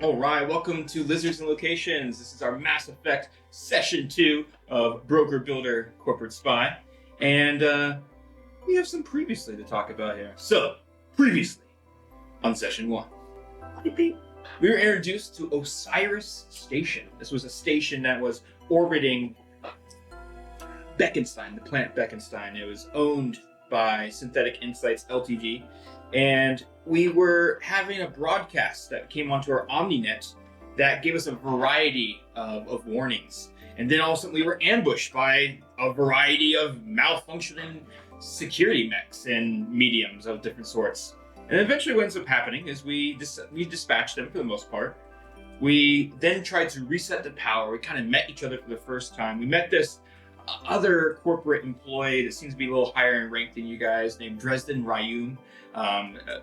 Alright, welcome to Lizards and Locations. This is our Mass Effect Session 2 of Broker Builder Corporate Spy. And we have some previously to talk about here. So, previously, on Session 1, we were introduced to Osiris Station. This was a station that was orbiting Beckenstein, the planet Beckenstein. It was owned by Synthetic Insights Ltd. And we were having a broadcast that came onto our OmniNet that gave us a variety of warnings. And then all of a sudden we were ambushed by a variety of malfunctioning security mechs and mediums of different sorts. And eventually what ends up happening is we dispatched them for the most part. We then tried to reset the power. We kind of met each other for the first time. We met this other corporate employee that seems to be a little higher in rank than you guys, named Dresden Ryum.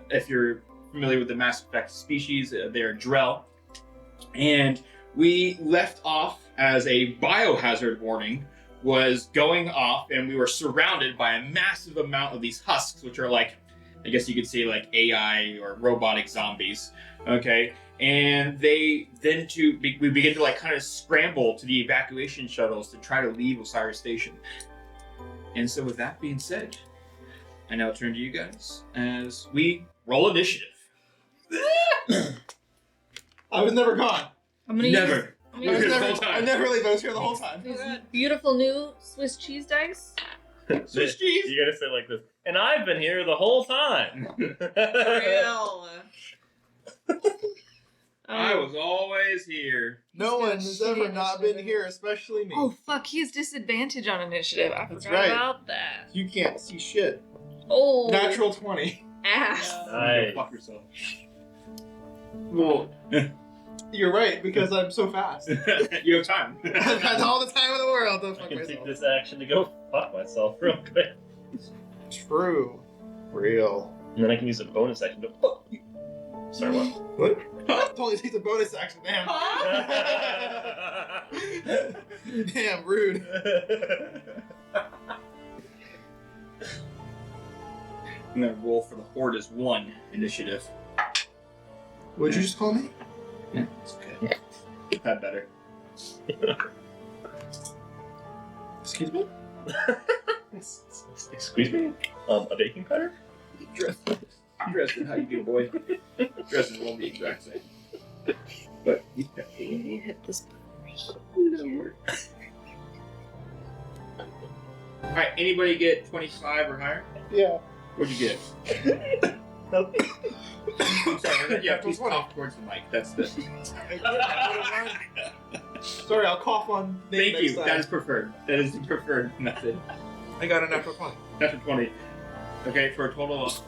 If you're familiar with the Mass Effect species, they're Drell. And we left off as a biohazard warning was going off, and we were surrounded by a massive amount of these husks, which are like, I guess you could say like AI or robotic zombies. Okay. And we begin to like kind of scramble to the evacuation shuttles to try to leave Osiris Station. And so with that being said, I now turn to you guys as we roll initiative. I was never gone. I'm gonna Never. use You were here the whole time. I never leave. I was here the whole time. these beautiful new Swiss cheese dice. Swiss cheese. You gotta say it like this. And I've been here the whole time. Real. I was always here. No one has ever not been here, especially me. Oh fuck, he has disadvantage on initiative. I That's forgot right. about that. You can't see shit. Oh, Natural 20. ass. Nice. Fuck yourself. Well, you're right, because I'm so fast. You have time. I've got all the time in the world to I fuck can myself. take this action to go fuck myself real quick. True. Real. And then I can use a bonus action to fuck you. Sorry, what? What? Totally take the bonus action, damn. Damn, rude. I'm gonna roll for the Horde as 1 initiative. What'd you just call me? Yeah, it's okay. That better. Excuse me? Excuse me? A bacon cutter? Dresden, how you doing, boy? Dresden won't be exact same. But You hit this. Alright, anybody get 25 or higher? Yeah. What'd you get? Nope. I'm sorry, yeah, please cough towards the mic. That's the... Sorry, I'll cough on name Thank you, next time. that is preferred. That is the preferred method. I got a natural 20. Natural 20. Okay, for a total of...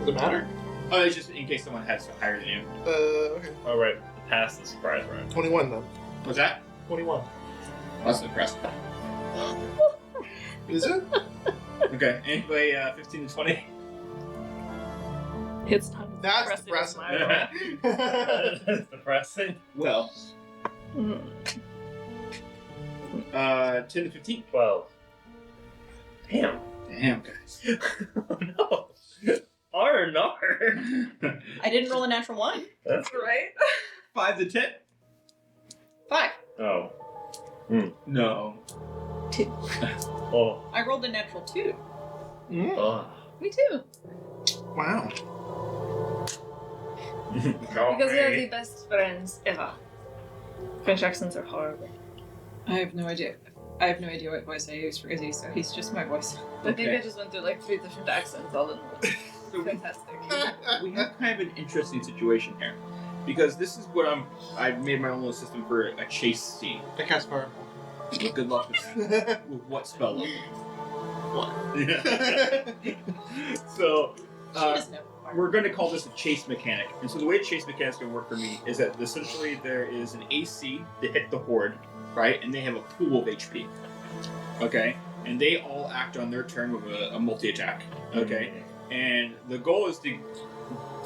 Does it matter? Oh, it's just in case someone has higher than you. Okay. Alright, pass the surprise round. 21 then. What's that? 21. That's impressive. Is it? Okay, anybody 15 to 20? It's time. to That's press it with depressing. my roll. That's depressing. Well, Mm. 10 to 15. 12. Damn. Damn, guys. Oh no. R and R. I didn't roll a natural 1. That's Right? 5 to 10? 5. Oh. No. 2. Oh. I rolled a natural 2. Mm. Oh. Me too. Wow. Because we are the best friends ever. French accents are horrible. I have no idea. I have no idea what voice I use for Izzy, so he's just my voice. I think Okay. I just went through like 3 different accents all in one. So Fantastic. we have kind of an interesting situation here, because this is what I've made my own little system for a chase scene. I cast Fireball. Good luck with that. With what spell level? Yeah. So She doesn't know. we're going to call this a chase mechanic. And so the way a chase mechanic is going to work for me is that essentially there is an AC to hit the horde, right? And they have a pool of HP. Okay? And they all act on their turn with a multi-attack. Okay? And the goal is to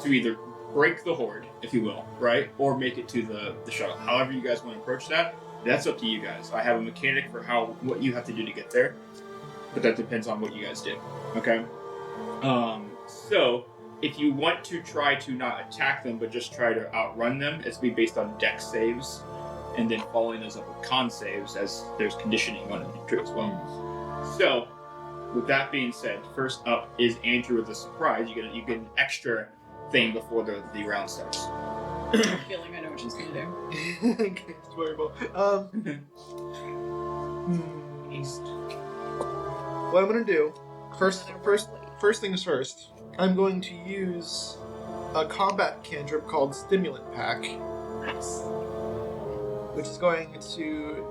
either break the horde, if you will, right? Or make it to the shuttle. However you guys want to approach that, that's up to you guys. I have a mechanic for what you have to do to get there. But that depends on what you guys do. Okay? So if you want to try to not attack them, but just try to outrun them, it's be based on dex saves, and then following those up with con saves, as there's conditioning on it too as well. So, with that being said, first up is Andrew with a surprise. You get an extra thing before the round starts. I have a feeling I know what she's gonna do. Okay, it's Fireball. East. What I'm gonna do, first things first, I'm going to use a combat cantrip called Stimulant Pack, which is going to...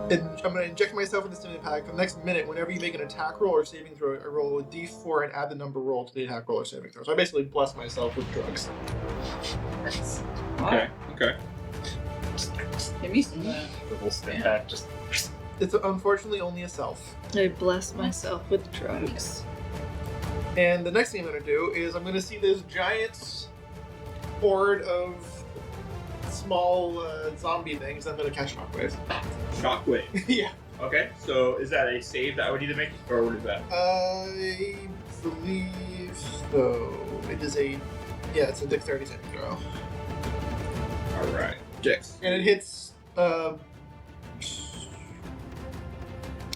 I'm going to inject myself into Stimulant Pack. For the next minute, whenever you make an attack roll or saving throw, I roll a d4 and add the number roll to the attack roll or saving throw. So I basically bless myself with drugs. Nice. Okay. Okay. Give me some of that. The whole step back, just It's unfortunately only a self. I bless myself with drugs. And the next thing I'm going to do is I'm going to see this giant horde of small zombie things. I'm going to catch Shockwave. Shockwave. Yeah. Okay. So is that a save that I would need to make, or what is that? I believe so. It is it's a dexterity saving throw. All right. Dex. And it hits,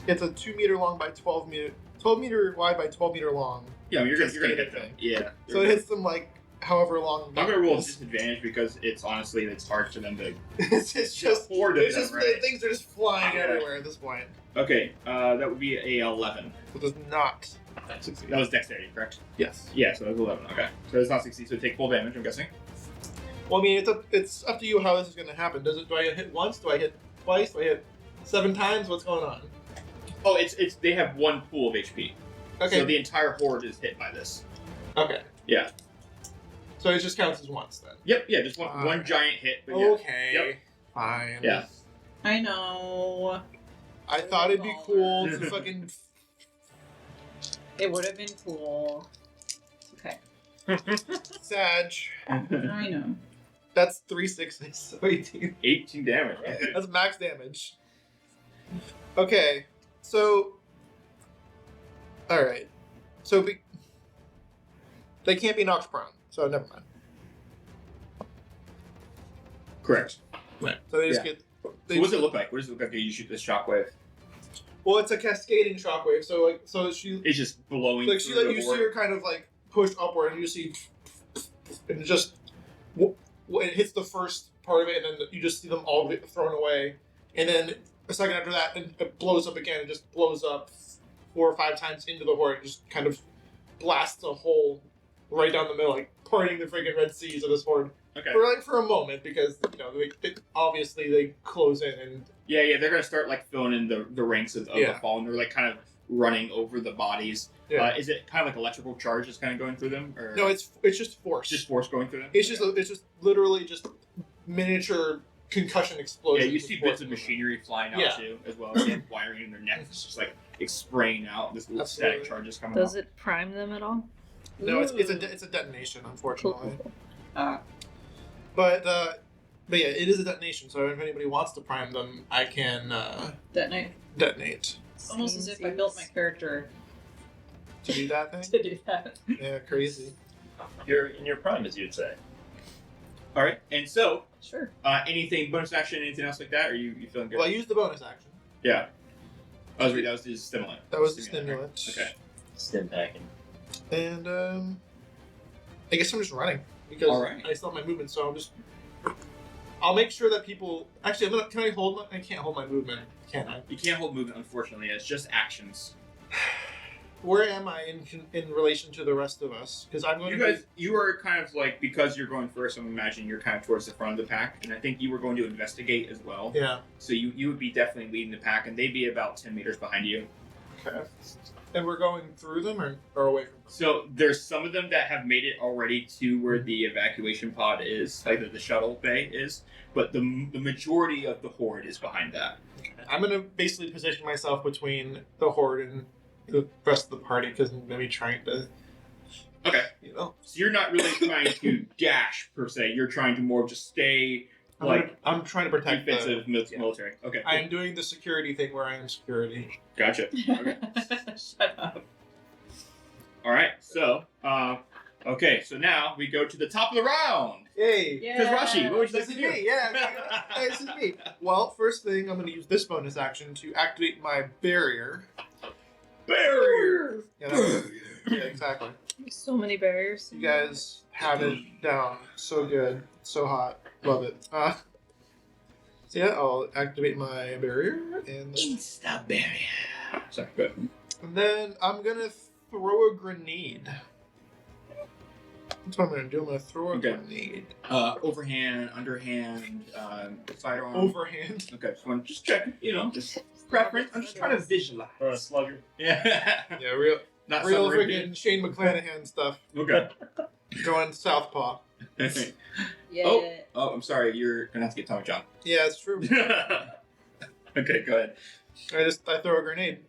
it's a 2 meter long by 12 meter wide by 12 meter long. Yeah, you're gonna Cascading hit them. thing. Yeah. So it hits them like however long. I'm gonna roll a it's disadvantage because it's hard for them to. just horde of it's them, just right? the things are just flying Yeah. everywhere at this point. Okay, that would be a 11. It does not. That was dexterity, correct? Yes. Yeah, so that was 11. Okay, so it's not 60. So take full damage. I'm guessing. Well, I mean, it's up to you how this is going to happen. Do I hit once? Do I hit twice? Do I hit 7 times? What's going on? Oh, it's they have one pool of HP. Okay. So the entire horde is hit by this. Okay. Yeah. So it just counts as once then. Yep. Yeah. Just one Alright. giant hit. But yeah. Okay. Yep. Fine. Yeah. I know. I thought it'd be cool to fucking. It would have been cool. Okay. Sag. I know. That's 3 6s, so 18. 18 damage. Okay. That's max damage. Okay, so. Alright. So they can't be knocked prone, so never mind. Correct. Right. So they just Yeah. get. So what does it look like? What does it look like when you shoot this shockwave? Well, it's a cascading shockwave, so she. It's just blowing Like she through let the you see horde. her kind of like push upward, and you see, and it just it hits the first part of it, and then you just see them all get thrown away, and then a second after that, it blows up again. It just blows up 4 or 5 times into the horde. It just kind of blasts a hole right down the middle, like parting the freaking Red Seas of this horde Okay. for a moment, because obviously they close in and. Yeah, they're gonna start like filling in the ranks of Yeah. the fallen. They're like kind of running over the bodies. Yeah. Is it kind of like electrical charge that's kind of going through them, or No, it's just force. just force going through them? It's just literally just miniature concussion Yeah, explosions. you see with bits force of in them. machinery flying out Yeah. too, as well as they have wiring in their necks. It's just like it's spraying out. This little Absolutely. static charges coming Does out. it prime them at all? No, it's Ooh. a detonation, Cool, unfortunately. cool, cool. But yeah, it is a detonation. So if anybody wants to prime them, I can That night. detonate It's almost as if I built my character to do that thing. to do that. Yeah, crazy. you're in your prime, as you'd say. All right, and so Sure. anything bonus action, anything else like that, or you feeling good? Well, I used the bonus action. Yeah. That was the stimulant. That was the stimulant. Okay. Stim packing. And I guess I'm just running because All right. I still have my movement, so I'm just. I'll make sure that people. Actually, can I hold? I can't hold my movement, can I? You can't hold movement, unfortunately. It's just actions. Where am I in relation to the rest of us? Because I'm going to. You are kind of like, because you're going first. I'm imagining you're kind of towards the front of the pack, and I think you were going to investigate as well. Yeah. So you would be definitely leading the pack, and they'd be about 10 meters behind you. Okay. And we're going through them or away from them? So there's some of them that have made it already to where the evacuation pod is, like the shuttle bay is, but the majority of the horde is behind that. Okay. I'm going to basically position myself between the horde and the rest of the party because I'm maybe trying to. Okay. You know. So you're not really trying to dash per se. You're trying to more just stay I'm trying to protect defensive military. Okay. I am doing the security thing where I am security. Gotcha. Okay. Shut up. All right. So, okay. So now we go to the top of the round. Yay! Yeah. Because Rashi, what would you like This to is do? me, yeah. This is me. Well, first thing, I'm going to use this bonus action to activate my barrier. Barrier. Yeah, exactly. So many barriers. You guys have it down. So good. So hot. Love it. So yeah, I'll activate my barrier. And Insta barrier. Sorry, go ahead. then I'm going to throw a grenade. That's what I'm going to do. I'm going to throw a Okay. grenade. Overhand, underhand, sidearm. Overhand. Okay, so I'm just checking, just preference. I'm just trying to visualize. Or a slugger. Yeah. Yeah, real Submarine. friggin' Shane McClanahan stuff. Okay. Going southpaw. Yeah. Oh, I'm sorry. You're gonna have to get Tommy John. Yeah, it's true. Okay, go ahead. I throw a grenade.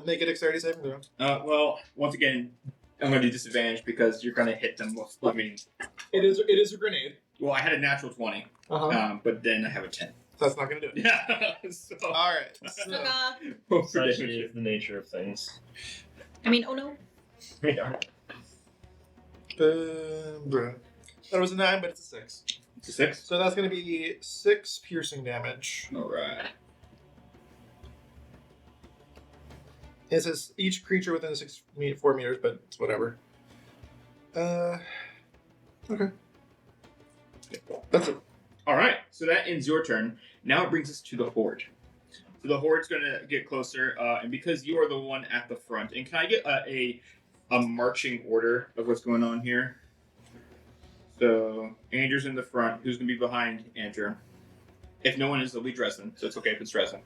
Make a dexterity saving throw. Well, once again, I'm gonna do disadvantage because you're gonna hit them. I mean, It is a grenade. well, I had a natural 20, but then I have a 10. So that's not gonna do it. Yeah. So, All right. So, for Such is the nature of things. I mean, oh no. Yeah. bruh. That was a 9, but it's a 6. it's a 6. So that's gonna be 6 piercing damage. All right. It says each creature within 4 meters, but it's whatever. Okay. That's it. All right. So that ends your turn. Now it brings us to the horde. So the horde's gonna get closer, and because you are the one at the front, and can I get a marching order of what's going on here? So Andrew's in the front. Who's gonna be behind Andrew? If no one is, it'll be Dresden. So it's okay if it's Dresden.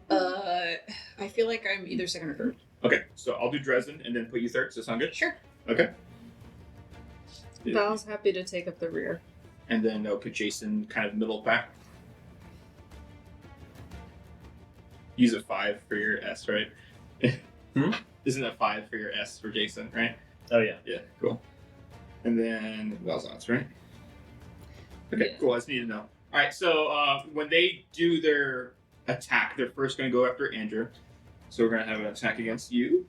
I feel like I'm either second or third. Okay. So I'll do Dresden and then put you third. Does that sound good? Sure. Okay. Val's happy to take up the rear. And then I'll put Jason kind of middle back. Use a 5 for your S, right? Isn't a 5 for your S for Jason, right? Oh yeah. Yeah, cool. And then Valzon's, right? Okay, Yeah. cool. I just need to know. All right, so when they do their attack, they're first going to go after Andrew. So we're going to have an attack against you.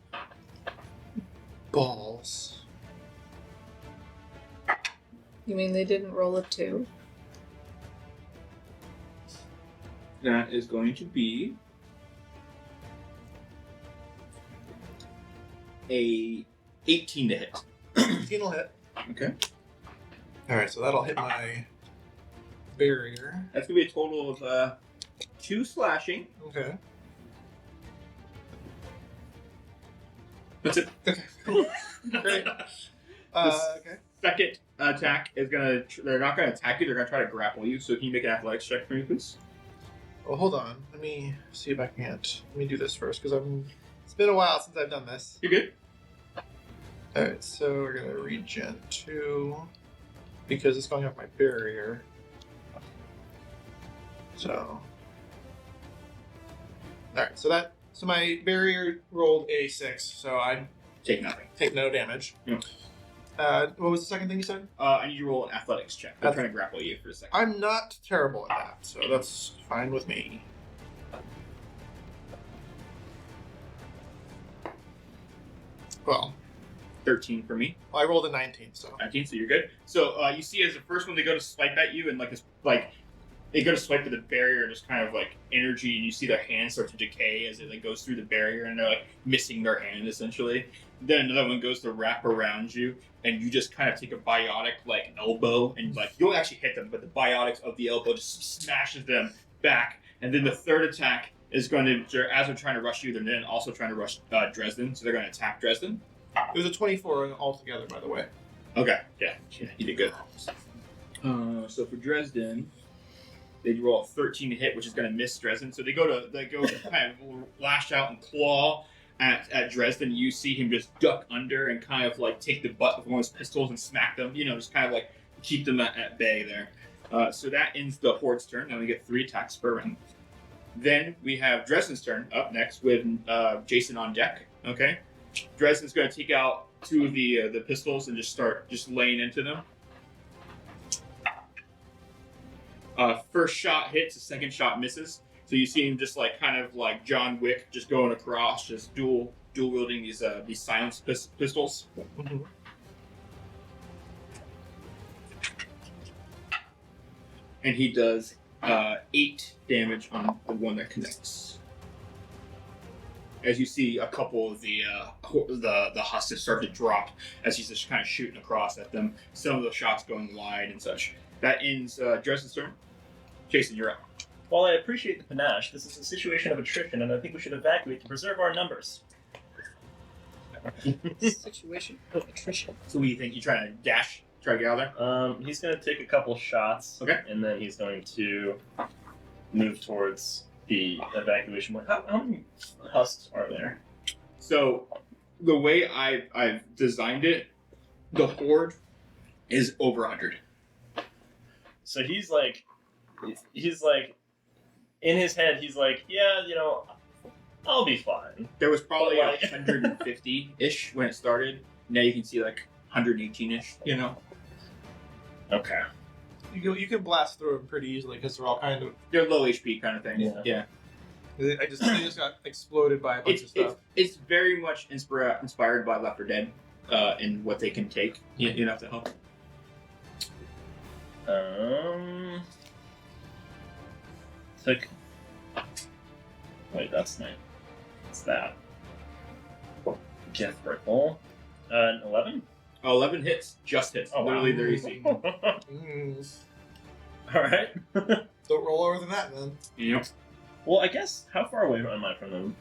Balls. You mean they didn't roll a 2? That is going to be a 18 to hit. 18 will hit. Okay. Alright, so that'll hit my barrier. That's going to be a total of 2 slashing. Okay. That's it. Okay. Great. Okay. Second attack is going to... They're not going to attack you. They're going to try to grapple you. So can you make an athletics check for me, please? Well, hold on. Let me see if I can't. Let me do this first, because it's been a while since I've done this. You're good. Alright, so we're going to regen 2, because it's going off my barrier. So... Alright, so my barrier rolled a 6, so I Take nothing. take no damage. Yeah. What was the second thing you said? I need you to roll an athletics check. I'm trying to grapple you for a second. I'm not terrible at that, so that's fine with me. Well, 13 for me. I rolled a 19, so 19, so you're good. So you see as the first one they go to swipe at you, and they go to swipe at the barrier, and just kind of like energy, and you see their hand start to decay as it goes through the barrier, and they're like missing their hand essentially. then another one goes to wrap around you, and you just kind of take a biotic like elbow, and like you don't actually hit them, but the biotics of the elbow just smashes them back. And then the third attack is going to, as they're trying to rush you, they're then also trying to rush Dresden, so they're going to attack Dresden. It was a 24 altogether, by the way. Okay, yeah, you did good. So for Dresden, they roll a 13 to hit, which is going to miss Dresden. So they go kind of lash out and claw at Dresden. You see him just duck under and kind of like take the butt of one of his pistols and smack them. You know, just kind of like keep them at bay there. So that ends the Horde's turn. Now we get 3 attacks per round. Then we have Dresden's turn up next with Jason on deck. Okay, Dresden's going to take out 2 of the pistols and just start laying into them. First shot hits, the second shot misses. So you see him just like kind of like John Wick, just going across, just dual wielding these silence pistols. Mm-hmm. And he does 8 damage on the one that connects. As you see a couple of the hostage start to drop as he's just kind of shooting across at them. Some of the shots going wide and such. That ends Dresden's turn. Jason, you're up. While I appreciate the panache, this is a situation of attrition, and I think we should evacuate to preserve our numbers. Situation of attrition. So what do you think? You trying to dash? Try to get out of there? He's going to take a couple shots. Okay. And then he's going to move towards the evacuation point. How many husks are there? So the way I've designed it, the Horde is over 100. So he's like, in his head, he's like, yeah, you know, I'll be fine. There was probably But, like- 150-ish when it started. Now you can see like 118-ish, you know? Okay. You can blast through them pretty easily because they're all kind of. They're low HP kind of thing. Yeah. They just got exploded by a bunch of stuff. It's very much inspired by Left 4 Dead in what they can take. You know, to help. Took. Wait, that's not. What's that? Jeff Ripple. 11? 11 hits. Just hits. Oh, wow. Literally, they're easy. Alright. Don't roll lower than that, then. Yep. Well, I guess, how far away am I from them?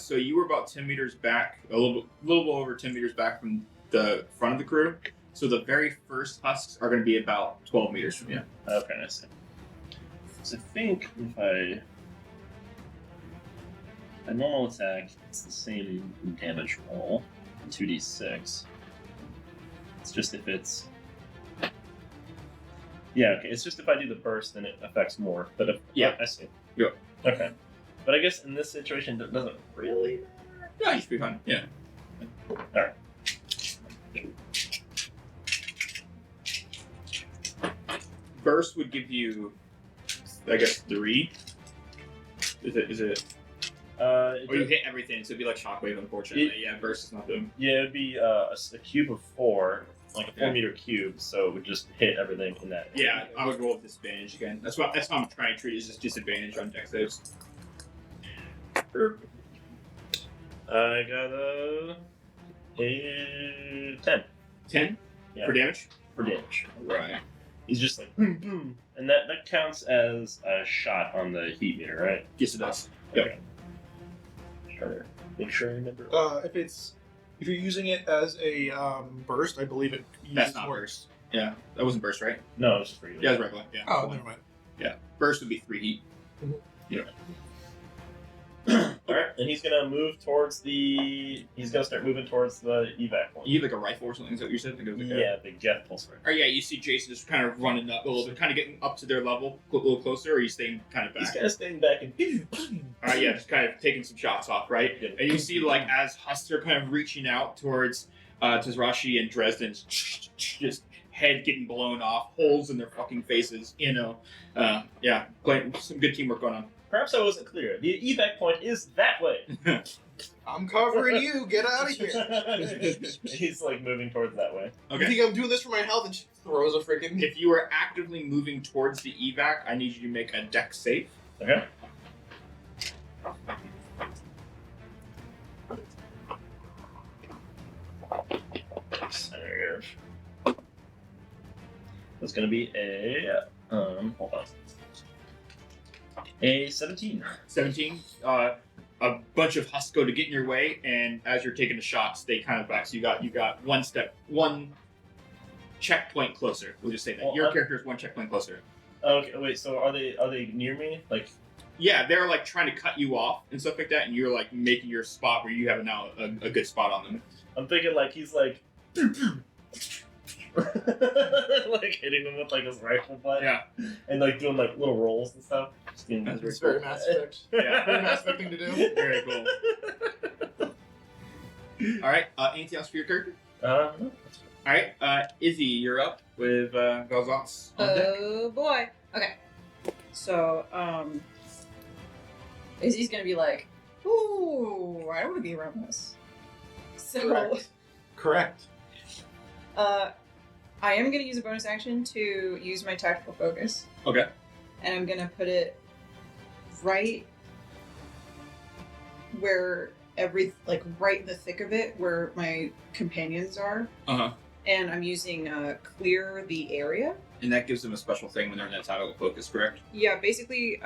So you were about 10 meters back, a little bit over 10 meters back from the front of the crew. So the very first husks are going to be about 12 meters from you. Okay, I see. So I think if I... A normal attack, it's the same damage roll, 2d6. It's just if it's... Yeah, okay, it's just if I do the burst, then it affects more. But if... Yeah. I see. Yeah. Okay. But I guess in this situation, it doesn't really... Yeah, you should be fine. Yeah. Alright. Burst would give you, I guess, 3. Is it? Or you hit everything, so it'd be like Shockwave, unfortunately. Yeah, Burst is not them. Yeah, it'd be a cube of 4, like a 4 Yeah. meter cube, so it would just hit everything in that. Yeah, I would roll with disadvantage again. That's how I'm trying to treat it, is just disadvantage on dex saves. I got a 10 10 Yeah. for damage? for damage. Right. He's just like boom, boom, and that counts as a shot on the heat meter, right? Yes, it does. Okay. Sure. Make sure I remember. If you're using it as a burst, I believe it. That's uses not more. burst. Yeah, that wasn't burst, right? No, it was just regular. Yeah, it was regular. Yeah. Oh, never mind. Yeah. Burst would be 3 heat. All right, and he's gonna move towards the. He's gonna start moving towards the evac point. You have like a rifle or something, is that what you said? I think it was like Yeah, big jet pulse rifle. Or yeah, you see Jason just kind of running up a little bit, kind of getting up to their level, a little closer, or are you staying kind of He's back? kind of staying back and. Alright, yeah, just kind of taking some shots off, right? Yeah. And you see, like, as Huster kind of reaching out towards Tazrashi and Dresden's just head getting blown off, holes in their fucking faces, you know. Yeah, some good teamwork going on. Perhaps I wasn't clear. The evac point is that way. I'm covering you. Get out of here. He's like moving towards that way. You Okay. think I'm doing this for my health? And she throws a freaking. If you are actively moving towards the evac, I need you to make a dex save. Okay. That's gonna be a hold on. A 17. 17. A bunch of husks go to get in your way, and as you're taking the shots, they kind of back. So you got one checkpoint closer. We'll just say that Well, your character is one checkpoint closer. Okay, wait. So are they near me? Like, Yeah, they're like trying to cut you off and stuff like that, and you're like making your spot where you have now a good spot on them. I'm thinking like he's like, like hitting them with like his rifle butt. Yeah. And like doing like little rolls and stuff. Just being That's It's very Mass Effect. Yeah. Very Mass Effect thing to do. Very cool. All right. Anything else for your character? No, that's fine. All right. Izzy, you're up with Valzox on deck. Oh boy. Okay. So, Izzy's gonna be like, ooh, I don't want to be around this. So, Correct. I am gonna use a bonus action to use my tactical focus. Okay. And I'm gonna put it right where right in the thick of it where my companions are. Uh-huh. And I'm using clear the area. And that gives them a special thing when they're in that tactical focus, correct? Yeah, basically,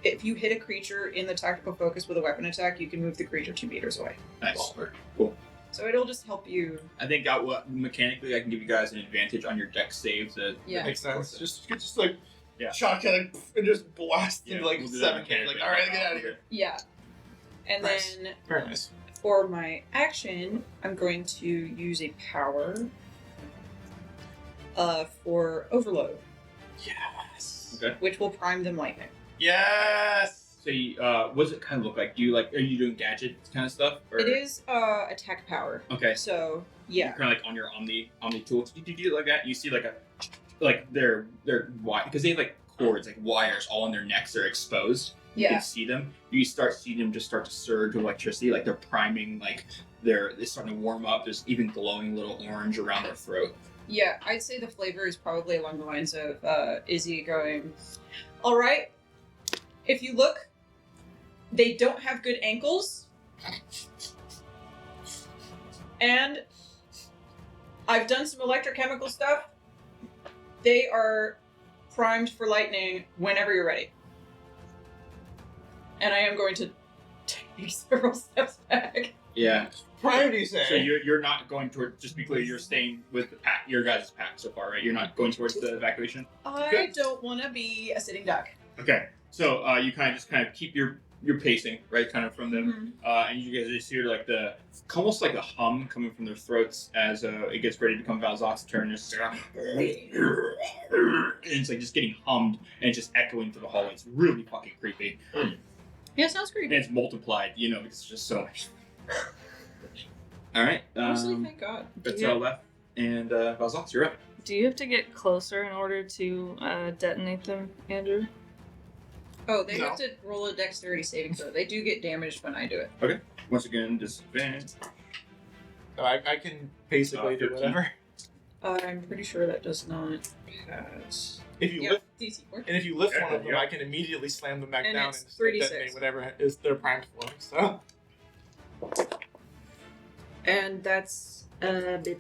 if you hit a creature in the tactical focus with a weapon attack, you can move the creature 2 meters away. Nice. Cool. So it'll just help you. I think mechanically I can give you guys an advantage on your deck save. Yeah. Makes sense. Just like Yeah. shotgun and just blast Yeah, like we'll do that 7 mechanically. Like, all right, get out of here. Yeah. And Nice. then Very nice. for my action, I'm going to use a power for overload, Yes. Okay. which will prime them lightning. Yes. So, what does it kind of look like? Are you doing gadget kind of stuff? Or? It is attack power. Okay. So yeah. Kind of like on your Omni tool. Do you do it like that? You see they're wide because they have like cords, like wires, all on their necks. They're exposed. You Yeah. can see them. You start seeing them just start to surge with electricity, like they're priming, like they're starting to warm up. There's even glowing little orange around their throat. Yeah, I'd say the flavor is probably along the lines of Izzy going, all right, if you look, they don't have good ankles, and I've done some electrochemical stuff. They are primed for lightning whenever you're ready. And I am going to take several steps back. Yeah. Prime, do you say? So you're not going toward. Just be clear, you're staying with the pack. Your guys' pack so far, right? You're not going towards the evacuation. I Good. don't want to be a sitting duck. Okay. So you kind of keep your pacing right, kind of from them, and you guys just hear like almost like a hum coming from their throats as it gets ready to become Valzoc's turn. It's and it's like just getting hummed and just echoing through the hallway. It's really fucking creepy. Yeah, sounds creepy. And it's multiplied, because it's just so much. All right. Honestly, thank God. Betel left, and Valzox, you're up. Do you have to get closer in order to detonate them, Andrew? Oh, they No. have to roll a dexterity saving throw. They do get damaged when I do it. Once again, disadvantage. No, I can basically do 13. whatever. I'm pretty sure that does not pass. If you Yeah, lift, DC 4. and if you lift one of them, Yeah. I can immediately slam them back And down it's and 3d6. detonate whatever is they're primed for. So And that's 11.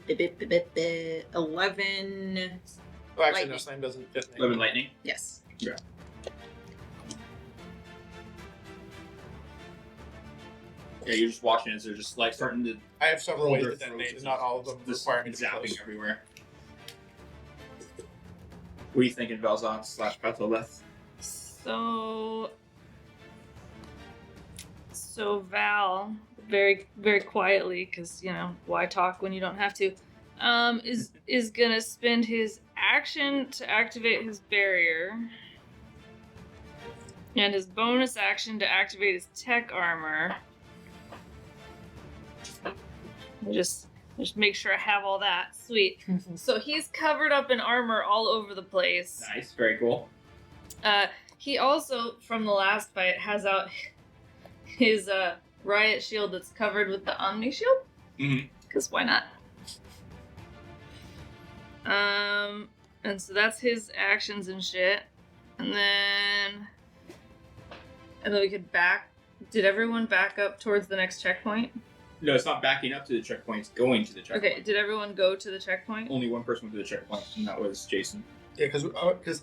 oh, actually, no, Lightning. slam doesn't detonate. 11 lightning. Yes. Yeah, you're just watching as they're just like starting to I have several Roll ways their to detonate, throats and not all of them just require me to be zapping close. everywhere. What are you thinking, Valzox / Patholeth? So Val, very very quietly, because why talk when you don't have to, is gonna spend his action to activate his barrier, and his bonus action to activate his tech armor. Just make sure I have all that. Sweet. So he's covered up in armor all over the place. Nice, very cool. He also, from the last fight, has out his riot shield that's covered with the Omni shield. Mhm. Because why not? And so that's his actions and shit. And then we could back. Did everyone back up towards the next checkpoint? No, it's not backing up to the checkpoint. It's going to the checkpoint. Okay, did everyone go to the checkpoint? Only one person went to the checkpoint, and that was Jason. Yeah, because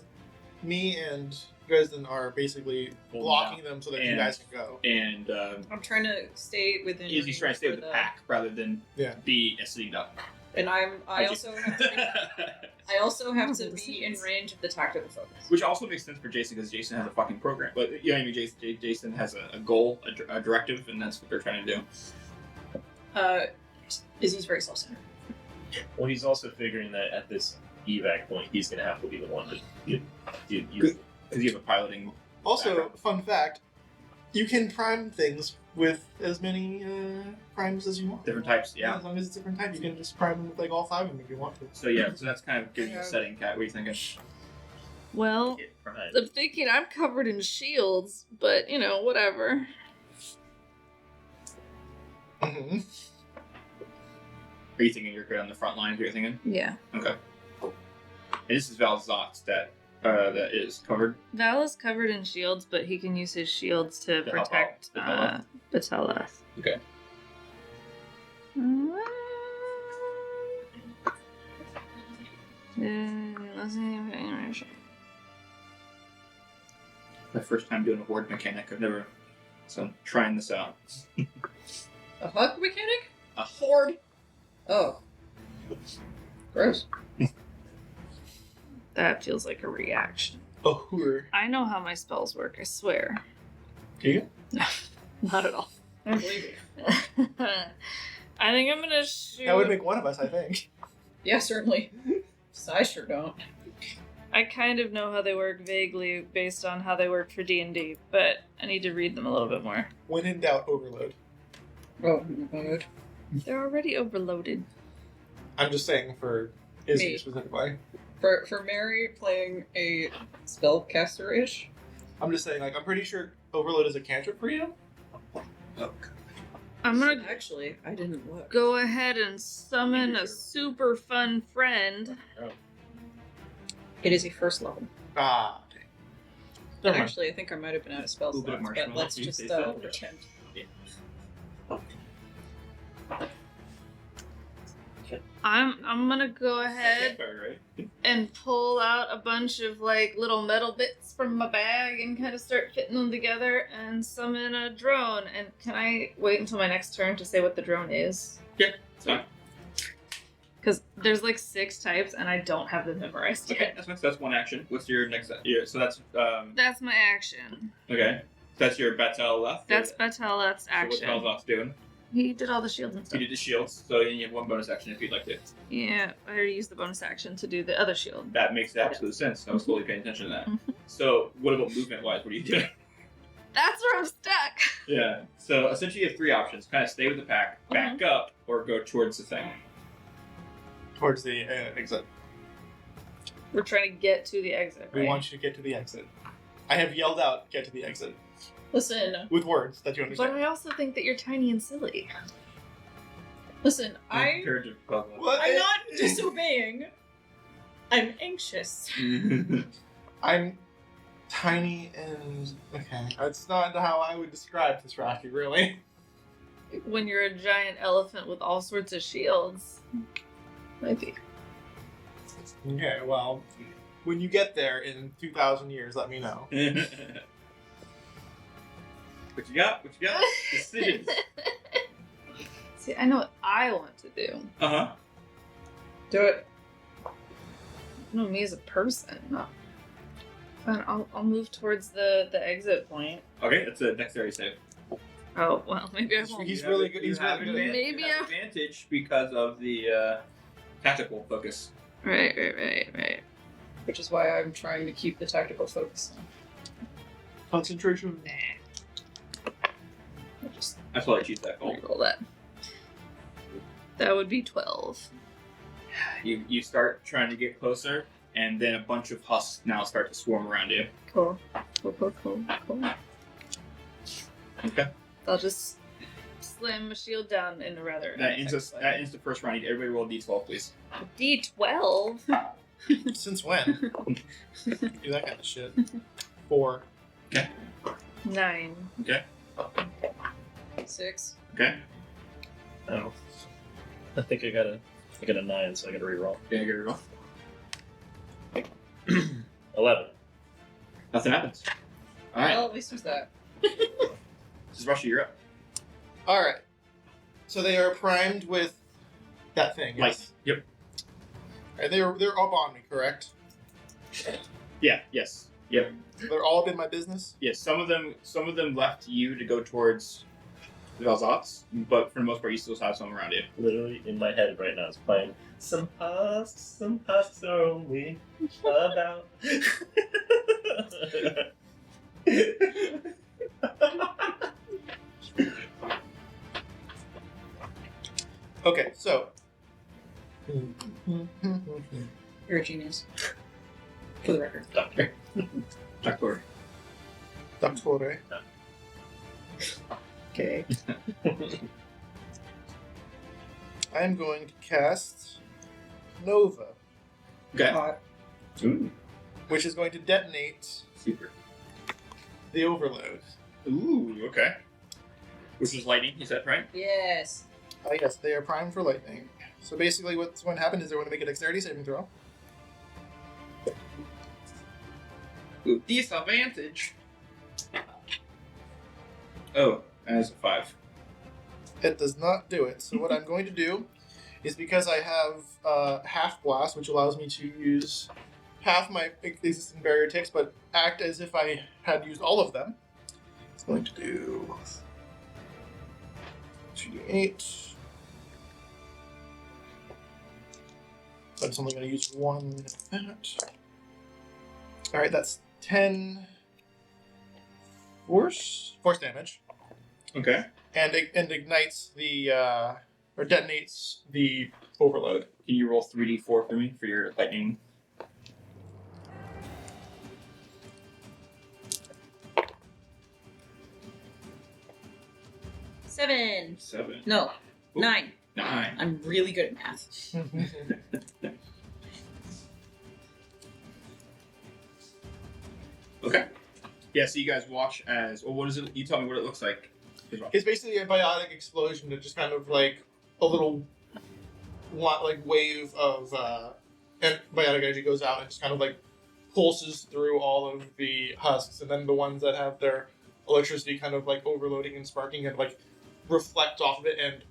me and Dresden are basically blocking them so that you And- guys can go. And I'm trying to stay within. Izzy's trying to stay with the pack rather than Yeah. be sitting up. And I also have to be in range of the tactical focus. Which also makes sense for Jason because Jason has a fucking program. But yeah, I mean, Jason has a goal, a directive, and that's what they're trying to do. Izzy's very self-centered. Well, he's also figuring that at this evac point, he's going to have to be the one to use. Because you have a piloting. Also, background. fun fact, you can prime things with as many primes as you want. Different types, yeah. As long as it's different type, you can just prime them with like all 5 of them if you want to. So yeah, so that's kind of giving you a setting, Kat. What are you thinking? Well, I'm thinking I'm covered in shields, but you know, whatever. Mm-hmm. Are you thinking you're good on the front line? Is what you're thinking? Yeah. Okay. And this is Valzox that is covered. Val is covered in shields, but he can use his shields to To help protect out Batella. Okay. My first time doing a horde mechanic. I've never. So I'm trying this out. A hug mechanic? A horde? Oh. Gross. That feels like a reaction. A hooer. I know how my spells work, I swear. Do you? Not at all. I don't believe you. I think I'm gonna shoot. That would make one of us, I think. Yeah, certainly. I sure don't. I kind of know how they work vaguely based on how they work for D&D, but I need to read them a little bit more. When in doubt, overload. Oh, good. They're already overloaded. I'm just saying for Izzy Me. specifically. For Mary playing a spellcaster-ish, I'm just saying, like, I'm pretty sure overload is a cantrip for you. Oh. I'm gonna actually, I didn't look. go ahead and summon a super fun friend. It is a first level. Ah. Never mind. Actually, I think I might have been out of spell Little bit of slots, but marshmallow, let's you just say so? pretend. I'm gonna go ahead Campfire, right? and pull out a bunch of like little metal bits from my bag and kind of start fitting them together and summon a drone. And can I wait until my next turn to say what the drone is? Yeah, it's fine. Because there's like 6 types and I don't have them memorized Okay, yet. that's one action. What's your next? Yeah, so that's That's my action. okay. That's your Batel left. That's Batella's So action. what Valzox doing? He did all the shields and You stuff. did the shields, so then you have one bonus action if you'd like to. Yeah, I already used the bonus action to do the other shield. That makes absolute sense. I was totally paying attention to that. Mhm. So, what about movement-wise? What are you doing? That's where I'm stuck. Yeah. So essentially, you have 3 options: kind of stay with the pack, back up, or go towards the thing. Towards the exit. We're trying to get to the exit. We right? want you to get to the exit. I have yelled out, get to the exit. Listen, With words that you But understand. I also think that you're tiny and silly. listen, I'm Compared to puzzle. What? not disobeying. I'm anxious. I'm tiny and... Okay. That's not how I would describe this, Rocky, really. When you're a giant elephant with all sorts of shields. Maybe. Okay, well, when you get there in 2,000 years, let me know. What you got? What you got? Decisions. See, I know what I want to do. Uh huh. Do it. I know me as a person. Fine, I'll move towards the exit point. Okay, that's a dexterity save. Oh, well, maybe I He's- won't. he's You really have- good- you he's have really good. advan- Maybe you have I- advantage because of the tactical focus. Right. Which is why I'm trying to keep the tactical focus on. Concentration. I'll just I probably choose that goal. Reroll that. That would be 12. You start trying to get closer, and then a bunch of husks now start to swarm around you. Cool. Okay. I'll just slam my shield down in a rather. That ends the first round. Everybody roll a d12, please. D12. Since when? Do that kind of shit. 4. 9. Okay. 6. Okay. Oh. I think I got a 9, so I got to reroll. Yeah, get it off. 11. Nothing happens. All right. Well, at least there's that. This is Russia, you're up. All right. So they are primed with that thing. Light. Yes? Yep. And they're up on me, correct? Yeah. Yes. Yep. They're all up in my business. Yes. Some of them left you to go towards the Valzots, but for the most part, you still have some around you. Literally in my head right now, it's playing. Some husks are only about. Okay, so. You're a genius. For the record. Doctor. Doctor. Doctore. Okay. I am going to cast Nova, Okay. Hot. Ooh. which is going to detonate Super. the overload. Ooh. Okay. Which is lightning. You said right? Yes. Yes, they are primed for lightning. So basically, what's going to happen is they're going to make a dexterity saving throw. Ooh. Disadvantage. Oh, that's a 5. It does not do it. So what I'm going to do is, because I have half blast, which allows me to use half my existing barrier ticks, but act as if I had used all of them. It's going to do 2d8. I'm just only going to use one of that. Alright, that's 10 force damage. Okay. And ignites the, or detonates the overload. Can you roll 3d4 for me for your lightning? Seven. 7. No. Ooh. 9. 9. I'm really good at math. Okay. Yeah, so you guys watch as... Well, what is it? You tell me what it looks like. It's basically a biotic explosion that just kind of like a little wave of biotic energy goes out and just kind of like pulses through all of the husks, and then the ones that have their electricity kind of like overloading and sparking and like reflect off of it, and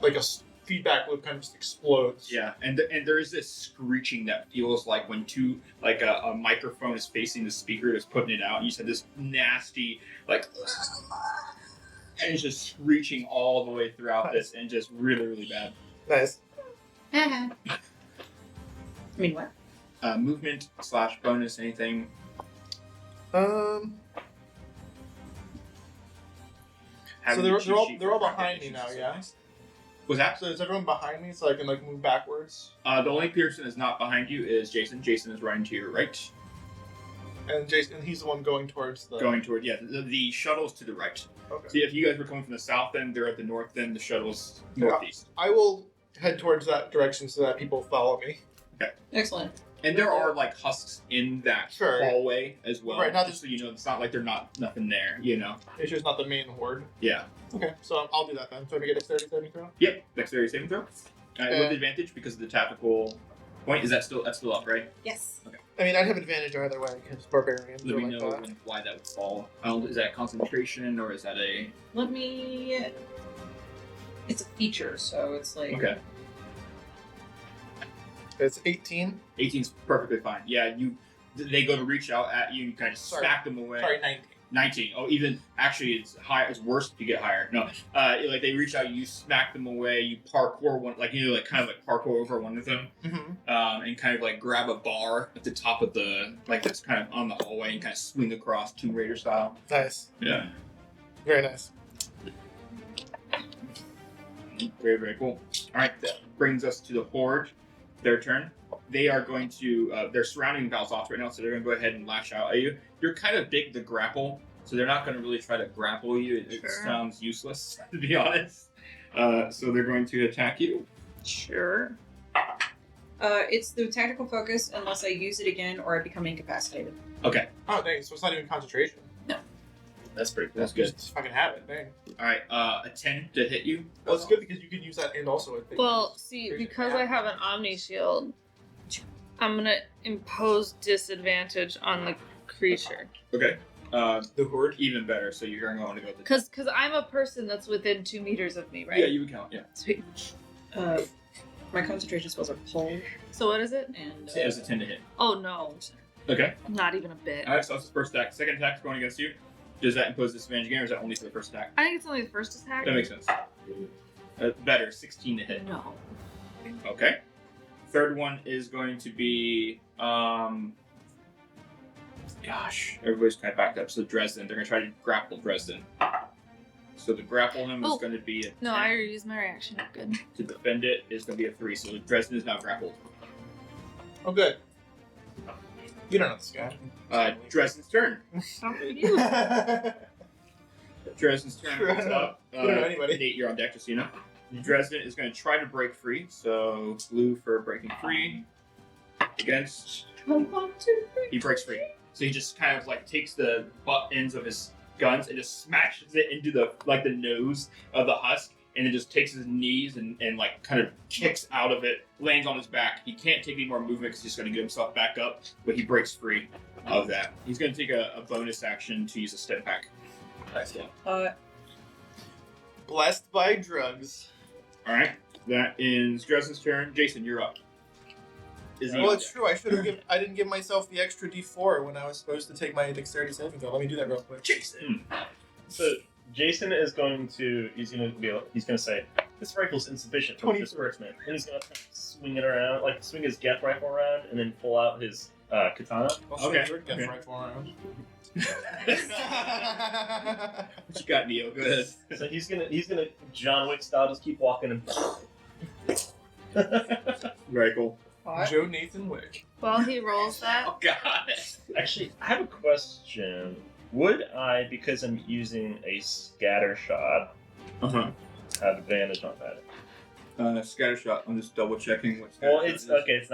like a feedback loop kind of just explodes. Yeah, and there is this screeching that feels like when a microphone is facing the speaker that's putting it out, and you said this nasty, like... And it's just screeching all the way throughout this, and just really, really bad. Nice. I mean, what? Movement / bonus, anything? So Having they're a cheat all sheet they're for all craft behind me animations now, is so yeah. nice. Was that? So is everyone behind me so I can like move backwards? The only person that's not behind you is Jason. Jason is running to your right, And Jason, he's the one going towards the. going toward the shuttle's to the right. Okay. So if you guys were coming from the south, then they're at the north. Then the shuttle's northeast. I will head towards that direction so that people follow me. Excellent. And there are like husks in that Sure. hallway as well. Right, not just so you know, it's not like they're nothing there. You know. It's just not the main horde. Yeah. Okay, so I'll do that then. So I get dexterity saving throw. Yep. Dexterity saving throw. With advantage because of the tactical point. That's still up, right? Yes. I mean, I'd have advantage either way because barbarians Let are me like know that. why that would fall. Is that concentration or is that a... Let me... It's a feature, so it's like... Okay. It's 18. 18's perfectly fine. Yeah, they go to reach out at you and you kind of smack them away. Sorry, 19. 19. Oh, even... Actually, it's higher. It's worse if you get higher. No. Like, they reach out, you smack them away, you parkour one... Like, kind of like parkour over one of them. Mm-hmm. And kind of like grab a bar at the top of the... Like, that's kind of on the hallway and kind of swing across Tomb Raider style. Nice. Yeah. Very nice. Very, very cool. Alright, that brings us to the Horde. Their turn. They are going to... they're surrounding Valzoth right now, so they're going to go ahead and lash out at you. You're kind of big to grapple, so they're not going to really try to grapple you. It Sure. sounds useless, to be honest. So they're going to attack you. Sure. It's the tactical focus unless I use it again or I become incapacitated. Okay. Oh, dang. So it's not even concentration. That's pretty cool. That's good. Just fucking have it. Dang. All right, a 10 to hit you. Well, it's good because you can use that and also I think. Well, see, because I have an Omni Shield, I'm gonna impose disadvantage on the creature. Okay. The horde. Even better. So you're going to want to go with the Because I'm a person that's within 2 meters of me, right? Yeah, you would count. Yeah. Sweet. My concentration spells are pull So what is it? and It was a 10 to hit. Oh no, Okay. not even a bit. All right, so that's the first attack. Second attack's going against you. Does that impose disadvantage again, or is that only for the first attack? I think it's only the first attack. That makes sense. Better, 16 to hit. No. Okay. Third one is going to be, gosh, everybody's kind of backed up. So Dresden, they're going to try to grapple Dresden. So to grapple him is going to be a 10. No, I already used my reaction. Good. To defend it is going to be a 3. So Dresden is now grappled. Oh, good. You don't know this guy. Dresden's turn. How are you? Dresden's turn Sure, comes I know. up. You don't know anybody. Nate, you're on deck, just so you know. Dresden is going to try to break free. So blue for breaking free. Against. He breaks free. So he just kind of like takes the butt ends of his guns and just smashes it into the nose of the husk, and then just takes his knees and like kind of kicks out of it, lands on his back. He can't take any more movement because he's going to get himself back up, but he breaks free of that. He's going to take a bonus action to use a step back. Nice one. Blessed by drugs. All right, that is Dresden's turn. Jason, you're up. Is he Well, on it's deck? true. I didn't give myself the extra D4 when I was supposed to take my dexterity saving throw. Let me do that real quick. Jason. So Jason is going to say, this rifle's insufficient for 23. disbursement. And he's going to swing it around, like swing his Geth rifle around, and then pull out his katana. Okay. Okay. Right around. What you got, Neo? Go ahead. So he's gonna John Wick style just keep walking and Very cool. Joe Nathan Wick. While he rolls that, Oh God. Actually, I have a question. Would I, because I'm using a scatter shot, Uh-huh. have advantage on that? Scatter shot. I'm just double checking what. Well, scatter it's shot is. okay. It's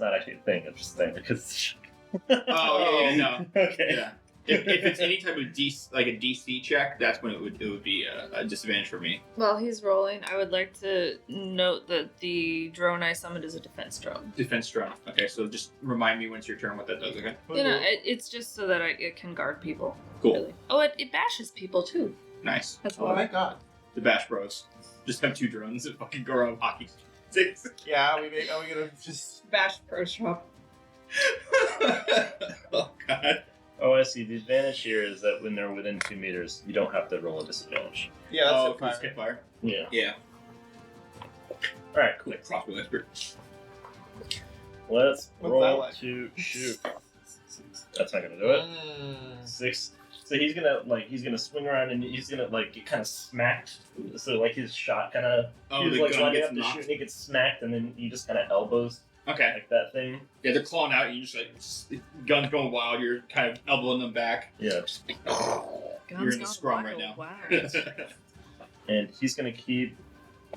not actually a thing. I'm just saying because. Oh yeah, no. Okay. Yeah. If it's any type of a DC check, that's when it would be a disadvantage for me. while he's rolling, I would like to note that the drone I summoned is a defense drone. Defense drone. Okay, so just remind me when it's your turn what that does. Okay. You know, it's just so that it can guard people. Cool. Really. Oh, it bashes people too. Nice. That's Oh why. my god. The Bash Bros. Just have 2 drones that fucking go around hockey sticks. Yeah, are we gonna just Bash Pro Shop. Oh God. Oh, I see. The advantage here is that when they're within 2 meters, you don't have to roll a disadvantage. yeah, that's Oh, it. for skip fire. Yeah. Yeah. All right. Cool. Like crossbow expert. Let's What's roll that like? to shoot. That's not gonna do it. 6. So he's gonna swing around and he's gonna get kind of smacked. So his shot kind of Oh, he's the like gun lining gets up to knocked. shoot and he gets smacked and then he just kind of elbows Okay. like that thing. Yeah, they're clawing out, and you just guns going wild. You're kind of elbowing them back. Yeah. You're in the scrum right now. Wow. And he's gonna keep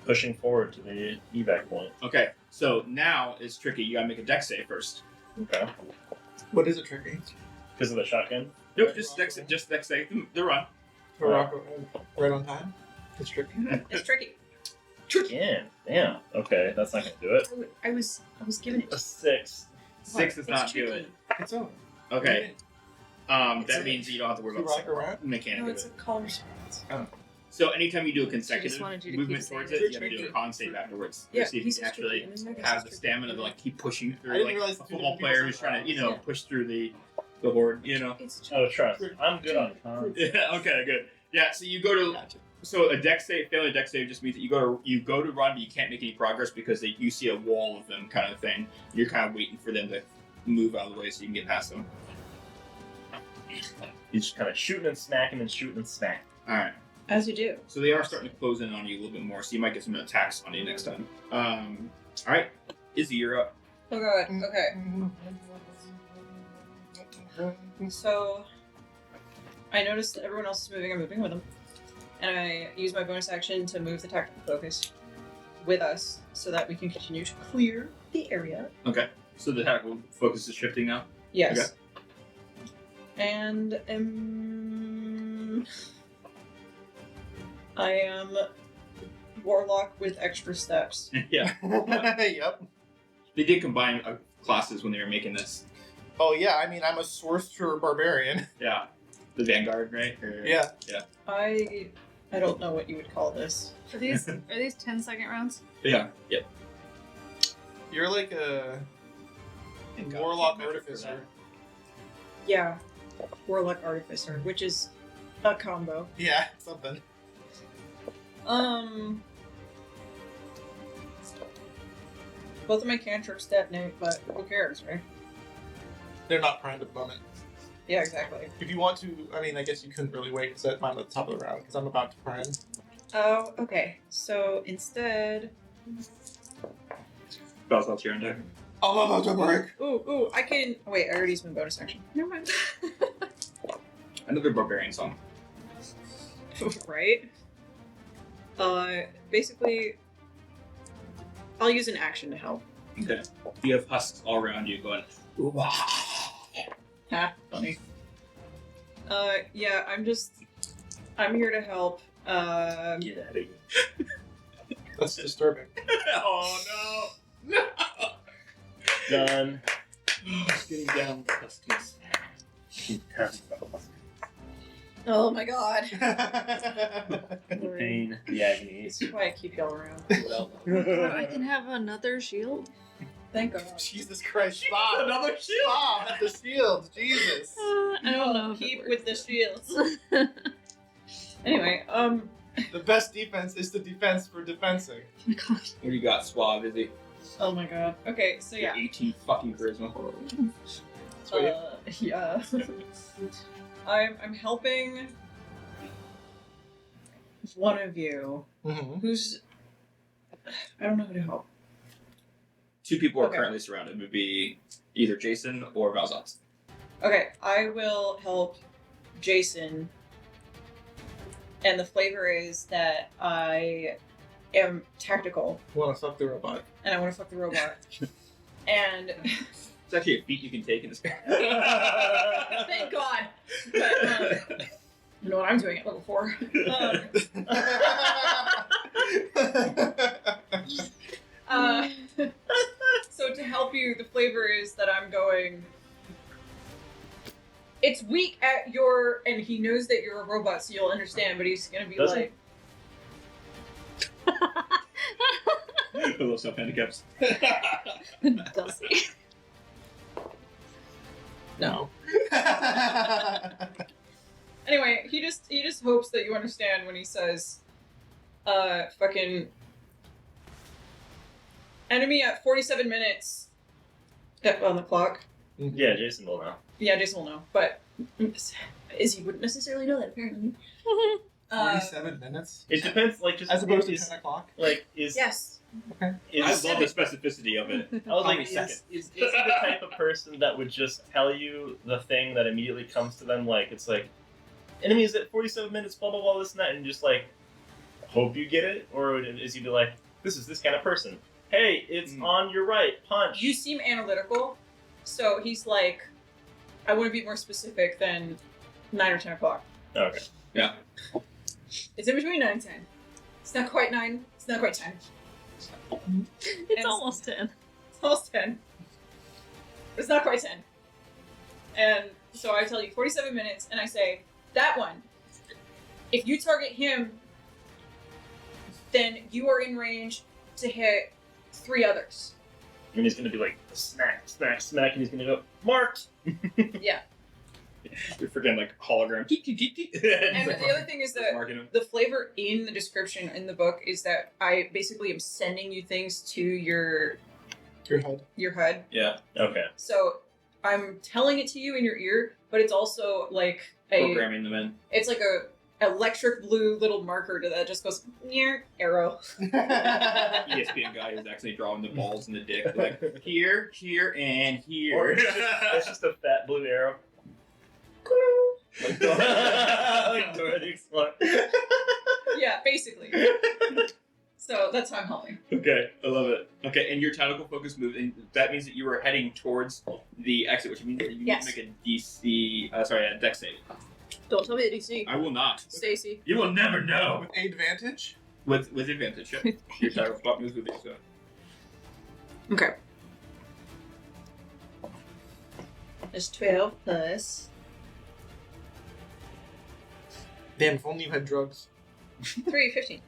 pushing forward to the evac point. Okay, so now it's tricky. You gotta make a dex save first. Okay. What is it, Tricky? Because of the shotgun. Nope, just dex save. The run. Morocco, right on time. It's Tricky. It's tricky. Again. Damn. Okay, that's not gonna do it. I was given it. A 6. 6 is It's not tricky. good. It's over. Okay, It's that a- means you don't have to worry You about rock around. the mechanic No, of it's a it. call response. So anytime you do a She consecutive just wanted you to movement keep towards saying it, it. you have to do a con save afterwards. Yeah, to see if he you says can actually tricky, and then I guess have it's the tricky. stamina to keep pushing I through, didn't like realize a the football two player people who's trying to, yeah. push through the horde. It's Oh, trust. I'm good on con. Yeah. Okay. Good. Yeah. So you go to. Gotcha. So a dex save, failing a dex save just means that you go to run, but you can't make any progress because you see a wall of them, kind of thing. You're kind of waiting for them to move out of the way so you can get past them. He's just kind of shooting and smacking and shooting and smacking. All right. as you do. So they are starting to close in on you a little bit more, so you might get some attacks on you next time. All right, Izzy, you're up. Oh god. Okay. So I noticed that everyone else is moving. I'm moving with them, and I use my bonus action to move the tactical focus with us so that we can continue to clear the area. Okay. So the tactical focus is shifting now. Yes. Okay. And I am warlock with extra steps. Yeah. Yep. They did combine classes when they were making this. Oh yeah, I mean I'm a sorcerer barbarian. Yeah. The Vanguard, right? Or- Yeah. I don't know what you would call this. Are these 10-second rounds? Yeah. Yep. You're like a Thank God, warlock keep metric for artificer. Yeah, warlock artificer, which is a combo. Yeah, something. Both of my cantrips detonate, but who cares, right? They're not primed at the moment. Yeah, exactly. If you want to, I mean, I guess you couldn't really wait because I'm at the top of the round because I'm about to prime. Oh, okay. So instead, Balsal's here and there. Oh, I'm about to break. ooh, I can. Oh, wait, I already used my bonus action. Never mind. Another barbarian song. Right? Basically, I'll use an action to help. Okay. You have husks all around you going. Ha, funny. Yeah, I'm here to help. Get out of here. That's disturbing. Oh no! No! Done. Getting down with huskies. Oh my god. The pain, the agony. This is why I keep y'all around. I can have another shield. Thank God. Jesus Christ, stop. Another shield! Stop. The shield. Jesus. I don't know. If it Keep works. with the shields. Anyway, The best defense is the defense for defensing. Oh my god. What do you got, Suave? Is he? oh my god. Okay, so yeah. 18 fucking charisma. Yeah. I'm helping one of you Mm-hmm. who's I don't know who to help. Two people are Okay. currently surrounded. It would be either Jason or Valzat. Okay, I will help Jason. And the flavor is that I am tactical Want to fuck the robot? and I want to fuck the robot. And It's actually a feat you can take in this. thank God. But, you know what I'm doing at level 4. So to help you, the flavor is that I'm going. It's weak at your, and he knows that you're a robot, so you'll understand. But he's gonna be Does he? like, Little self handicaps. Does he? no. Anyway, he just hopes that you understand when he says, fucking enemy at 47 minutes on the clock. Yeah, Jason will know. Yeah, Jason will know, but Izzy wouldn't necessarily know that apparently. 47 minutes? It depends, like, just As opposed to is, 10 o'clock? like, is Yes. I is, love the specificity of it. I was How like, many is seconds? he the type of person that would just tell you the thing that immediately comes to them? Like, it's like, enemies at 47 minutes, blah, blah, blah, this and that, and just like, hope you get it? Or is he be like, this is this kind of person? Hey, it's on your right, punch. You seem analytical, so he's like, I want to be more specific than 9 or 10 o'clock. Okay. Yeah. It's in between 9 and 10. It's not quite 9. It's not quite 10. It's And- almost 10. It's almost 10. But it's not quite 10. And so I tell you 47 minutes, and I say, that one, if you target him, then you are in range to hit 3 others. And he's gonna be like, smack, smack, smack, and he's gonna go, marked! Yeah. You're freaking like hologram. And the other thing is that Marking him. the flavor in the description in the book is that I basically am sending you things to your Your HUD. HUD. Yeah. Okay. So I'm telling it to you in your ear, but it's also like a Programming them in. it's like a electric blue little marker that just goes near arrow. ESPN guy who's actually drawing the balls and the dick. Like, here, here, and Or here. it's just a fat blue arrow. Like Dora, like Dora the Explorer. Yeah, basically. So that's how I'm helping. Okay, I love it. Okay, and your tactical focus move, and that means that you are heading towards the exit, which means that you Yes. need to make a DC, a dex save. Don't tell me the DC. I will not. Stacy. You will never know. With advantage? With advantage, yeah. Your title spot moves with you, so. Okay. There's 12 plus Damn, if only you had drugs. 3, 15.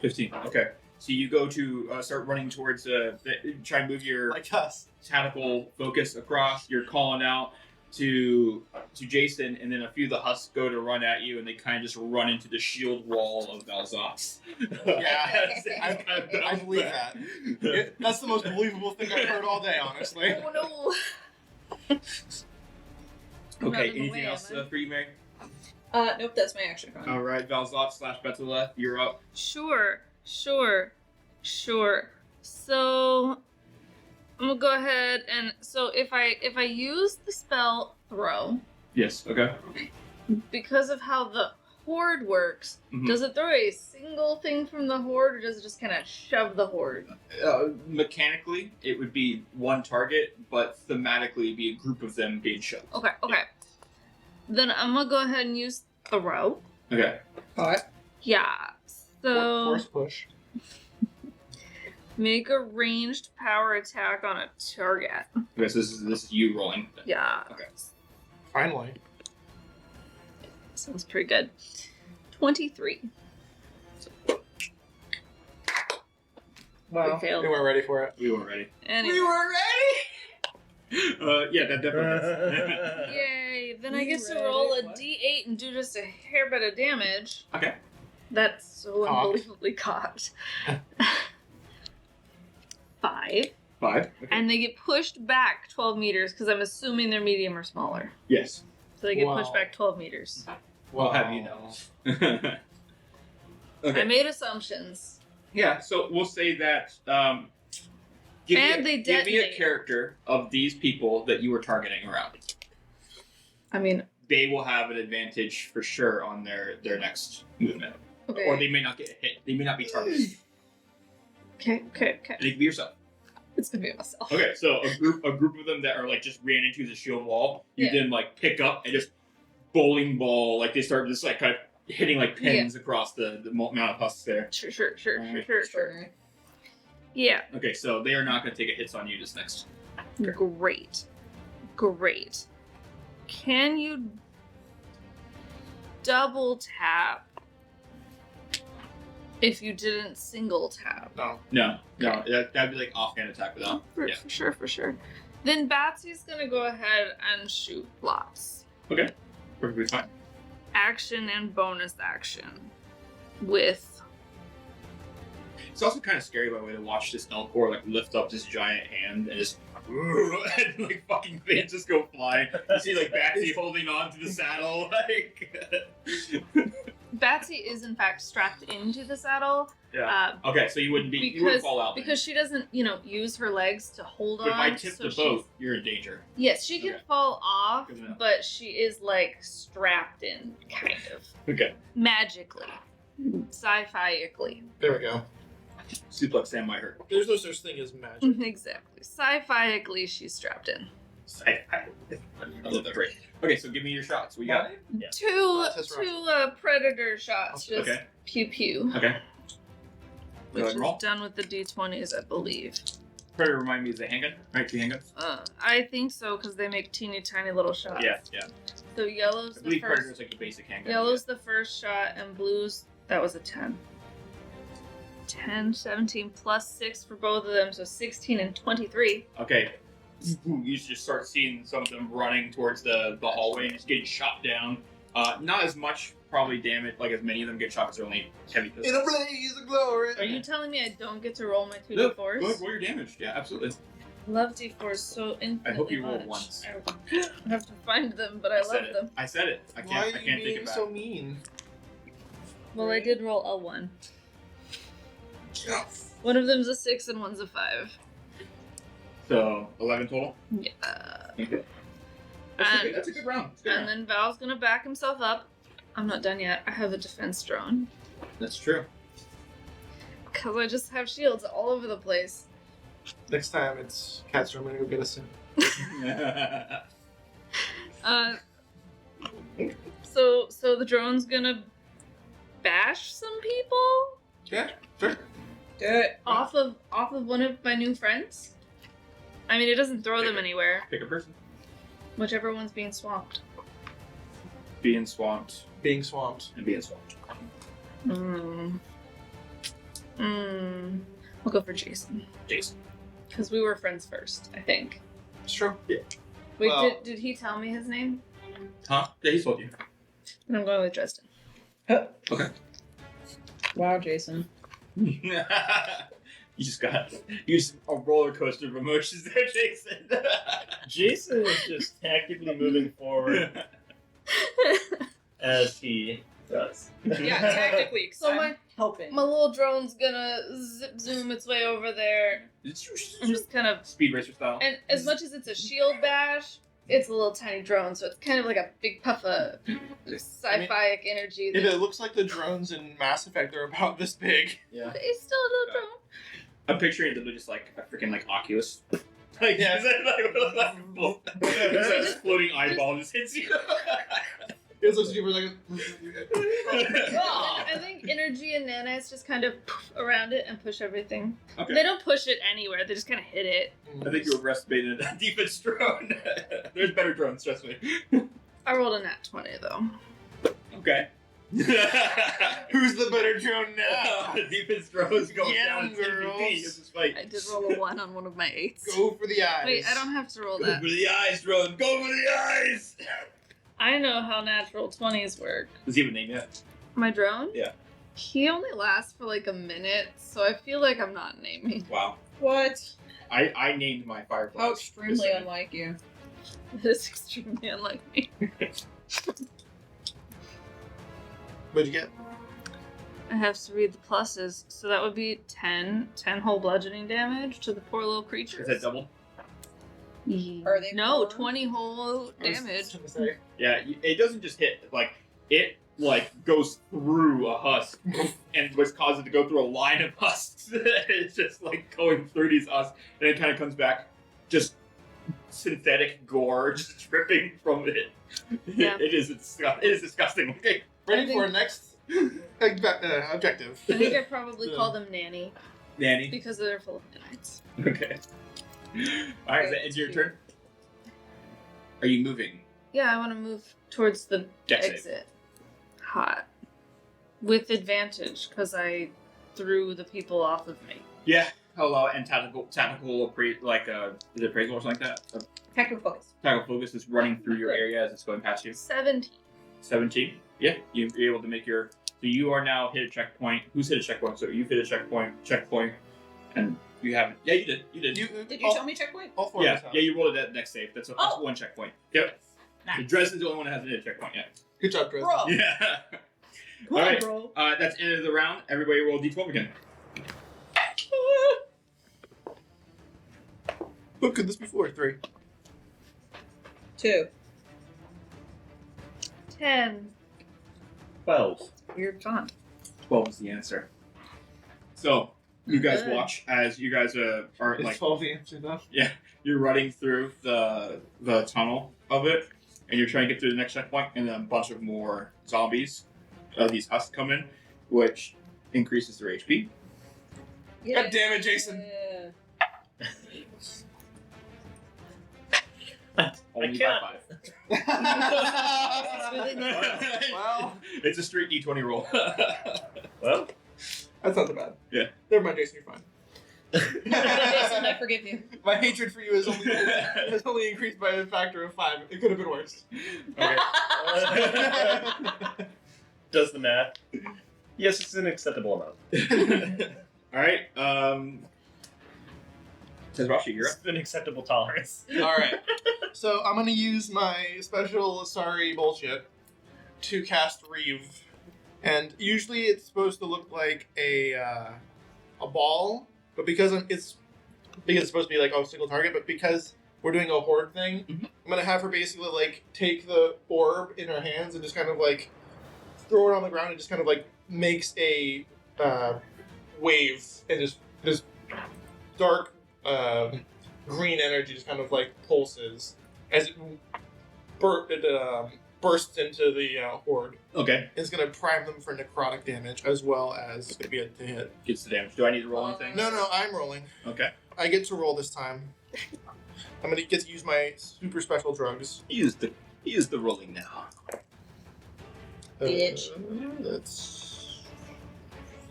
15. Okay. So you go to start running towards, try and move your Like us. tactical focus across. You're calling out to Jason, and then a few of the husks go to run at you, and they kind of just run into the shield wall of Valzox. Yeah, I believe that. That's the most believable thing I've heard all day, honestly. Oh no! I'm not Okay, in the anything way, else am I? for you, Mary? Nope, that's my action con. Alright, Valzox / Betula, you're up. Sure. So I'm gonna go ahead and so if I use the spell throw, Yes, okay. because of how the horde works, Mhm. does it throw a single thing from the horde, or does it just kind of shove the horde? Mechanically, it would be one target, but thematically, it'd be a group of them being shoved. Okay. Then I'm gonna go ahead and use throw. Okay. Alright. Yeah. So Force push. make a ranged power attack on a target. Okay, so this is you rolling. Yeah. Okay. Finally. Sounds pretty good. 23. Wow. We failed. We weren't ready for it. We weren't ready. Anyway. were ready! Yeah, that definitely Yay! Then I We get to read roll it. a d8 and do just a hair bit of damage. Okay. That's so Cocked. unbelievably cocked. 5. 5. Okay. And they get pushed back 12 meters because I'm assuming they're medium or smaller. Yes. So they get Wow. pushed back 12 meters. We'll have you know. Okay. I made assumptions. Yeah, so we'll say that. Give And me they give me a detonate. character of these people that you were targeting around. I mean, They will have an advantage for sure on their next movement, okay. or they may not get hit. They may not be targeted. Okay. It could be yourself. It's gonna be myself. Okay, so a group of them that are like just ran into the shield wall, you Yeah. then like pick up and just bowling ball, like they start just like kind of hitting like pins across the amount of husks there. Sure. Alright. Sure. Yeah. Okay, so they are not going to take a hits on you this next. Great. Can you double tap if you didn't single tap? No. No, that'd be like offhand attack without. Yeah. For sure. Then Batsy's gonna go ahead and shoot lots. Okay, perfectly fine. Action and bonus action with. It's also kind of scary, by the way, to watch this Elcor like lift up this giant hand and just and like fucking things just go flying. You see like Batsy holding on to the saddle, like. Batsy is in fact strapped into the saddle. Yeah. Okay, so you wouldn't fall out then. because she doesn't, use her legs to hold But if on. I tip so the she- boat, you're in danger. Yes, she can Okay. fall off, Good enough. but she is like strapped in, kind of Okay. magically, sci-fi-ically. There we go. Suplex Sam might hurt. There's no such thing as magic. Exactly, sci-fi-ically, she's strapped in. I love that phrase. Okay, so give me your shots. What you got? Yeah. Two That's predator shots, just Okay. pew pew, Okay. which ahead is and roll. done with the d20s, I believe. Predator remind me is a handgun, right? 2 handguns. I think so because they make teeny tiny little shots. Yeah. So yellow's I the believe Predator first. is like the basic handgun. Yellow's the first shot, and blue's that was a 10. 10, 17 plus 6 for both of them, so 16 and 23. Okay. You just start seeing some of them running towards the hallway and just getting shot down. Not as much probably damage, like as many of them get shot because they're only heavy In a pistols. blaze of glory. Are you telling me I don't get to roll my 2 No, d4s? go ahead, roll your damage. Yeah, absolutely. Love d4s so infinitely I hope you roll much. once. I have to find them, but I said love it. them. I said it. I Why can't are you take being it back. so mean? Well, I did roll a 1. One of them's a 6 and one's a 5. So 11 total. Yeah. Okay. And, That's a good round. It's a good and then Val's gonna back himself up. I'm not done yet. I have a defense drone. That's true. Because I just have shields all over the place. Next time it's Cat's room, I'm gonna go get us in. So the drone's gonna bash some people Yeah, sure. Do it. off of one of my new friends. I mean, it doesn't throw them anywhere. Pick a person. Whichever one's being swamped. Being swamped Being swamped. and being swamped. We'll go for Jason Jason. because we were friends first. I think. It's true. Wait, Well- did he tell me his name? Huh? Yeah, he told you. Then I'm going with Dresden. Okay. Wow, Jason. You just got a roller coaster of emotions there, Jason. Jason is just tactically moving forward as he does. Yeah, tactically. 'cause So I'm helping. My little drone's gonna zoom its way over there and just kind of. Speed racer style. And as much as it's a shield bash, it's a little tiny drone, so it's kind of like a big puff of sci-fi energy. It looks like the drones in Mass Effect are about this big. Yeah. It's still a little drone. I'm picturing it just like a freaking like Oculus. Like, Yeah. it's a floating eyeball just hits you. It looks super like. I think energy and nanites just kind of poof around it and push everything. Okay. They don't push it anywhere, they just kind of hit it. I think you overestimated a defense drone. There's better drones, trust me. I rolled a nat 20 though. Okay. Who's the better drone now? Defense drones going Yeah, down in 10 girls. BP in this fight. I did roll a 1 on one of my 8s. Go for the eyes. Wait, I don't have to roll Go that. for the eyes, drone. Go for the eyes. I know how natural 20s work. Does he have a name yet? My drone? Yeah. He only lasts for like a minute, so I feel like I'm not naming. Wow. What? I named my fireflies. How extremely unlike you. It is extremely unlike me. What'd you get? I have to read the pluses, so that would be 10 whole bludgeoning damage to the poor little creatures. Is that double? Are they No, more? 20 whole damage. Yeah, it doesn't just hit. Like, it goes through a husk and what's caused it to go through a line of husks. It's just like going through these husks and it kind of comes back just synthetic gore just dripping from it. Yeah. It is disgusting. Okay. Ready I think- for next objective. I think I probably call them nanny Nanny. because they're full of nanites. Okay. Alright, is that it's your turn? Are you moving? Yeah, I want to move towards the Dex save. exit. Hot. With advantage, because I threw the people off of me. Yeah. Hello, and tactical is it appraisal or something like that? Tactical focus. Tactical focus is running through your area as it's going past you. 17. 17. Yeah, you're able to make your. So you are now hit a checkpoint. Who's hit a checkpoint? So you've hit a checkpoint, and you haven't. Yeah, you did. You did. Did you tell me checkpoint? All four yeah, of us have. yeah, you rolled it that next save. That's Oh. one checkpoint. Yep. So Nice. Dresden's the only one that hasn't hit a checkpoint yet. Good job, Dresden. Bro. Yeah. Come All on, right. bro. That's the end of the round. Everybody roll d12 again. What could this be for? 3. 2. 10. 12. Weird font. 12 is the answer. So you guys Good. watch as you guys are It's like 12 the answer, though. you're running through the tunnel of it, and you're trying to get through the next checkpoint, and then a bunch of more zombies, these husks come in, which increases their HP. God damn it, Jason. Yeah. Only can't. by 5. Well, It's a straight d20 roll. Well, that's not so bad. Yeah. Never mind, Jason, you're fine. Jason, I forgive you. My hatred for you is only increased by a factor of 5. It could have been worse. Okay. does the math. Yes, it's an acceptable amount. All right. Says Rashi, you're up. It's an acceptable tolerance. Alright. So I'm gonna use my special sorry bullshit to cast Reeve. And usually it's supposed to look like a ball, but because it's supposed to be like a single target, but because we're doing a horde thing, Mhm. I'm gonna have her basically like take the orb in her hands and just kind of like throw it on the ground and just kind of like makes a wave and just dark green energy just kind of like pulses as it bursts into the horde. Okay. It's going to prime them for necrotic damage as well as maybe a to hit. Gets the damage. Do I need to roll anything? No, I'm rolling. Okay. I get to roll this time. I'm going to get to use my super special drugs. Use the rolling now. Bitch. That's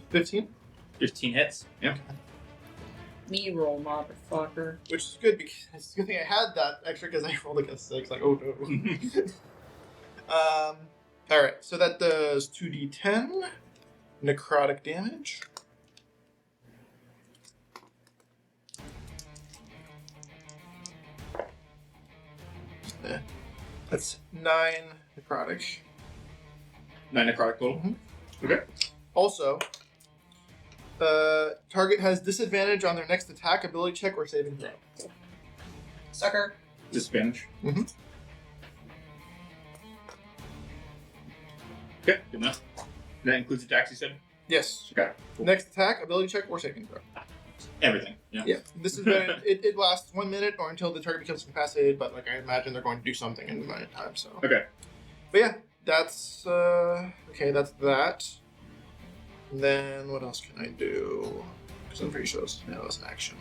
15. 15 hits. Yeah. Me roll, motherfucker. Which is good because it's a good thing I had that extra because I rolled like a 6. Like, oh no. Alright, so that does 2d10 necrotic damage. That's 9 necrotic. 9 necrotic total. Mhm. Okay. Also, target has disadvantage on their next attack, ability check, or saving throw. Sucker. Disadvantage. Mm-hmm. Okay, good enough. That includes attacks, you said? Yes. Okay. Next attack, ability check, or saving throw. Everything. Yeah. Yeah. This is when it lasts 1 minute or until the target becomes incapacitated, but like I imagine they're going to do something in the amount of time. So. Okay. But yeah, that's okay. That's that. And then what else can I do? Because I'm pretty sure that's an action.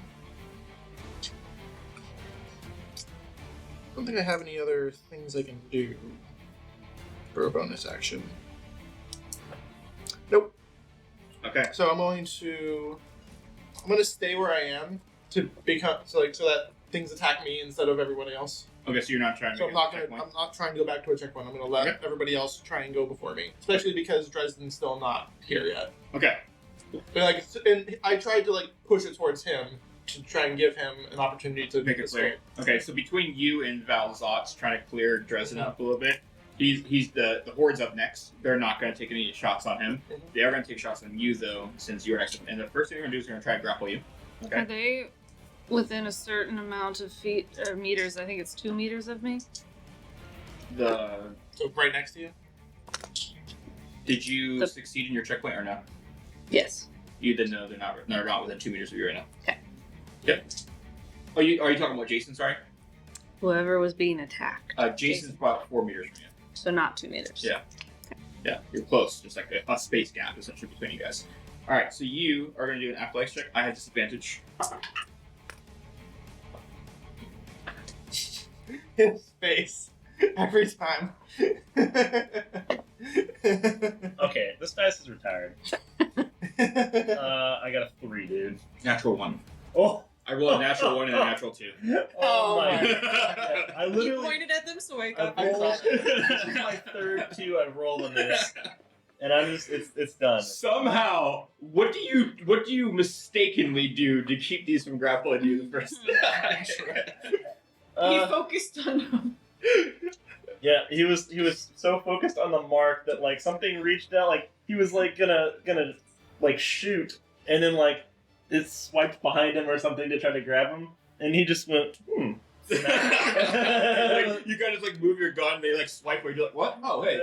I don't think I have any other things I can do for a bonus action. Nope. Okay. So I'm going to stay where I am to become so that things attack me instead of everybody else. Okay, so you're not trying to So make I'm not trying to go back to a checkpoint. I'm gonna let Okay. everybody else try and go before me. Especially because Dresden's still not here yet. Okay. But and I tried to push it towards him to try and give him an opportunity to Make it escape. clear. Okay, so between you and Valzot's trying to clear Dresden up a little bit, he's the horde's up next. They're not going to take any shots on him. Mhm. They are going to take shots on you though, since you're next. And the first thing they're going to do is they're going to try to grapple you. Are Okay. they within a certain amount of feet or meters? I think it's 2 meters of me. So right next to you. Did you succeed in your checkpoint or no? Yes. You didn't know they're not within 2 meters of you right now. Okay. Yep. Are you talking about Jason? Sorry. Whoever was being attacked. Jason's about 4 meters from you. So not 2 meters. Yeah. Yeah, you're close. Just like a space gap essentially between you guys. All right, so you are going to do an athletics check. I have disadvantage. His face every time. Okay, this dice is retired. I got a 3, dude. Natural 1. Oh, I rolled a natural 1 and a natural 2. oh my my god! I You literally pointed at them, so I I got rolled. This is my third 2 I've rolled on this, and I'm just it's done. Somehow, what do you mistakenly do to keep these from grappling you the first time? He focused on them. Yeah, he was so focused on the mark that something reached out, he was gonna shoot, and then it swiped behind him or something to try to grab him, and he just went Like, you kind of move your gun, they swipe where you're like, what? Oh hey.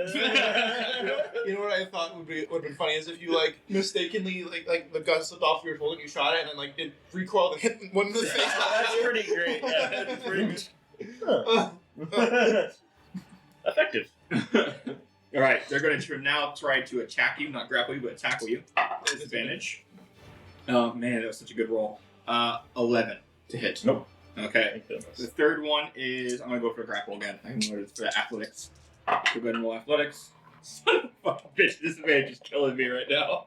You know what I thought would have been funny is if you mistakenly the gun slipped off your shoulder and you shot it and then it recoiled and hit one of the face. That's pretty great. Yeah, that's pretty good. Effective. All right, they're going to now try to attack you, not grapple you, but tackle you. Disadvantage. Oh man, that was such a good roll. 11 to hit. Nope. Okay. Thank goodness. The third one is I'm gonna go for a grapple again. I'm gonna go for the athletics. So go ahead and roll athletics. Son of a fucking bitch, this man is killing me right now.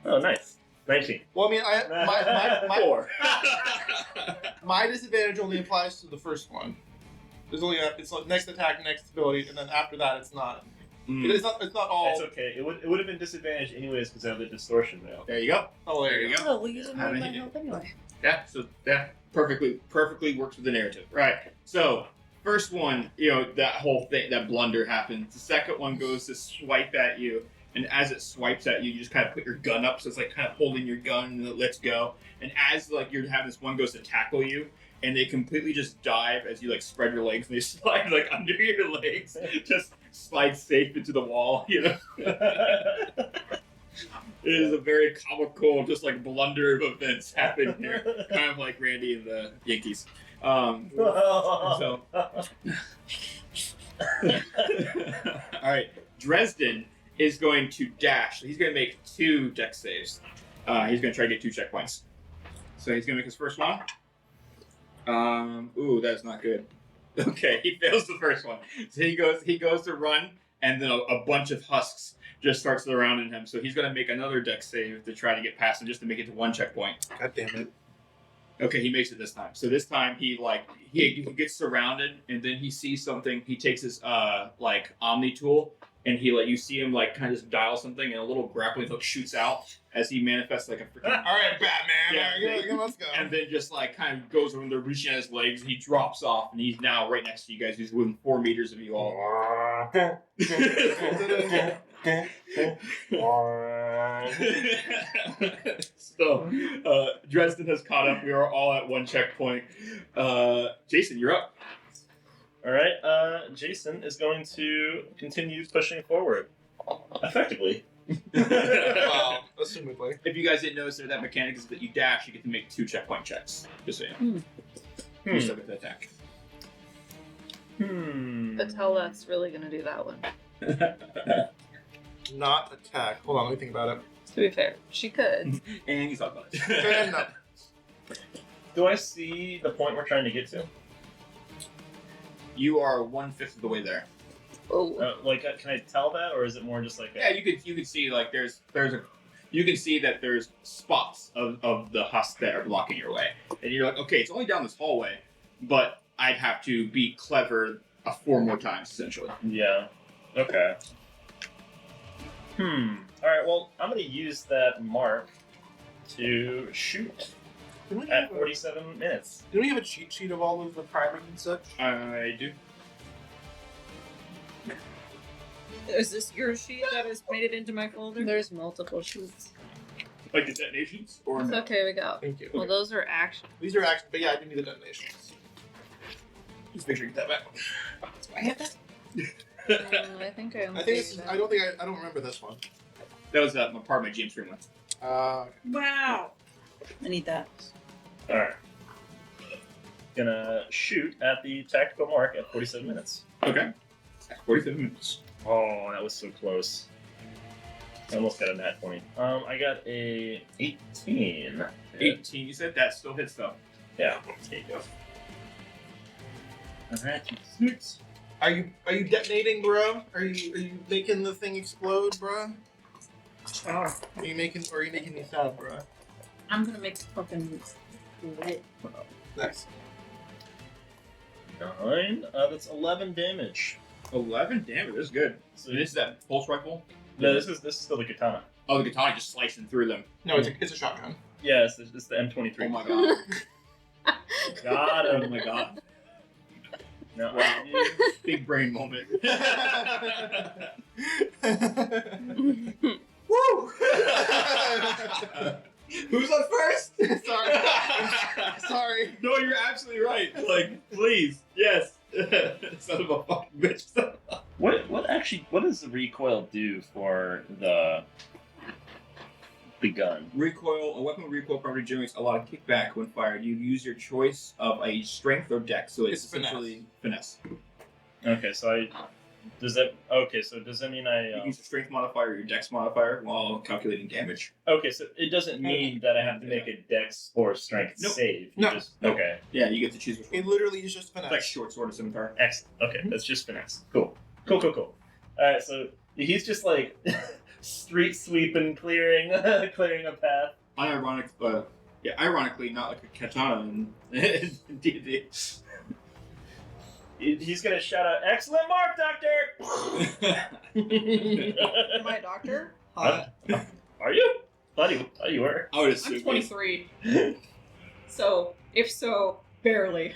Oh, nice. 19. Well, I mean, my 4. my disadvantage only applies to the first one. There's only it's next attack, next ability, and then after that, it's not. It's not all. That's okay. It would have been disadvantaged anyways because I have the distortion now. There you go. Oh, there you go. Oh, well, you didn't How have my many- help anyway. Yeah, so that perfectly works with the narrative. Right. So first one, that whole thing, that blunder happens. The second one goes to swipe at you, and as it swipes at you, you just kind of put your gun up, so it's kind of holding your gun and it lets go. And as you're having this one goes to tackle you, and they completely just dive as you spread your legs and they slide under your legs, just slide safe into the wall. It is a very comical, just blunder of events happening here, kind of like Randy and the Yankees. So Dresden is going to dash. So he's going to make 2 dex saves. He's going to try to get 2 checkpoints. So he's going to make his first one. Ooh, that's not good. Okay, he fails the first one. So he goes to run, and then a bunch of husks just starts surrounding him. So he's going to make another dex save to try to get past him, just to make it to 1 checkpoint. God damn it. Okay, he makes it this time. So this time he gets surrounded, and then he sees something. He takes his Omni tool, and you see him kind of just dial something, and a little grappling hook shoots out as he manifests like a freaking. All right, Batman. Yeah, Let's go. And then just kind of goes over there, reaching at his legs, and he drops off, and he's now right next to you guys. He's within 4 meters of you all. So, Dresden has caught up. We are all at 1 checkpoint. Jason, you're up. All right. Jason is going to continue pushing forward, effectively. Well, assumedly. If you guys didn't notice, that mechanic is that you dash, you get to make 2 checkpoint checks. Just so you know. You still get the attack. Patella's really gonna do that one. Not attack. Hold on, let me think about it. To be fair, she could. And you thought about it. And no. Do I see the point we're trying to get to? You are 1/5 of the way there. Oh. Can I tell that, or is it more just like? Yeah, you could see you can see that there's spots of the husk that are blocking your way, and you're like, okay, it's only down this hallway, but I'd have to be clever 4 more times essentially. Yeah. Okay. All right. Well, I'm going to use that mark to shoot at 47 minutes. Didn't we have a cheat sheet of all of the priming and such? I do. Is this your sheet that has made it into my folder? There's multiple sheets. Like the detonations, or It's no? okay, we go. Thank you. Well, those are action. These are action, but yeah, I do need the detonations. Just make sure you get that back. Do I have that? I think I only I think gave this is, that. I don't remember this one. That was part of my James Green one. Wow. I need that. All right. Gonna shoot at the tactical mark at 47 minutes. Okay. 47 minutes. Oh, that was so close. I almost got a nat 20. I got a 18. 18. You said that still hits though. Yeah. There you go. Alright, 6. Are you detonating, bro? Are you making the thing explode, bro? Oh. Are you making me sad, bro? I'm gonna make fucking lit. Nice. 9. That's 11 damage. 11 damage. That's good. So So this is that pulse rifle. no, this is still the katana. Oh, the katana just slicing through them. No, it's a shotgun. Yeah, it's the M23. Oh my god. God, Oh my god. No, Wow. Big brain moment. Woo! Who's on first? Sorry. Sorry. No, you're absolutely right. Please, yes. Son of a fucking bitch. what does the recoil do for the gun? Recoil, a weapon with recoil probably generates a lot of kickback when fired. You use your choice of a strength or dex, so it's essentially finesse. Okay, so does that mean You use your strength modifier or your dex modifier while calculating damage. Okay, so it doesn't mean that I have to make a dex or strength Nope. save. No. Okay. Yeah, you get to choose which one. It literally is just It's like finesse. short sword or scimitar. Excellent. Okay, that's just finesse. Cool. Alright, so he's just like street sweeping, clearing a path. Ironically, not like a katana in D&D. He's gonna shout out, "Excellent mark, Doctor!" Am I a doctor? Are you? Thought you were. I would I'm assume. 23. So, if so, barely.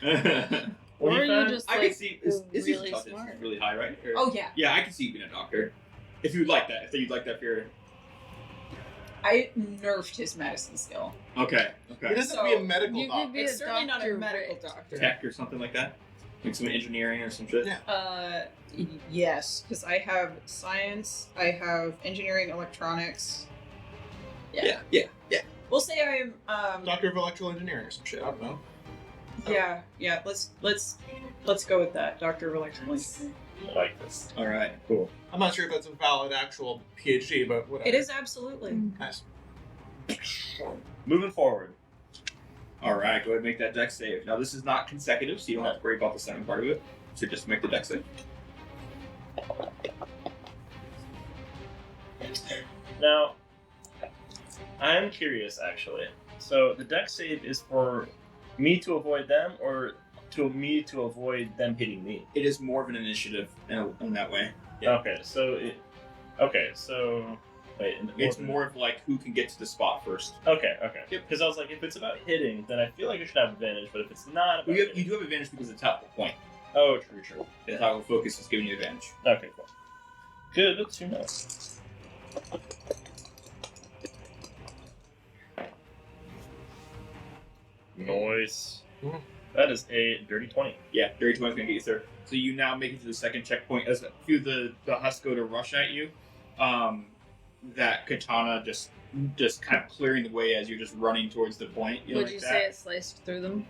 What Or do you you find? just I can like see. Is his really intelligence smart. really high, right? Or- Oh, yeah. Yeah, I can see you being a doctor. If you'd like that. If you'd like that for your... I nerfed his medicine skill. Okay. He doesn't be a So, medical you could doctor. be It's a certainly not a doctor, medical right? doctor. Tech or something like that? Like some engineering or some shit? Yeah. Yes, because I have science, I have engineering, electronics. Yeah. We'll say I'm Doctor of electrical engineering or some shit. I don't know. yeah. Let's Let's go with that, Doctor Reluctantly. I like this. All right. Cool. I'm not sure if that's a valid actual PhD, but whatever. It is absolutely. Nice. Moving forward. All right. Go ahead and make that dex save. Now this is not consecutive, so you don't have to worry about the second part of it. So just make the dex save. Now, I'm curious actually. So the dex save is for me to avoid them, or to me to avoid them hitting me? It is more of an initiative in that way. Yeah. Okay, so wait. It's more of like who can get to the spot first. Okay. Yep. Because I was like, if it's about hitting, then I feel like I should have advantage. But if it's not, about You hitting, do have advantage because it's tactical point. oh, true. The tactical focus is giving you advantage. Okay, cool. Good to know. Nice. Mhm. That is a dirty 20. Yeah, dirty 20 is gonna get you through. So you now make it to the second checkpoint. As a few of the husks go to rush at you, that katana just kind of clearing the way as you're just running towards the point. Would you say it sliced through them?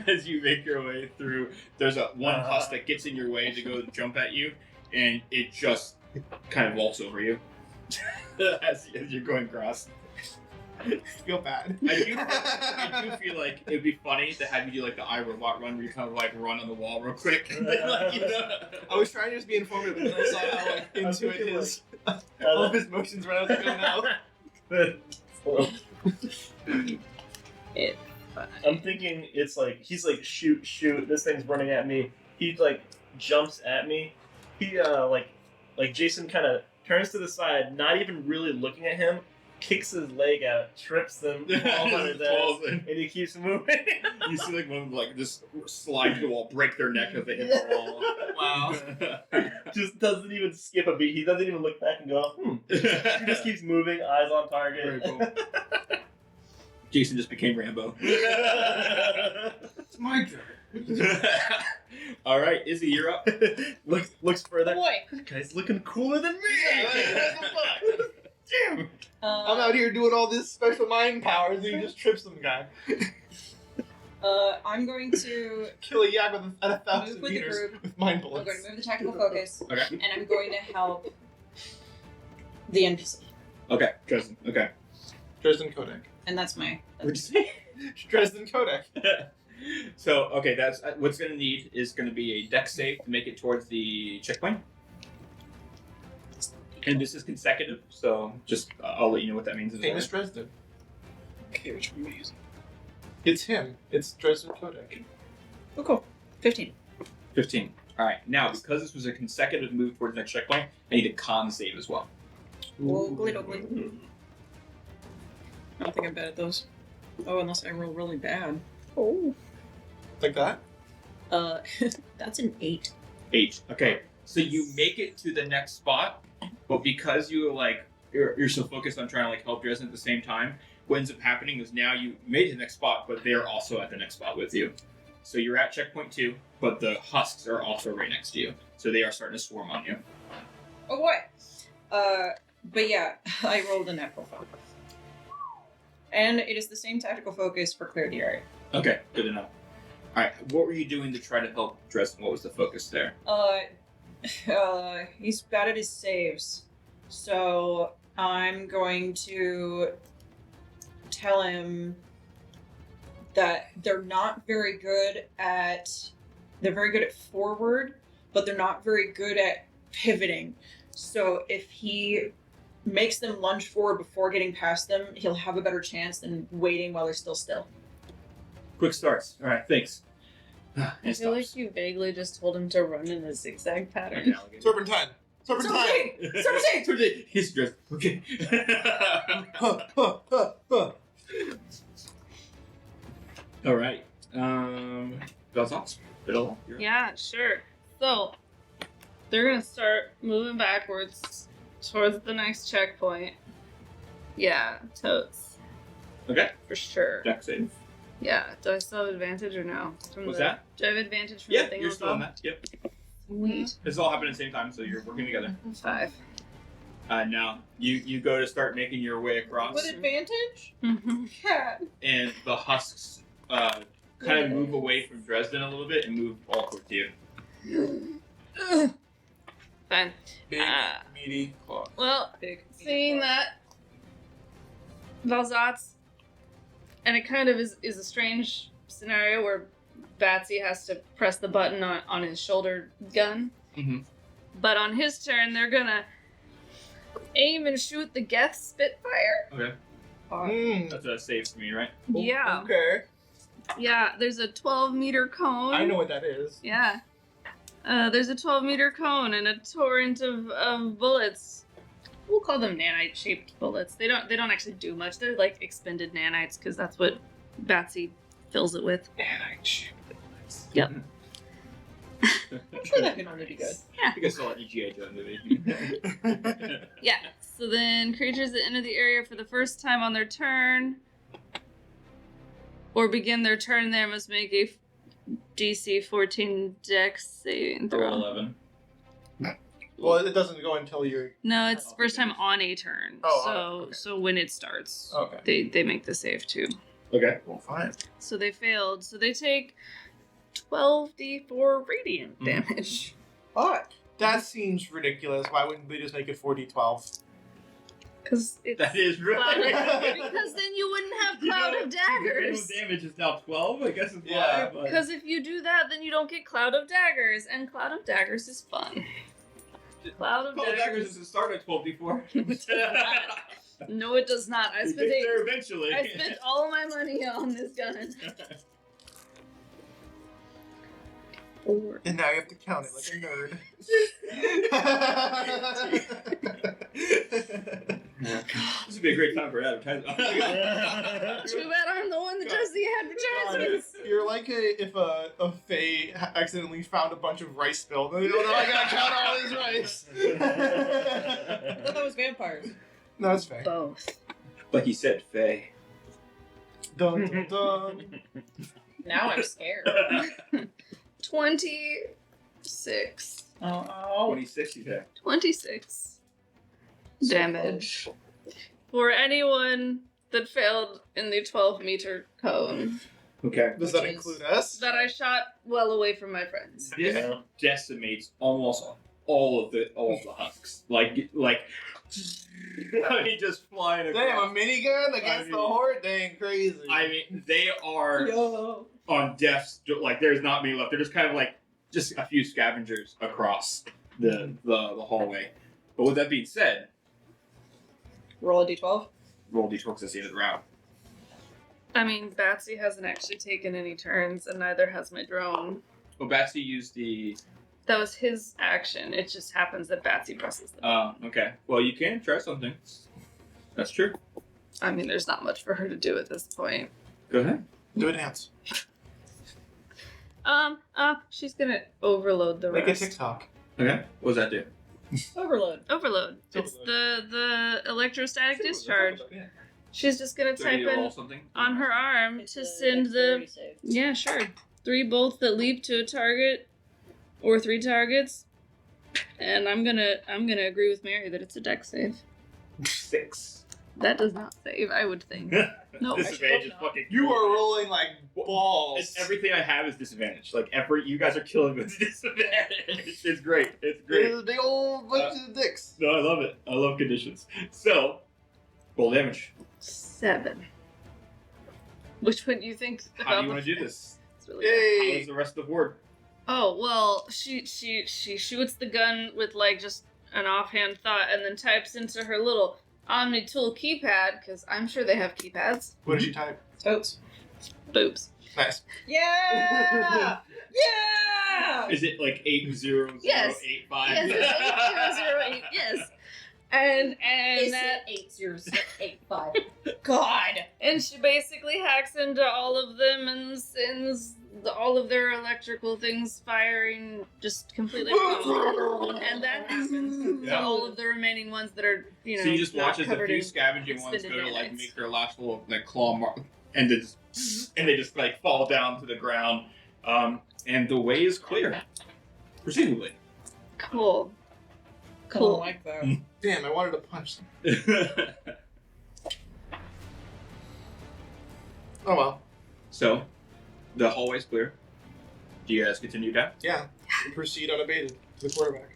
As you make your way through, there's one husk that gets in your way to go jump at you, and it just kind of vaults over you as you're going across. I feel bad. I do feel like it would be funny to have you do like the iRobot run where you kind of like run on the wall real quick. Like, you know? I was trying to just be informative, and then I saw how like I was into it thinking, his all of his motions when I was like, oh no. I'm thinking it's like he's like shoot, this thing's running at me. He like jumps at me. He like Jason kind of turns to the side, not even really looking at him, kicks his leg out, trips them, falls on his ass, and he keeps moving. You see like one of them like just slide to the wall, break their neck as they hit the wall. Wow. Just doesn't even skip a beat. He doesn't even look back and go, He just keeps moving, eyes on target. Very cool. Jason just became Rambo. It's my turn. All right, Izzy, you're up. looks further. Boy! Guy's looking cooler than me. Damn. I'm out here doing all this special mind powers, and he just trips some guy. I'm going to Kill a yak at 1,000 Move with the meters group. with mind I'm bullets. going to move the tactical focus, Okay. and I'm going to help the NPC. Okay, Dresden. Okay. Dresden Kodak. And that's my. What'd you say? Dresden Kodak. So, okay, that's what's going to need is going to be a dex save to make it towards the checkpoint. And this is consecutive, so just I'll let you know what that means as well. Famous Dresden. Okay, which one am I using? It's him. It's Dresden Kodak. Oh, cool. 15. 15. All right, now because this was a consecutive move towards the next checkpoint, I need a con save as well. Woogly doogly. I don't think I'm bad at those. Oh, unless I roll really bad. Oh. Like that? That's an 8. 8. Okay, so you make it to the next spot, but because you're so focused on trying to like help Dresden at the same time, what ends up happening is now you made it to the next spot, but they're also at the next spot with you. So you're at checkpoint 2, but the husks are also right next to you, so they are starting to swarm on you. Oh boy. But yeah, I rolled a natural focus. And it is the same tactical focus for clear the area. Okay, good enough. All right, what were you doing to try to help Dresden? What was the focus there? He's bad at his saves. So I'm going to tell him that they're very good at forward, but they're not very good at pivoting. So if he makes them lunge forward before getting past them, he'll have a better chance than waiting while they're still. Quick starts. All right, thanks. I And feel like stops. you vaguely just told him to run in a zigzag pattern. Okay, I'll get it. Serpentine. Serpentine. Serpentine! He's dressed. Okay. Huh, huh, huh, huh. All right. Belzons. Biddle. Yeah, sure. So, they're gonna start moving backwards towards the next checkpoint. Yeah, totes. Okay. For sure. Dex save. Yeah. Do I still have advantage or no? What's that? Do I have advantage from Yeah, the thing you're on still on top? that. Yep. Sweet. This all happened at the same time, so you're working together. 5. Now you go to start making your way across, With advantage? Mm-hmm. Cat. and the husks kind of move away from Dresden a little bit and move all towards you. Fine. Big, meaty claws. Well, Big. seeing that, Valzat's, and it kind of is a strange scenario where Batsy has to press the button on his shoulder gun. Mm-hmm. But on his turn, they're gonna aim and shoot the Geth Spitfire. Okay. That's a save for me, right? Yeah. Okay. Yeah, there's a 12-meter cone. I know what that is. Yeah. There's a 12-meter cone and a torrent of bullets. We'll call them nanite-shaped bullets. They don't actually do much. They're like expended nanites because that's what Batsy fills it with. Nanite. Yep. I'm sure that can only be good. I think I saw an G.I. Joe movie. Yeah. So then creatures that enter the area for the first time on their turn or begin their turn there must make a DC 14 Dex saving throw. 11. Well, it doesn't go until you're. No, it's first time on a turn. Oh, okay. So when it starts, Okay. they make the save too. Okay. Well, fine. So they failed. So they take 12d4 radiant damage. Hot. That seems ridiculous. Why wouldn't they just make it 4d12? Because it's That is cloud really. because then you wouldn't have cloud of daggers. Minimum damage is now 12. I guess it's Yeah. why, but- Because if you do that, then you don't get cloud of daggers, and cloud of daggers is fun. Cloud of Call daggers. daggers doesn't start at 12d4. No, it does not. I You spent get there eventually. I spent all my money on this gun. 4. And now you have to count it like a nerd. This would be a great time for advertising. Too bad I'm the one that does the advertisements. You're like if a fae accidentally found a bunch of rice spilled and they don't know I gotta count all this rice. I thought that was vampires. No, it's fae. Both. Like you said, Faye. Dun, dun, dun. Now I'm scared. 26. Oh. 26, you said. 26 damage. For anyone that failed in the 12-meter cone Okay. Does that Which is- include us? that I shot well away from my friends. This Yeah. decimates almost all of the husks. Like I mean, just flying across. Damn, a minigun against I mean- the horde? Dang, crazy. I mean, they are Yo. on death's like. There's not many left. They're just kind of like just a few scavengers across the hallway. But with that being said, Roll a d12. roll d12 at the end of the round. I mean, Batsy hasn't actually taken any turns, and neither has my drone. Well, Batsy used the. That was his action. It just happens that Batsy presses them. Okay. Well, you can try something. That's true. I mean, there's not much for her to do at this point. Go ahead. Do a dance. She's gonna overload the Make a rest. TikTok. Okay. What does that do? Overload. Overload. It's the electrostatic discharge. She's just gonna Do I need type to roll in something? on her arm It's to a send the. dexterity save. Yeah, sure. 3 bolts that leap to a target, or 3 targets, and I'm gonna agree with Mary that it's a dex save. 6. That does not save, I would think. No. Disadvantage is not. fucking. You are rolling like balls. It's everything I have is disadvantage. Like you guys are killing me with disadvantage. It's great. It's great. There's a big old bunch of dicks. No, I love it. I love conditions. So, roll damage. 7. Which one do you think? How do you want to do this? It's really How Yay! is the rest of the horde? Oh well, she shoots the gun with like just an offhand thought, and then types into her little Omni Tool keypad because I'm sure they have keypads. What did she type? Totes. Boobs. Nice. Yeah! Yeah! Is it like 800085? Yes. Yes, it's 8008. Yes. And Is that it 80685? God! and she basically hacks into all of them and sends all of their electrical things firing just completely wrong. And that happens Yeah. to all of the remaining ones that are, you know, So you just not watch as a covered few in scavenging ones expended go to like nanites. make their last little like claw mark, and they just like fall down to the ground, and the way is clear, presumably. Cool. I don't Cool. like that. Damn, I wanted to punch them. Oh well. So, The hallway's clear. Do you guys continue down? Yeah. We proceed unabated to the quarterback.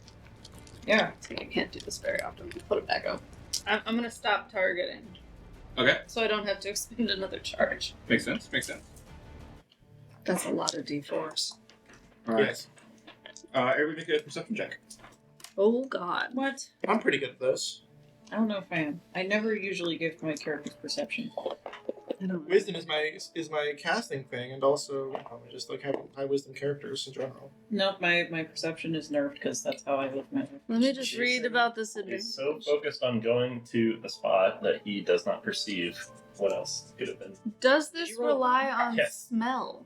Yeah. I can't do this very often. Put it back up. I'm gonna stop targeting, Okay, so I don't have to expend another charge. makes sense. Makes sense. That's a lot of d4s. All right. Yes. Everybody make a perception check. Oh god. What? I'm pretty good at this. I don't know if I am. I never usually give my characters perception. I don't know. Wisdom is my casting thing, and also I just like having high wisdom characters in general. No, my perception is nerfed because that's how I live my life. Let me just Jason read about this advantage. He's so focused on going to a spot that he does not perceive what else could have been. Does this You roll rely on Yes. smell?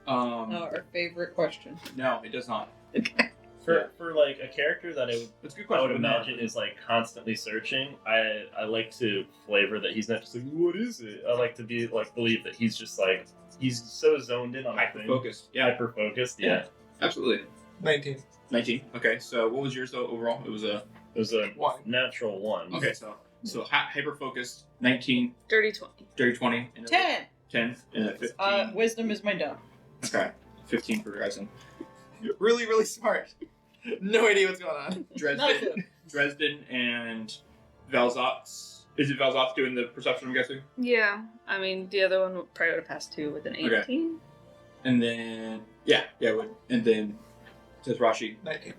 Our favorite question. No, it does not. For like a character that That's a good I question. would but no. imagine is like constantly searching. I like to flavor that he's not just like, what is it? I like to be like believe that he's just like he's so zoned in on a Hyper thing. focused. Yeah, Hyper focused. Yeah. absolutely. 19. 19. Okay, so what was yours though overall? It was a It was a 1. natural one. okay. So hyper focused. 19, Dirty 20. dirty 20, and 10! 10, and a 15. Wisdom is my dumb. Okay, 15 for Dresden. Really, really smart. No idea what's going on. Not a Dresden, clue. Dresden, and Valzotz. Is it Valzotz doing the perception? I'm guessing. Yeah, I mean, the other one would probably would have passed too with an 18. Okay. And then it would. And then says Rashi. 19.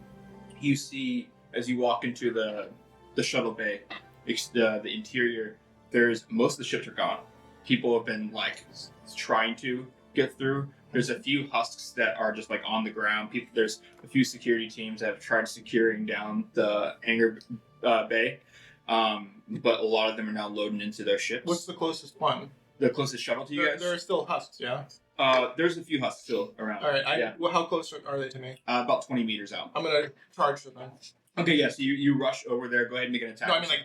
You see as you walk into the shuttle bay, the interior. There's most of the ships are gone. People have been like trying to get through. There's a few husks that are just like on the ground. There's a few security teams that have tried securing down the hangar bay, but a lot of them are now loading into their ships. What's the closest one? The closest shuttle to you guys? There are still husks, yeah? There's a few husks still around. Alright, Yeah. well, how close are they to me? About 20 meters out. I'm gonna charge them then. Okay, yeah, so you rush over there. Go ahead and make an attack. No, I mean like...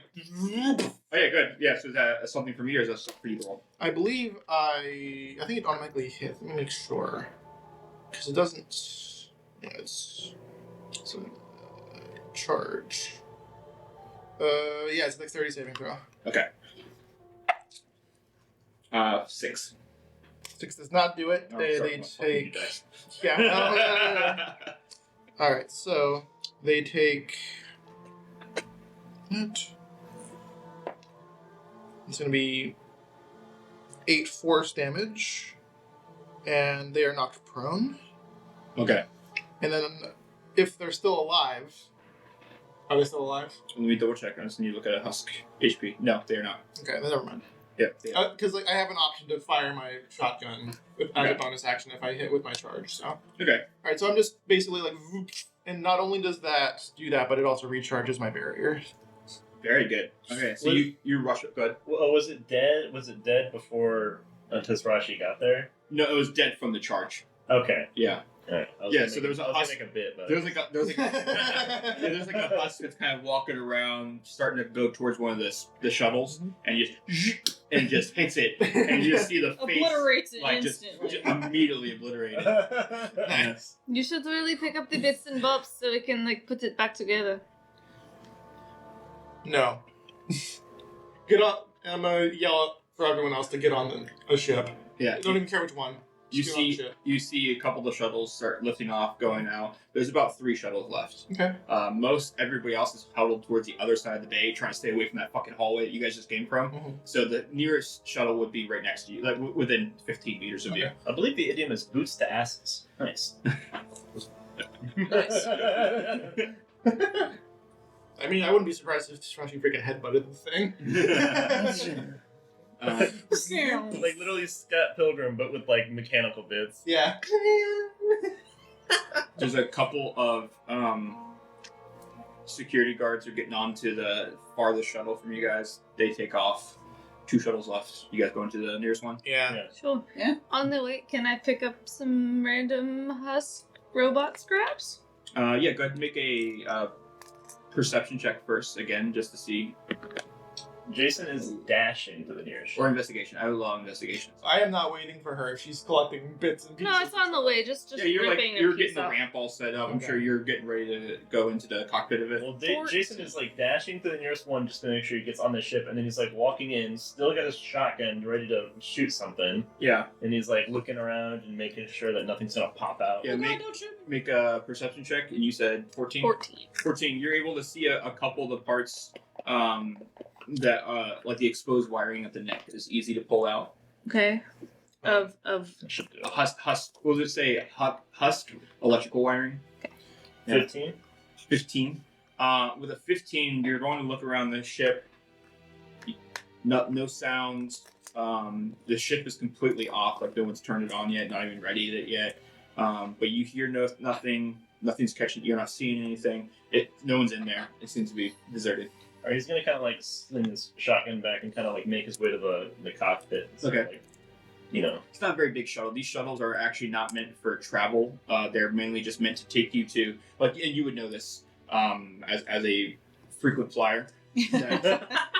Oh, yeah, good. Yeah, so is that something for me or is that for you to roll? I believe I think it automatically hits. Let me make sure. Because it doesn't... Yeah, it's a charge. Yeah, it's like 30 saving throw. Okay. 6. 6 does not do it. Oh, They sorry, my fucking take... dice. Yeah. Alright, so they take... It's going to be 8 force damage, and they are knocked prone. Okay. And then, if they're still alive, are they still alive? Let me double check. I just need to look at a husk HP. No, they are not. Okay, then never mind. Yep. Because like I have an option to fire my shotgun as Okay. a bonus action if I hit with my charge. So, all Okay. right, so I'm just basically like, whoop, and not only does that do that, but it also recharges my barrier. Very good. Okay, so Was- you rush it. Good. Well, was it dead? Was it dead before Tazrashi got there? No, it was dead from the charge. Okay. Yeah. Alright. Yeah, so there was a I was husk- gonna make a bit, but There's like a husk that's kind of walking around, starting to go towards one of the shuttles, and you just hits it, and you just see the face Obliterates it like just instantly. immediately obliterated. Nice. You should really pick up the bits and bobs so we can like put it back together. No. Get on. I'm gonna yell for everyone else to get on a ship. Yeah. I don't even care which one. You Just get on the see, ship. you see a couple of the shuttles start lifting off, going out. There's about 3 shuttles left. Okay. Everybody else is huddled towards the other side of the bay, trying to stay away from that fucking hallway that you guys just came from. Mhm. So the nearest shuttle would be right next to you, like within 15 meters of you. Okay. I believe the idiom is boots to asses. Nice. Nice. I mean, I wouldn't be surprised if Tazrashi freaking headbutted the thing. Like literally Scott Pilgrim, but with like mechanical bits. Yeah. There's a couple of security guards who are getting onto the farthest shuttle from you guys. They take off. 2 shuttles left. You guys go into the nearest one? Yeah. Yeah. Sure. Yeah. On the way, can I pick up some random husk robot scraps? Yeah, go ahead and make a perception check first, again, just to see. Jason is dashing to the nearest Or ship. investigation. I would love investigation. I am not waiting for her. She's collecting bits and pieces. No, it's on the way. Just Yeah, you're ripping you're a getting piece the off. ramp all set up. I'm Okay. sure you're getting ready to go into the cockpit of it. Well, Jason is like dashing to the nearest one just to make sure he gets on the ship, and then he's like walking in, still got his shotgun ready to shoot something, Yeah. and he's like looking around and making sure that nothing's gonna pop out. Yeah, make a perception check, and you said 14? 14. 14. You're able to see a couple of the parts that, like the exposed wiring at the neck is easy to pull out. Okay. Of Should do A husk, we'll just say husk electrical wiring. 15. 15. With a 15, you're going to look around the ship. No sounds. The ship is completely off, like no one's turned it on yet, not even readied it yet. But you hear nothing. Nothing's catching. You're not seeing anything. No one's in there. It seems to be deserted. Or he's gonna kind of like sling his shotgun back and kind of like make his way to the cockpit. And Okay. Like, you know. It's not a very big shuttle. These shuttles are actually not meant for travel. They're mainly just meant to take you to, like, and you would know this as a frequent flyer.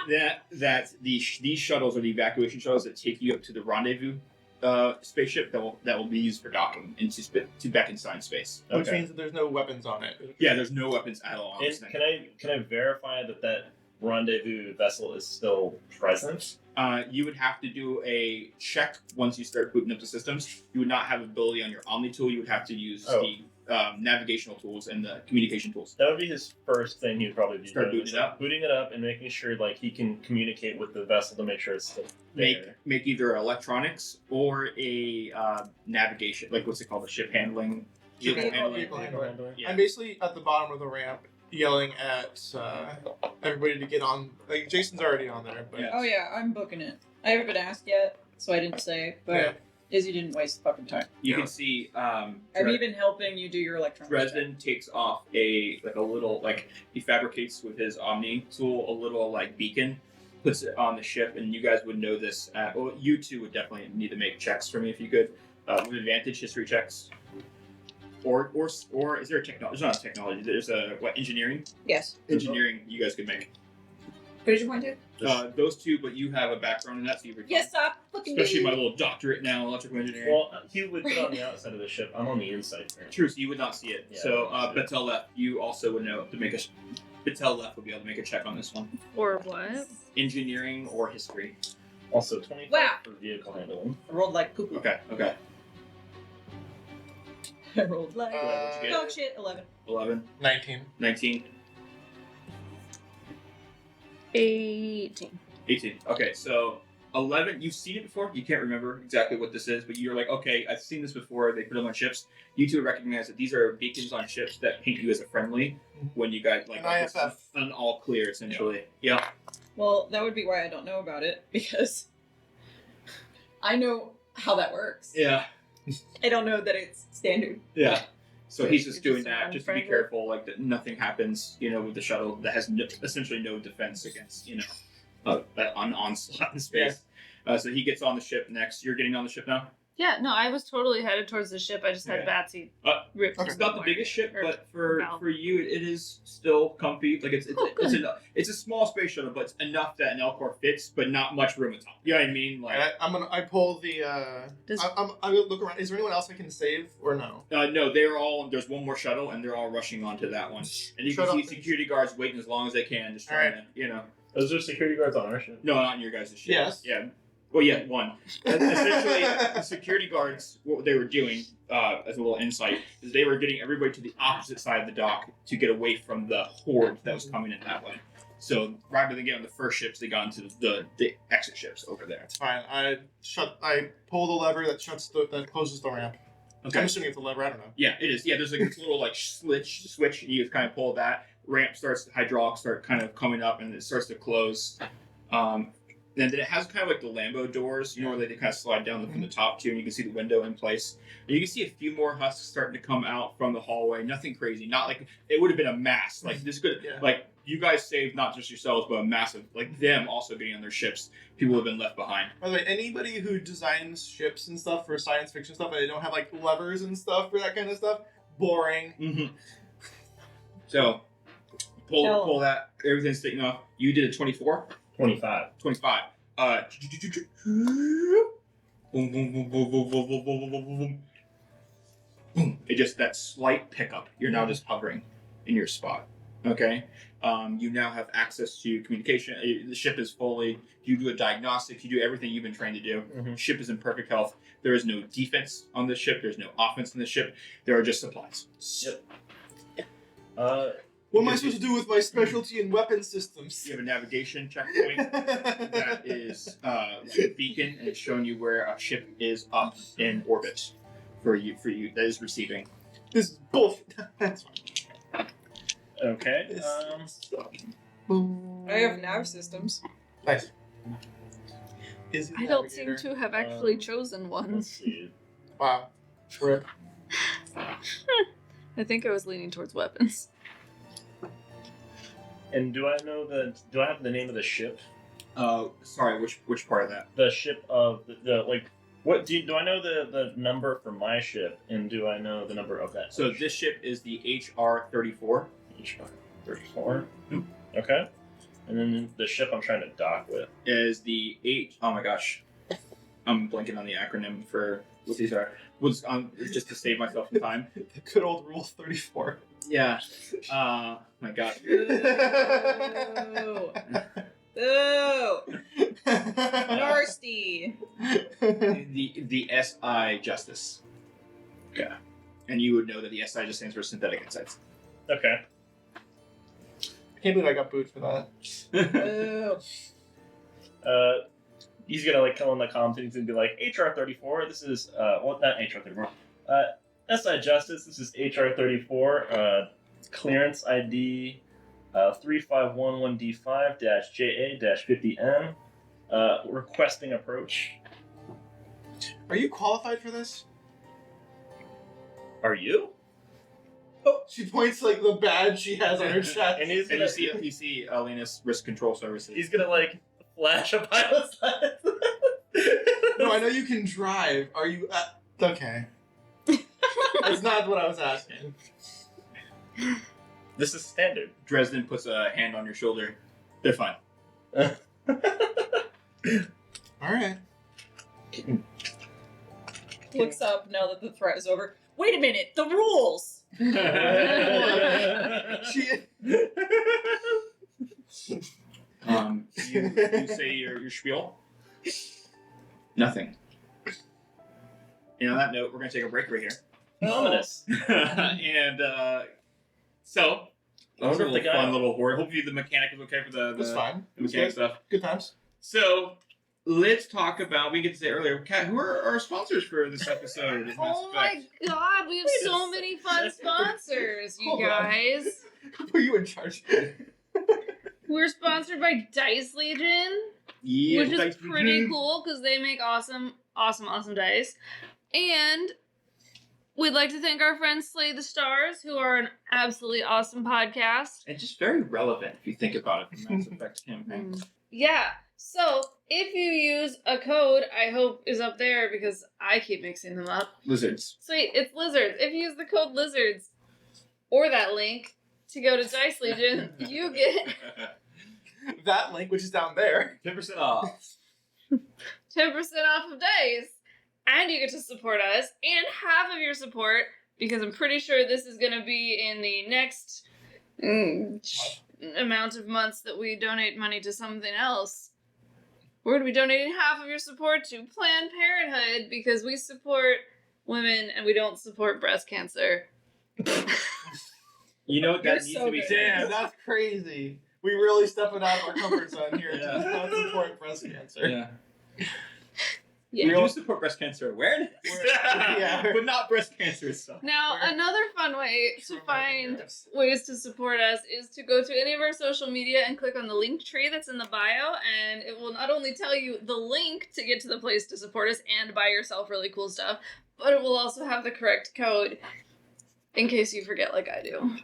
That these shuttles are the evacuation shuttles that take you up to the rendezvous spaceship that will be used for docking to back inside space. Which Okay. means that there's no weapons on it. Yeah, there's no weapons at all on And this thing. can I verify that rendezvous vessel is still present? You would have to do a check once you start booting up the systems. You would not have ability on your Omni tool. You would have to use the navigational tools and the communication tools. That would be his first thing he'd probably be Start doing. booting is, it up. Booting it up and making sure like he can communicate with the vessel to make sure it's still there. Make either electronics or a navigation, like what's it called, the ship handling. Vehicle Vehicle handler. Yeah. I'm basically at the bottom of the ramp yelling at everybody to get on. Like, Jason's already on there, but Yeah. Oh yeah, I'm booking it. I haven't been asked yet, so I didn't say, but Yeah. Izzy didn't waste fucking time. You Yeah. can see I'm even helping you do your electronics. Dresden takes off a little, like, he fabricates with his Omni tool a little like beacon, puts it on the ship, and you guys would know this. Well, you two would definitely need to make checks for me if you could, with advantage, history checks. Or is there a technology? There's not a technology. There's a engineering. Yes. Engineering you guys could make. What did you want to do? Those two, but you have a background in that, so you're Yes, stop looking Especially my little doctorate now, electrical engineering. Well, he would put on the outside of the ship. I'm on the inside. True, so you would not see it. Yeah, So I wouldn't see Betel left. You also would know to make a. Betel left would be able to make a check on this one. or what? Engineering or history. Also 25 Wow. for vehicle handling. I rolled like poo poo. Okay. I rolled like what'd you get? dog shit. 11. 11, 19. 19, 18. 18. Okay, so 11. You've seen it before. You can't remember exactly what this is, but you're like, okay, I've seen this before. They put them on ships. You two recognize that these are beacons on ships that paint you as a friendly when you guys like An IFF. an all clear essentially. Yeah. Well, that would be why I don't know about it, because I know how that works. Yeah. I don't know that it's standard. Yeah. So he's just You're doing just that just to be unfriendly. careful, like that nothing happens, with the shuttle that has essentially no defense against, that onslaught in space. So he gets on the ship next. You're getting on the ship now. Yeah, no, I was totally headed towards the ship. I just had Yeah. Batsy Uh, ripped. okay. It's not the biggest ship, Or but for valve. you, it is still comfy. Like it's Oh, good. it's a small space shuttle, but it's enough that an Elcor fits, but not much room at all. You know what I mean? Like, And I pull the. Does- I look around. Is there anyone else I can save or no? no, they're all. There's one more shuttle, and they're all rushing onto that one. And you Shut can up. see security guards waiting as long as they can, just trying to, Is there security guards on our ship? No, not in your guys' ship. Yes. Yeah. Well, yeah, one. Essentially, the security guards, what they were doing, as a little insight, is they were getting everybody to the opposite side of the dock to get away from the horde that was coming in that way. So rather than get on the first ships, they got into the exit ships over there. It's fine. I pull the lever that closes the ramp. Okay. I'm assuming it's a lever. I don't know. Yeah, it is. Yeah, there's like this little like switch, and you just kind of pull that. Ramp starts, hydraulics start kind of coming up, and it starts to close. And then it has kind of like the Lambo doors, where they kind of slide down from the top too, and you can see the window in place. And you can see a few more husks starting to come out from the hallway. Nothing crazy. Not like it would have been a mass. Like this could, Yeah. like you guys saved not just yourselves, but a massive, like them also getting on their ships. People have been left behind. By the way, anybody who designs ships and stuff for science fiction stuff, and they don't have like levers and stuff for that kind of stuff, boring. Mm-hmm. So pull that. Everything's taking off. You did a 24. 25. 25. Boom, boom, boom, boom, boom, boom, boom, boom, boom, boom, boom. Boom. It just that slight pickup. You're now just hovering in your spot. Okay. You now have access to communication. The ship is fully. You do a diagnostic. You do everything you've been trained to do. Mm-hmm. Ship is in perfect health. There is no defense on this ship. There's no offense on the ship. There are just supplies. Yep. What am I supposed to do with my specialty in weapon systems? You have a navigation checkpoint that is a beacon, and it's showing you where a ship is up in orbit for you. That is receiving. This is bullshit. That's fine. Okay. I have nav systems. Nice. Is it I don't seem navigator? to have actually chosen one. Let's see. Wow. Rip. I think I was leaning towards weapons. And do I have the name of the ship? Sorry, which part of that? The ship of the like. What do I know the number for my ship, and do I know the number of that? So this ship is the HR-34. HR-34. Okay. And then the ship I'm trying to dock with. Is the oh my gosh, I'm blanking on the acronym for what these are. Was just to save myself some time. The good old Rule 34. Yeah. My God. Ooh. Ooh. Nasty. The SI Justice. Yeah. And you would know that the SI just stands for Synthetic Insights. Okay. I can't believe I got booed for that. Ooh. He's gonna like come on the comms and he's gonna be like, HR-34. This is well, not HR-34. SI Justice. This is HR-34. Clearance ID 3511D5-JA-50M. Requesting approach. Are you qualified for this? Are you? Oh, she points like the badge she has on her chest. And he's And gonna you see Alina's Risk Control Services. he's gonna like flash a pilot's light. No, I know you can drive. Are you? Okay. That's not what I was asking. This is standard. Dresden puts a hand on your shoulder. They're fine. All right. Looks up now that the threat is over. Wait a minute, the rules! She. You say your spiel. Nothing. And on that note, we're gonna take a break right here. Ominous. And so that was a Wonder if the little guy- fun little horde. Hopefully the mechanic was okay for the That's fine. the mechanic stuff. Good times. So let's talk about. We get to say earlier, Kat, who are our sponsors for this episode? Of Mass Oh my Effect? god, we have Wait a so many fun second. sponsors, you Hold on. guys. Were you in charge? We're sponsored by Dice Legion, Yeah, which is thanks, pretty Eugene. cool because they make awesome dice. And we'd like to thank our friends Slay the Stars, who are an absolutely awesome podcast. And just very relevant if you think about it. The Mass Effect campaign. Yeah. So if you use a code, I hope is up there because I keep mixing them up. Lizards. Sweet, it's Lizards. If you use the code Lizards or that link to go to Dice Legion, you get That link, which is down there. 10% off. 10% off of dice. And you get to support us. And half of your support, because I'm pretty sure this is going to be in the next amount of months that we donate money to something else. We're going to be donating half of your support to Planned Parenthood because we support women and we don't support breast cancer. You know what You're that needs so to be good. said. Damn, that's crazy. We really stepping out of our comfort zone here Yeah. to not support breast cancer. Yeah. Yeah. We do support breast cancer awareness. Yeah. But not breast cancer itself. Now, Where- another fun way to Traumatic find nerves. ways to support us is to go to any of our social media and click on the link tree that's in the bio, and it will not only tell you the link to get to the place to support us and buy yourself really cool stuff, but it will also have the correct code in case you forget like I do.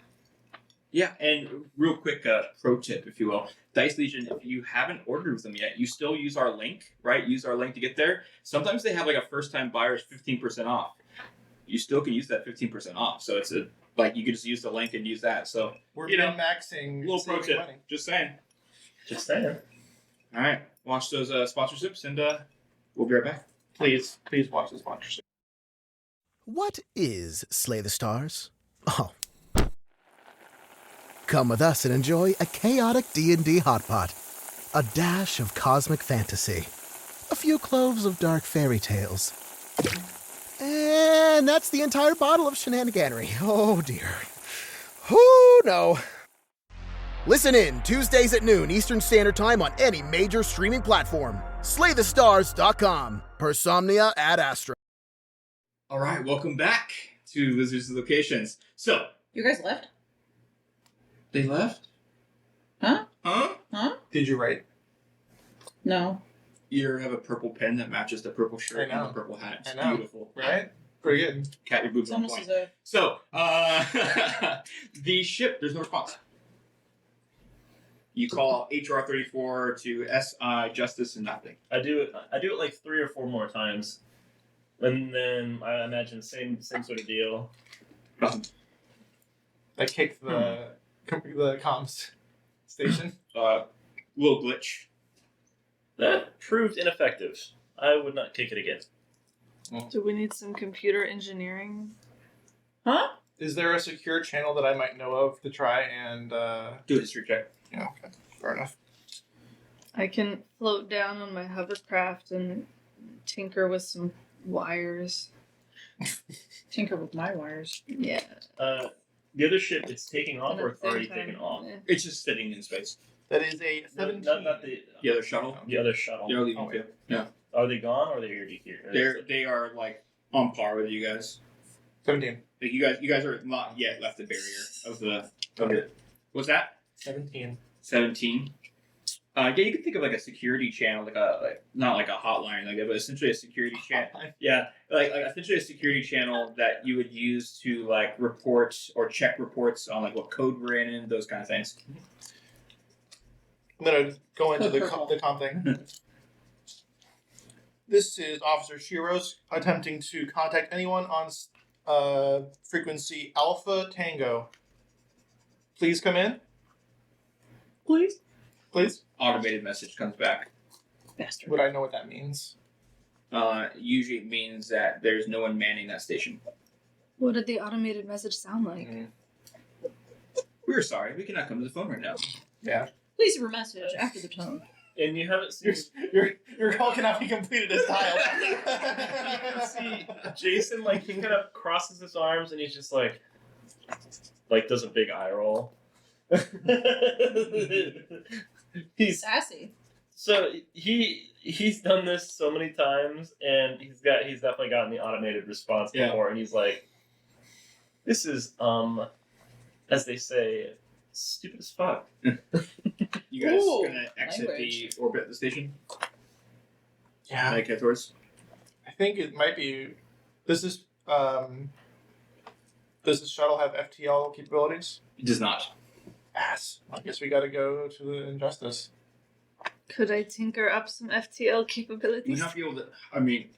Yeah, and real quick pro tip, if you will. Dice Legion, if you haven't ordered with them yet, you still use our link, right? Use our link to get there. Sometimes they have like a first-time buyer's 15% off. You still can use that 15% off. So it's you can just use the link and use that. So We're You know, min-maxing little pro saving tip. money. Just saying. Just saying. All right, watch those sponsorships, and we'll be right back. Please watch this sponsorship. What is Slay the Stars? Oh. Come with us and enjoy a chaotic D&D hot pot, a dash of cosmic fantasy, a few cloves of dark fairy tales. And that's the entire bottle of shenaniganery. Oh dear. Oh no. Listen in Tuesdays at noon Eastern Standard Time on any major streaming platform. SlayTheStars.com. Persomnia ad Astra. All right, welcome back to Lizards Locations. So, You guys left? they left? Huh? Huh? Huh? Did you write? No. You have a purple pen that matches the purple shirt I know. and the purple hat. It's I know. beautiful. Right? Pretty good. Cat, your boobs It's on almost point. as a... So, the ship, there's no response. You call HR 34 to SI Justice and nothing. I do it like 3 or 4 more times, and then I imagine same sort of deal. Nothing. I kicked the comms station. Little glitch. That proved ineffective. I would not kick it again. Do we need some computer engineering? Huh? Is there a secure channel that I might know of to try and Do a history check. yeah, okay. Fair enough. I can float down on my hovercraft and tinker with some wires. Tinker with my wires. Yeah. The other ship, it's taking off And or at it's the same already time, taken off? yeah. It's just sitting in space. That is a No, 17. not The other shuttle. the other shuttle. They're leaving Oh, too. Yeah. Are they gone or are they already here? They are like on par with you guys. 17. Like you guys are not yet left the barrier of the. What's that? 17. 17. Yeah, you can think of like a security channel, like not like a hotline like that, but essentially a security channel. Yeah, like essentially a security channel that you would use to like report or check reports on like what code we're in, those kind of things. I'm gonna go into the Purple. com thing. This is Officer Shiro's attempting to contact anyone on frequency Alpha Tango. Please come in. Please? Please. Automated message comes back. Bastard. Would I know what that means? Usually it means that there's no one manning that station. What did the automated message sound like? We're sorry, we cannot come to the phone right now. Yeah. Please leave a message after the tone. And you haven't seen. Your call cannot be completed as dialed. You can see Jason, like, he kind of crosses his arms and he's just like does a big eye roll. He's Sassy. so he's done this so many times, and he's definitely gotten the automated response Yeah. before, and he's like, "This is as they say, stupid as fuck." You guys Ooh, gonna exit language. the orbit of the station? Yeah. Like head towards? I think it might be. Does this shuttle have FTL capabilities? It does not. Yes. I guess we gotta go to the Injustice. Could I tinker up some FTL We capabilities? not be able to. I mean,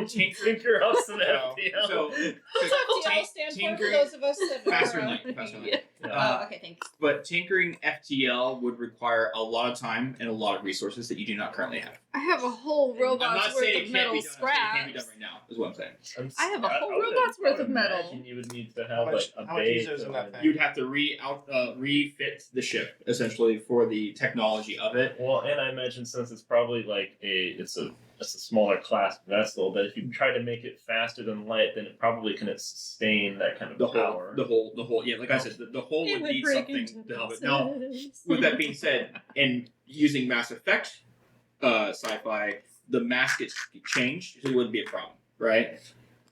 Tinker up some No. FTL. so What's FTL stand for tinkering- those of us that faster are... light, faster light. Yeah. Oh, okay, thanks. But tinkering FTL would require a lot of time and a lot of resources that you do not currently have. I have a whole I'm robot's not worth saying of it can't metal be done. I'm saying it can't be scraps. done right now. Is what I'm saying. I have a whole would- robot's I worth would of metal. imagine you would need to How have much- like a how much bay. is in to- that thing? You'd have to refit the ship essentially for the technology of it. Well, and I imagine since it's probably like it's a smaller class vessel, that if you try to make it faster than light, then it probably couldn't sustain that kind of The power. whole. Yeah, like I said, the whole It would would need break something into to help it. Now, pieces. with that being said, and using Mass Effect sci-fi, the mask gets changed, so it wouldn't be a problem, right?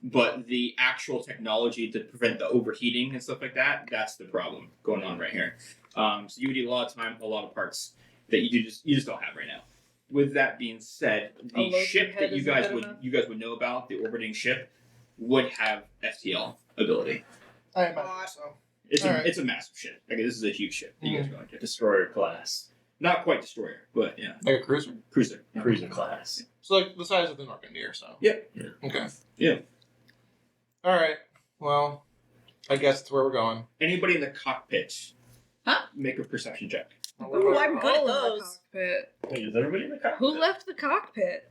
But the actual technology to prevent the overheating and stuff like that—that's the problem going on right here. So you would need a lot of time, a lot of parts that you just don't have right now. With that being said, A the Loki ship head that you isn't guys good enough? would know about, the orbiting ship, would have FTL ability. I imagine so. It's Alright. it's a massive ship. Okay, this is a huge ship that you guys are going to. Destroyer class, Not quite destroyer, but yeah, Like a cruiser. cruiser. cruiser class. So like the size of the Normandy, so. Yep. Yeah. Okay. Yeah. All right. Well, I guess that's where we're going. Anybody in the cockpit? Huh? Make a perception check. Ooh, I'm good at All in the those. cockpit? Wait, is everybody in the cockpit? Who left the cockpit?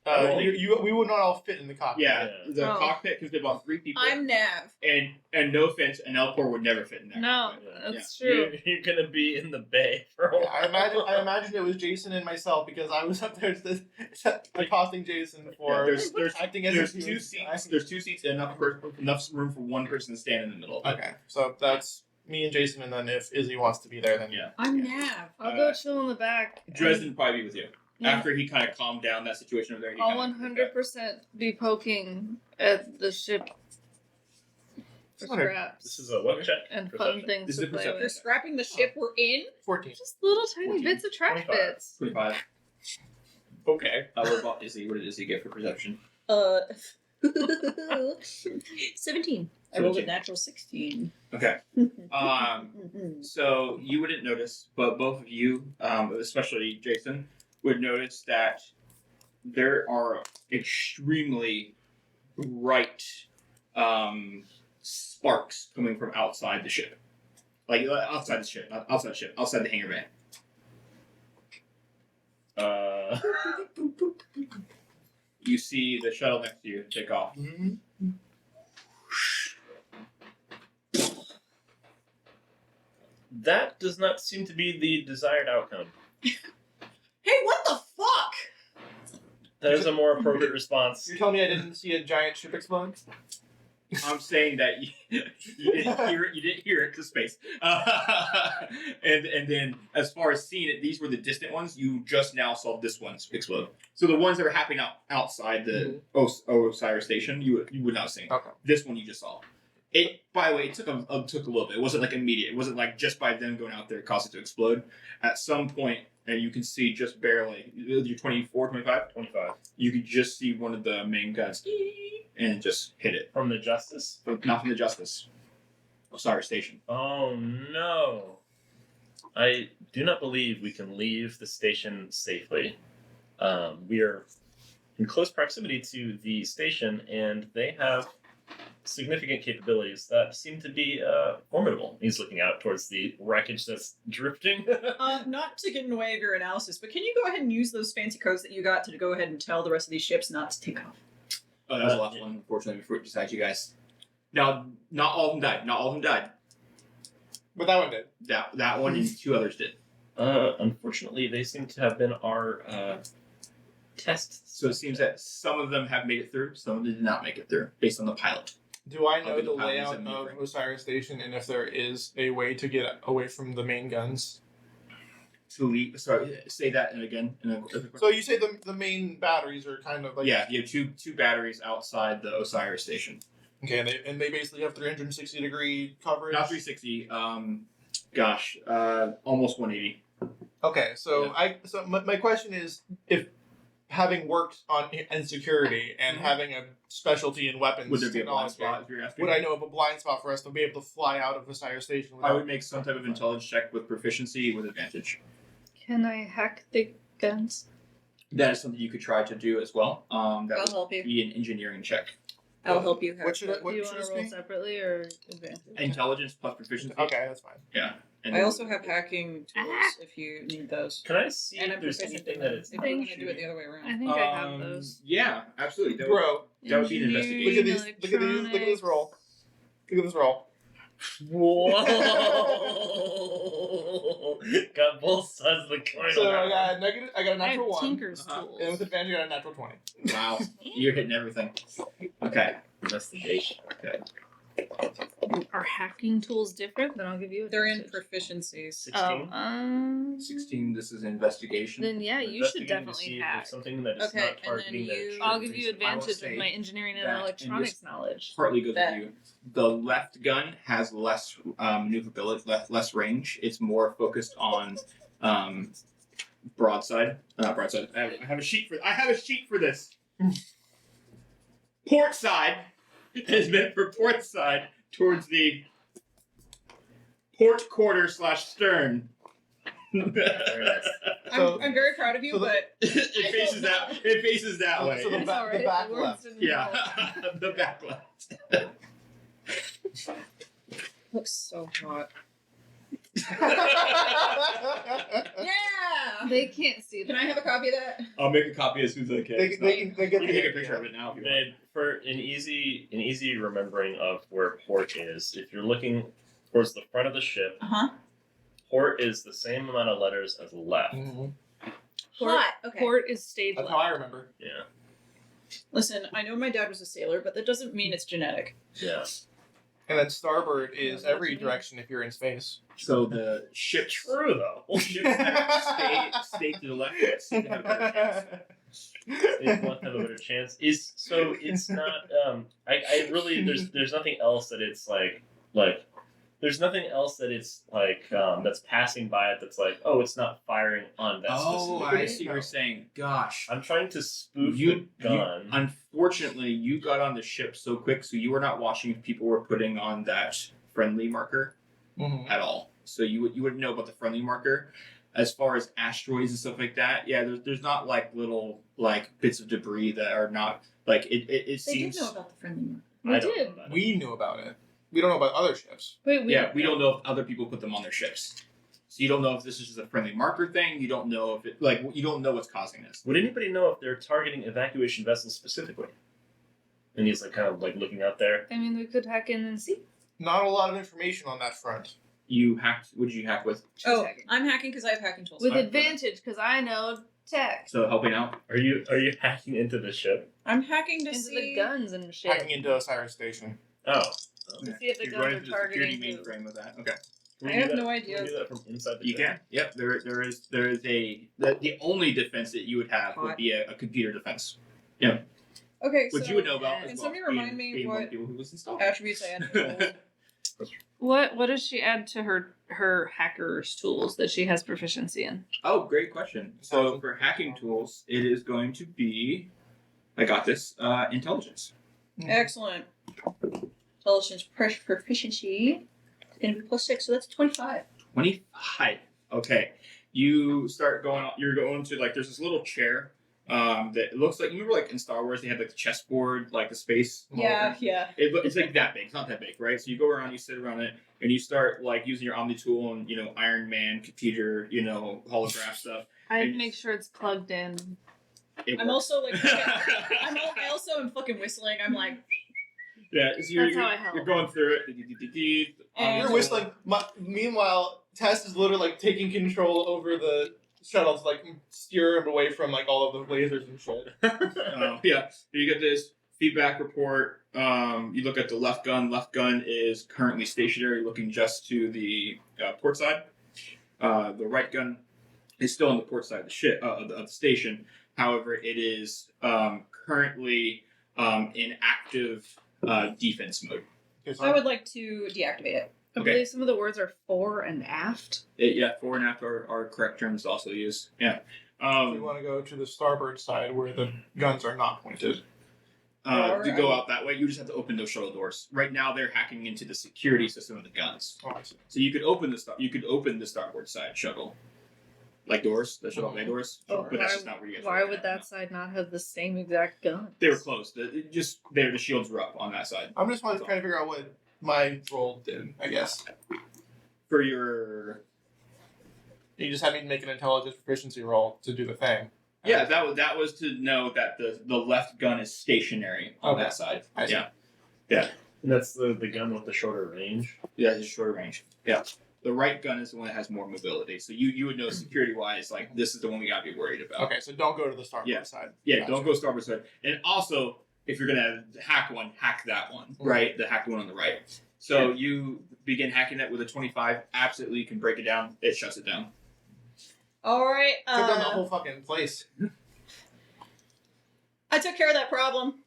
We would not all fit in the cockpit. Yeah, Yeah. the Oh. cockpit consists of about 3 people. I'm Nav. And no offense, an Elcor would never fit in there. No, Yeah. that's true. You're gonna be in the bay for a Yeah, while. I imagine it was Jason and myself because I was up there accosting Jason for there's acting as there's a two seats. There's 2 seats and enough room for one person to stand in the middle. Okay, so that's me and Jason, and then if Izzy wants to be there, then Yeah. I'm Nav. I'll go chill in the back. Dresden would probably be with you. Yeah. After he kind of calmed down that situation over there, he I'll kinda- 100% be poking at the ship for Alright. scraps This is a what check? and fun Perception. things This to is a play perception. You're with. scrapping the ship we're in? 14. Just little tiny 14. bits of trash 25. bits. 25. Okay. What about Izzy? What did Izzy get for perception? 17. I rolled a 17. natural 16. Okay. So you wouldn't notice, but both of you, especially Jason, would notice that there are extremely bright sparks coming from outside the ship. Like outside the ship, not outside the ship, outside the hangar bay. You see the shuttle next to you take off. That does not seem to be the desired outcome. Hey, what the fuck? That is a more appropriate response. You're telling me I didn't see a giant ship explode? I'm saying that you didn't hear it. You didn't hear it to space. And then, as far as seeing it, these were the distant ones. You just now saw this one explode. So the ones that were happening outside the Osiris Station, you would not have seen. Okay. This one you just saw. It, by the way, it took a little bit. It wasn't like immediate. It wasn't like just by them going out there it caused it to explode. At some point, and you can see just barely, you're 24, 25? 25. You could just see one of the main guns and just hit it. From the Justice? But not from the Justice. Osiris Station. Oh no. I do not believe we can leave the station safely. We are in close proximity to the station, and they have significant capabilities that seem to be formidable. He's looking out towards the wreckage that's drifting. Not to get in the way of your analysis, but can you go ahead and use those fancy codes that you got to go ahead and tell the rest of these ships not to take off? Oh, that was the last one, unfortunately, before it decided you guys. Now, not all of them died. Not all of them died. But that one did. That one and 2 others did. Unfortunately, they seem to have been our tests. So it seems that some of them have made it through, some of them did not make it through, based on the pilot. Do I know Other the than pilots layout and of maneuvering. Osiris Station and if there is a way to get away from the main guns? To leave, sorry, say that again. So you say the main batteries are kind of like... Yeah, you have two batteries outside the Osiris Station. Okay, and they basically have 360 degree coverage? Not 360, almost 180. Okay, so my question is, if having worked in security and having a specialty in weapons Would there be a blind technology, spot if you're asking? would I know of a blind spot for us to be able to fly out of Osiris Station? I Without... would make some type of intelligence check with proficiency with advantage. Can I hack the guns? That is something you could try to do as well. That I'll would help you. be an engineering check. I'll help you. What should, Do what you should want this to roll be? separately or advantage? Intelligence plus proficiency. Okay, that's fine. Yeah. And I also have hacking tools if you need those. Can I see And if I'm there's proficient anything in that them. is If not you want to do it shooting? the other way around. I think I have those. Yeah, absolutely. Bro, that would be an investigation. look at this roll. Look at this roll. Whoa! Got both sides of the coin. So on I that got a I have natural 1. Tinker's Uh-huh. tools. And with advantage, I got a natural 20. Wow, you're hitting everything. Okay. investigation. Okay. Are hacking tools different? Then I'll give you. They're in advantage. proficiencies. 16. Oh, 16. This is investigation. Then yeah, you should Investigating to definitely see if hack. there's something that is Okay, not and then targeting their you- true I'll give you reason. advantage say of my engineering and that in electronics this- knowledge. Partly goes That- with you. The left gun has less maneuverability, less range. It's more focused on broadside. Broadside. I have a sheet for this. Port side is meant for port side towards the port quarter / stern. So- I'm very proud of you, so the- but It faces that. It faces that way. So the It's back- alright, the back words left. didn't Yeah, help. the back left. looks so hot. Yeah! They can't see that. Can I have a copy of that? I'll make a copy as soon as I can. They get You can the take a idea. picture of it now if you want. And for an easy remembering of where port is, if you're looking towards the front of the ship, Uh-huh. port is the same amount of letters as left. Mm-hmm. Hot. Okay. Port is stage That's left. how I remember. Yeah. Listen, I know my dad was a sailor, but that doesn't mean it's genetic. Yeah. And then starboard is every direction if you're in space. So the ship True though. ships that stay to the left seem to have a better chance. It won't have a better chance. It's not I really there's nothing else that it's like there's nothing else that it's like that's passing by it that's like, oh, it's not firing on that Oh, specific. I see what you're saying. Gosh. I'm trying to spoof You, the gun. unfortunately, you got on the ship so quick, so you were not watching if people were putting on that friendly marker Mm-hmm. at all. So you wouldn't know about the friendly marker. As far as asteroids and stuff like that, yeah, there's not like little like bits of debris that are not like it They seems. did know about the friendly mark. We I don't did. know about it. We knew about it. We don't know about other ships. Wait, We don't know if other people put them on their ships. So you don't know if this is just a friendly marker thing. You don't know if it you don't know what's causing this. Would anybody know if they're targeting evacuation vessels specifically? And he's like kind of like looking out there. I mean, we could hack in and see. Not a lot of information on that front. You hacked. What did you hack with? Oh, hacking. I'm hacking because I have hacking tools. With Alright, advantage, because I know tech. So helping out. Are you hacking into the ship? I'm hacking to Into see. the guns and shit. Hacking into Osiris Station. Oh. To see if the You're guns going are into the security targeting who. mainframe with that. Okay. Can we I do have that- no Can idea. we do that from inside the You ship? can. Yep. There is the only defense that you would have would Hot. be a computer defense, Okay, which so you would know about. Can as somebody well, remind being- me being one of what the people who was installed. attributes I had to roll? What does she add to her hacker's tools that she has proficiency in? Oh, great question. So for hacking tools, it is going to be. I got this. Intelligence. Excellent. Intelligence proficiency. It's gonna be +6, so that's 25. 25. Okay. You start going. You're going to there's this little chair. That looks like you remember in Star Wars they had the chessboard the space. Yeah. It's like that big. It's not that big, right? So you go around, you sit around it, and you start using your Omni tool and Iron Man computer, holograph stuff. I And- make sure it's plugged in. It I'm works. also I also am fucking whistling. I'm like, Yeah, so you're, That's how you're, I help. you're going through it. And- You're whistling. Meanwhile, Tess is literally taking control over the shuttle to steer him away from all of the lasers and shit. Yeah, you get this feedback report. You look at the left gun. Left gun is currently stationary, looking just to the port side. The right gun is still on the port side of the ship of the station. However, it is currently in active defense mode. I would like to deactivate it. I Okay. believe some of the words are fore and aft. Yeah, fore and aft are correct terms also used. Yeah. we want to go to the starboard side where the guns are not pointed. To go out that way, you just have to open those shuttle doors. Right now, they're hacking into the security system of the guns. Oh, I see. So you could open the starboard side shuttle, doors, the shuttle bay doors. Oh, But that's just not where you guys. Why are would right now. that side not have the same exact gun? They were closed. The shields were up on that side. I'm just trying to figure out what my roll did, I guess. For your You just had me make an intelligence proficiency roll to do the thing. yeah, that was to know that the left gun is stationary on Okay. that side. I see. Yeah, And that's the gun with the shorter range. yeah, it's shorter range. Yeah. The right gun is the one that has more mobility. So you would know security wise, this is the one we gotta be worried about. Okay, so don't go to the starboard Yeah. side. Yeah, Gotcha. don't go starboard side. And also, if you're gonna hack one, hack that one, right? The hack one on the right. So you begin hacking that with a 25. Absolutely, you can break it down. It shuts it down. All right. Took down the whole fucking place. I took care of that problem.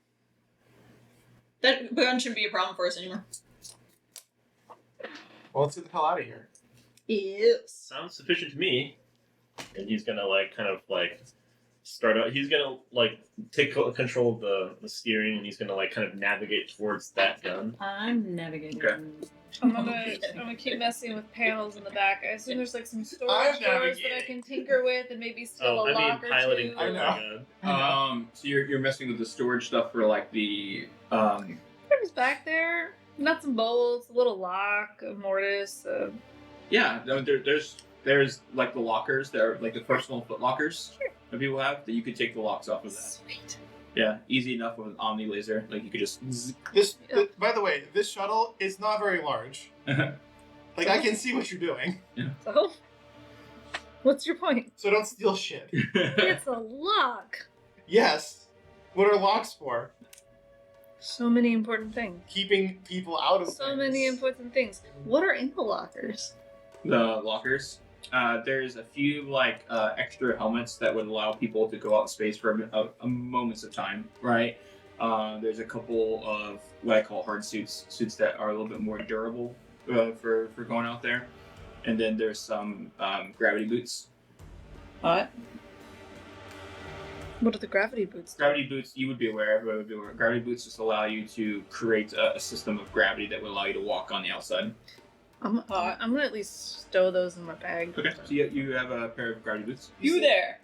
That gun shouldn't be a problem for us anymore. Well, let's get the hell out of here. Yes. Sounds sufficient to me. And he's gonna start out. He's gonna take control of the steering, and he's gonna kind of navigate towards that gun. I'm navigating. Okay. I'm gonna keep messing with panels in the back. I assume there's some I'm storage doors that I navigating. can tinker with and maybe steal a lock or piloting. two. I know. So you're messing with the storage stuff for the Whatever's back there, nuts and bolts, a little lock, a mortise, Yeah, there's like the lockers. There are like the personal foot lockers that people have that you could take the locks off of that. Sweet. Yeah, easy enough with an Omni laser. Like you could just. By the way, this shuttle is not very large. Like I can see what you're doing, So, what's your point? so don't steal shit. It's a lock. Yes. What are locks for? So many important things. Keeping people out of So things. many important things. What are in the lockers? The lockers. There's a few like extra helmets that would allow people to go out in space for a moments of time, right? There's a couple of what I call hard suits that are a little bit more durable for going out there, and then there's some gravity boots. What? What are the gravity boots? Gravity boots, you would be aware. Everybody would be aware. Gravity boots just allow you to create a system of gravity that would allow you to walk on the outside. I'm gonna at least stow those in my bag. Okay, so you have a pair of gravity boots. You there?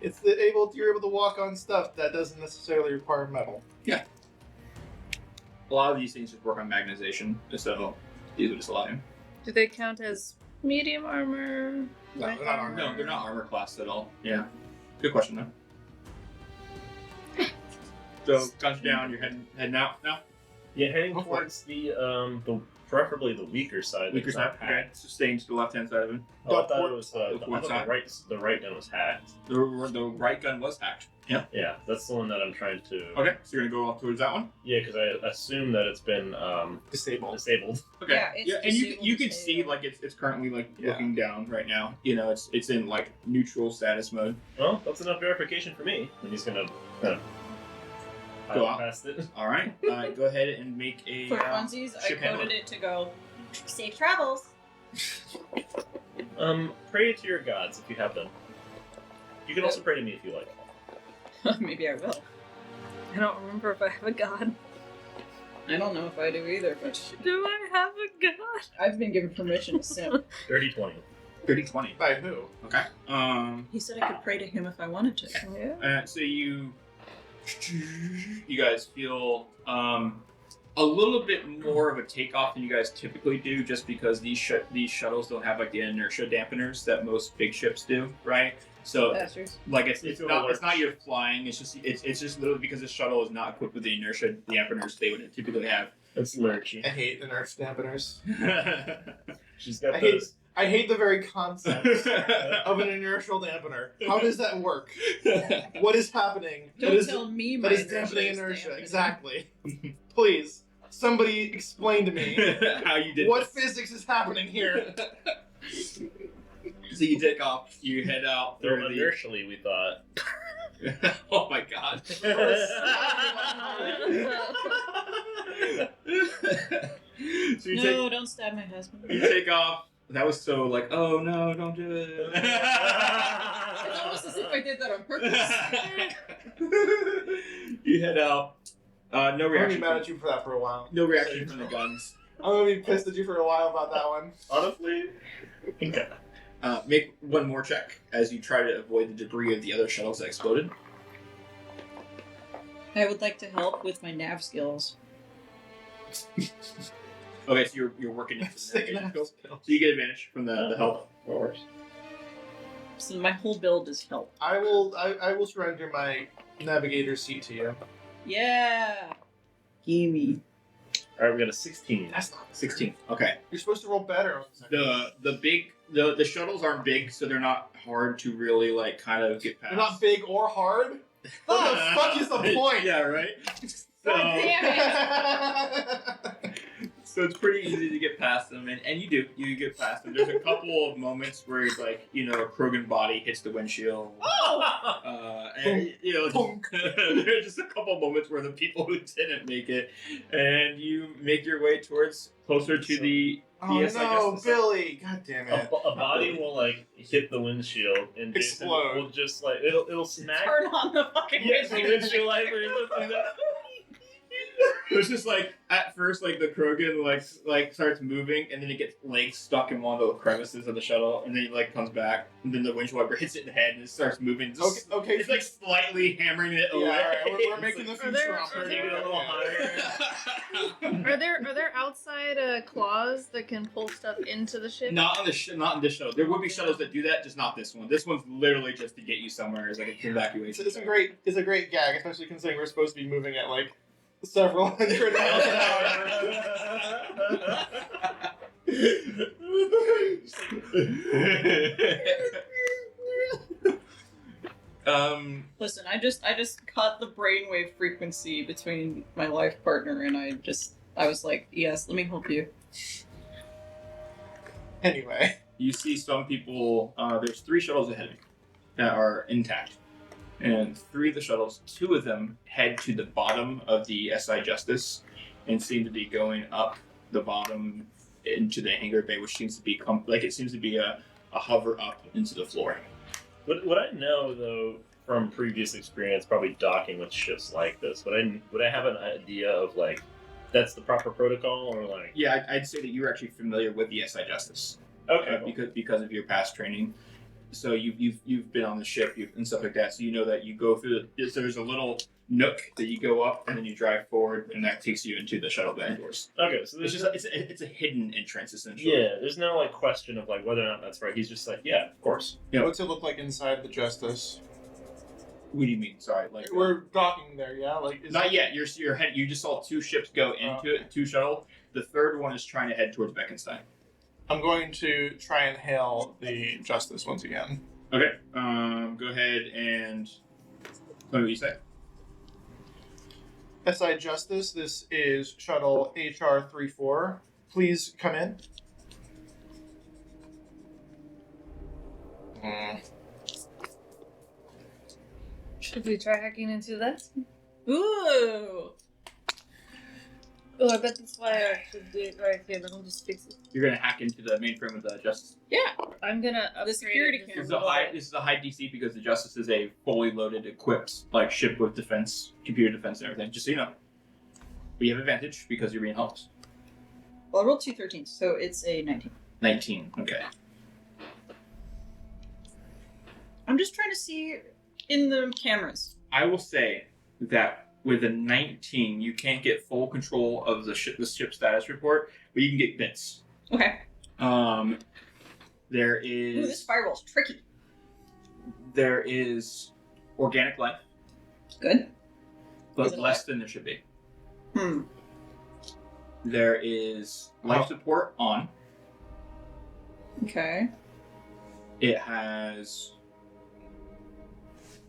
You're able to walk on stuff that doesn't necessarily require metal. A lot of these things just work on magnetization, so these would just allow you. Do they count as medium armor? No, light they're not armor. No, they're not armor class at all. Yeah. Good question, though. So, guns down, you're heading out now? Yeah, heading Go for towards the preferably the weaker side. Weaker that's side, not okay. hacked. So staying to the left-hand side of it. Oh, I thought it was Look I one thought side. the right gun was hacked. The right gun was hacked. Yeah. Yeah, that's the one that I'm trying to. Okay, so you're gonna go off towards that one? Yeah, because I assume that it's been Disabled. disabled. Okay. Yeah, it's and you disabled, can see disabled. like it's currently like Yeah. looking down right now. You know, it's in like neutral status mode. Well, that's enough verification for me. And he's gonna Go pile out. past it. All right. Go ahead and make a For funsies, I ship handler. coded it to go safe travels. Pray to your gods if you have them. You can also pray to me if you like. Maybe I will. I don't remember if I have a god. I don't know if I do either, but Do I have a god? I've been given permission to sim. Dirty 20. 30-20. By who? Okay. He said I could pray to him if I wanted to. Yeah. So you guys feel a little bit more of a takeoff than you guys typically do, just because these shuttles don't have like the inertia dampeners that most big ships do, right? So Bastards. like it's It's not you flying. It's just literally because the shuttle is not equipped with the inertia dampeners they would typically have. That's lurchy. I hate the nerf dampeners. She's got I hate- those. I hate the very concept of an inertial dampener. How does that work? What is happening? Don't that is, tell me my that is inertia dampening is inertia. dampening. Exactly. Please, somebody explain to me How you did what this. physics is happening here. So you take off. You head out So through the. inertially, we thought. Oh my god. So you No, don't stab my husband. You take off. That was so like, oh no, don't do it. It's almost as if I did that on purpose. You head out. No I'm gonna be reaction. mad at you for that for a while. No reaction from the guns. I'm gonna be pissed at you for a while about that one. Honestly? Okay. Make one more check as you try to avoid the debris of the other shuttles that exploded. I would like to help with my nav skills. Okay, so you're working into the Sick navigation nav skills. So you get advantage from the help. So my whole build is help. I will surrender my navigator seat to you. Yeah. Gimme. Alright, we got a 16. That's not 16. Okay. You're supposed to roll better on the The shuttles aren't big, so they're not hard to really like kind of get past. They're not big or hard. What the fuck is the point? Yeah, right. So, God so it's pretty easy to get past them, and you get past them. There's a couple of moments where like a Krogan body hits the windshield. And there's just a couple of moments where the people who didn't make it, and you make your way closer to the Oh Yes, I no, guess so. Billy! God damn it! A body will like hit the windshield and Jason Explode. will just like it'll smack. Turn on the fucking Yes, the windshield. windshield wiper. It'll do that. It's just like at first, like the Krogan like starts moving, and then it gets legs stuck in one of the crevices of the shuttle, and then it like comes back, and then the windshield wiper hits it in the head, and it starts moving. Just, Okay, it's like slightly hammering it away. alright, we're making the Are there- future are operating Take it a little higher. Are there outside get claws that can pull stuff into the ship? Not on the not on this shuttle. There would be shuttles that do that, just not this one. This one's literally just to get you somewhere as like an evacuation. It's a great gag, especially considering we're supposed to be moving at like several hundred miles an hour. Listen, I just caught the brainwave frequency between my life partner, and I was like, yes, let me help you. Anyway, You see some people. There's 3 shuttles ahead of you that are intact, and 3 of the shuttles, 2 of them head to the bottom of the SI Justice, and seem to be going up the bottom into the hangar bay, which seems to be it seems to be a hover up into the floor. Would I know though from previous experience, probably docking with ships like this? Would I have an idea of like that's the proper protocol or like? Yeah, I'd say that you're actually familiar with the SI Justice. Okay. Because of your past training, so you've been on the ship and stuff like that. So you know that you go through there's a little nook that you go up and then you drive forward, and that takes you into the shuttle bay doors. Okay, so It's there's just it's a hidden entrance essentially. yeah, there's no like question of like whether or not that's right. He's just like, yeah, of course. Yeah. what's it look like inside the Justice? What do you mean? Sorry, like We're docking there, yeah. Like not yet. You're head. You just saw 2 ships go into it, 2 shuttle. The third one is trying to head towards Beckenstein. I'm going to try and hail the Justice once again. Okay. Go ahead and tell me what you say. SI Justice, this is shuttle HR-34. Please come in. Should we try hacking into that? Ooh! Oh, I bet that's why I should do it right here. Then we'll just fix it. You're gonna hack into the mainframe of the Justice. Yeah. I'm gonna upgrade security it. This is a high DC because the Justice is a fully loaded, equipped like ship with defense, computer defense, and everything. Just so you know, we have advantage because you're being helped. Well, I rolled 2 13s, so it's a 19. 19. Okay. I'm just trying to see in the cameras. I will say that with a 19, you can't get full control of the ship status report, but you can get bits. Okay. There Ooh, this is firewall's tricky. there is organic life, Good. Is but it less than there should be. Hmm. There is life support on. Okay. It has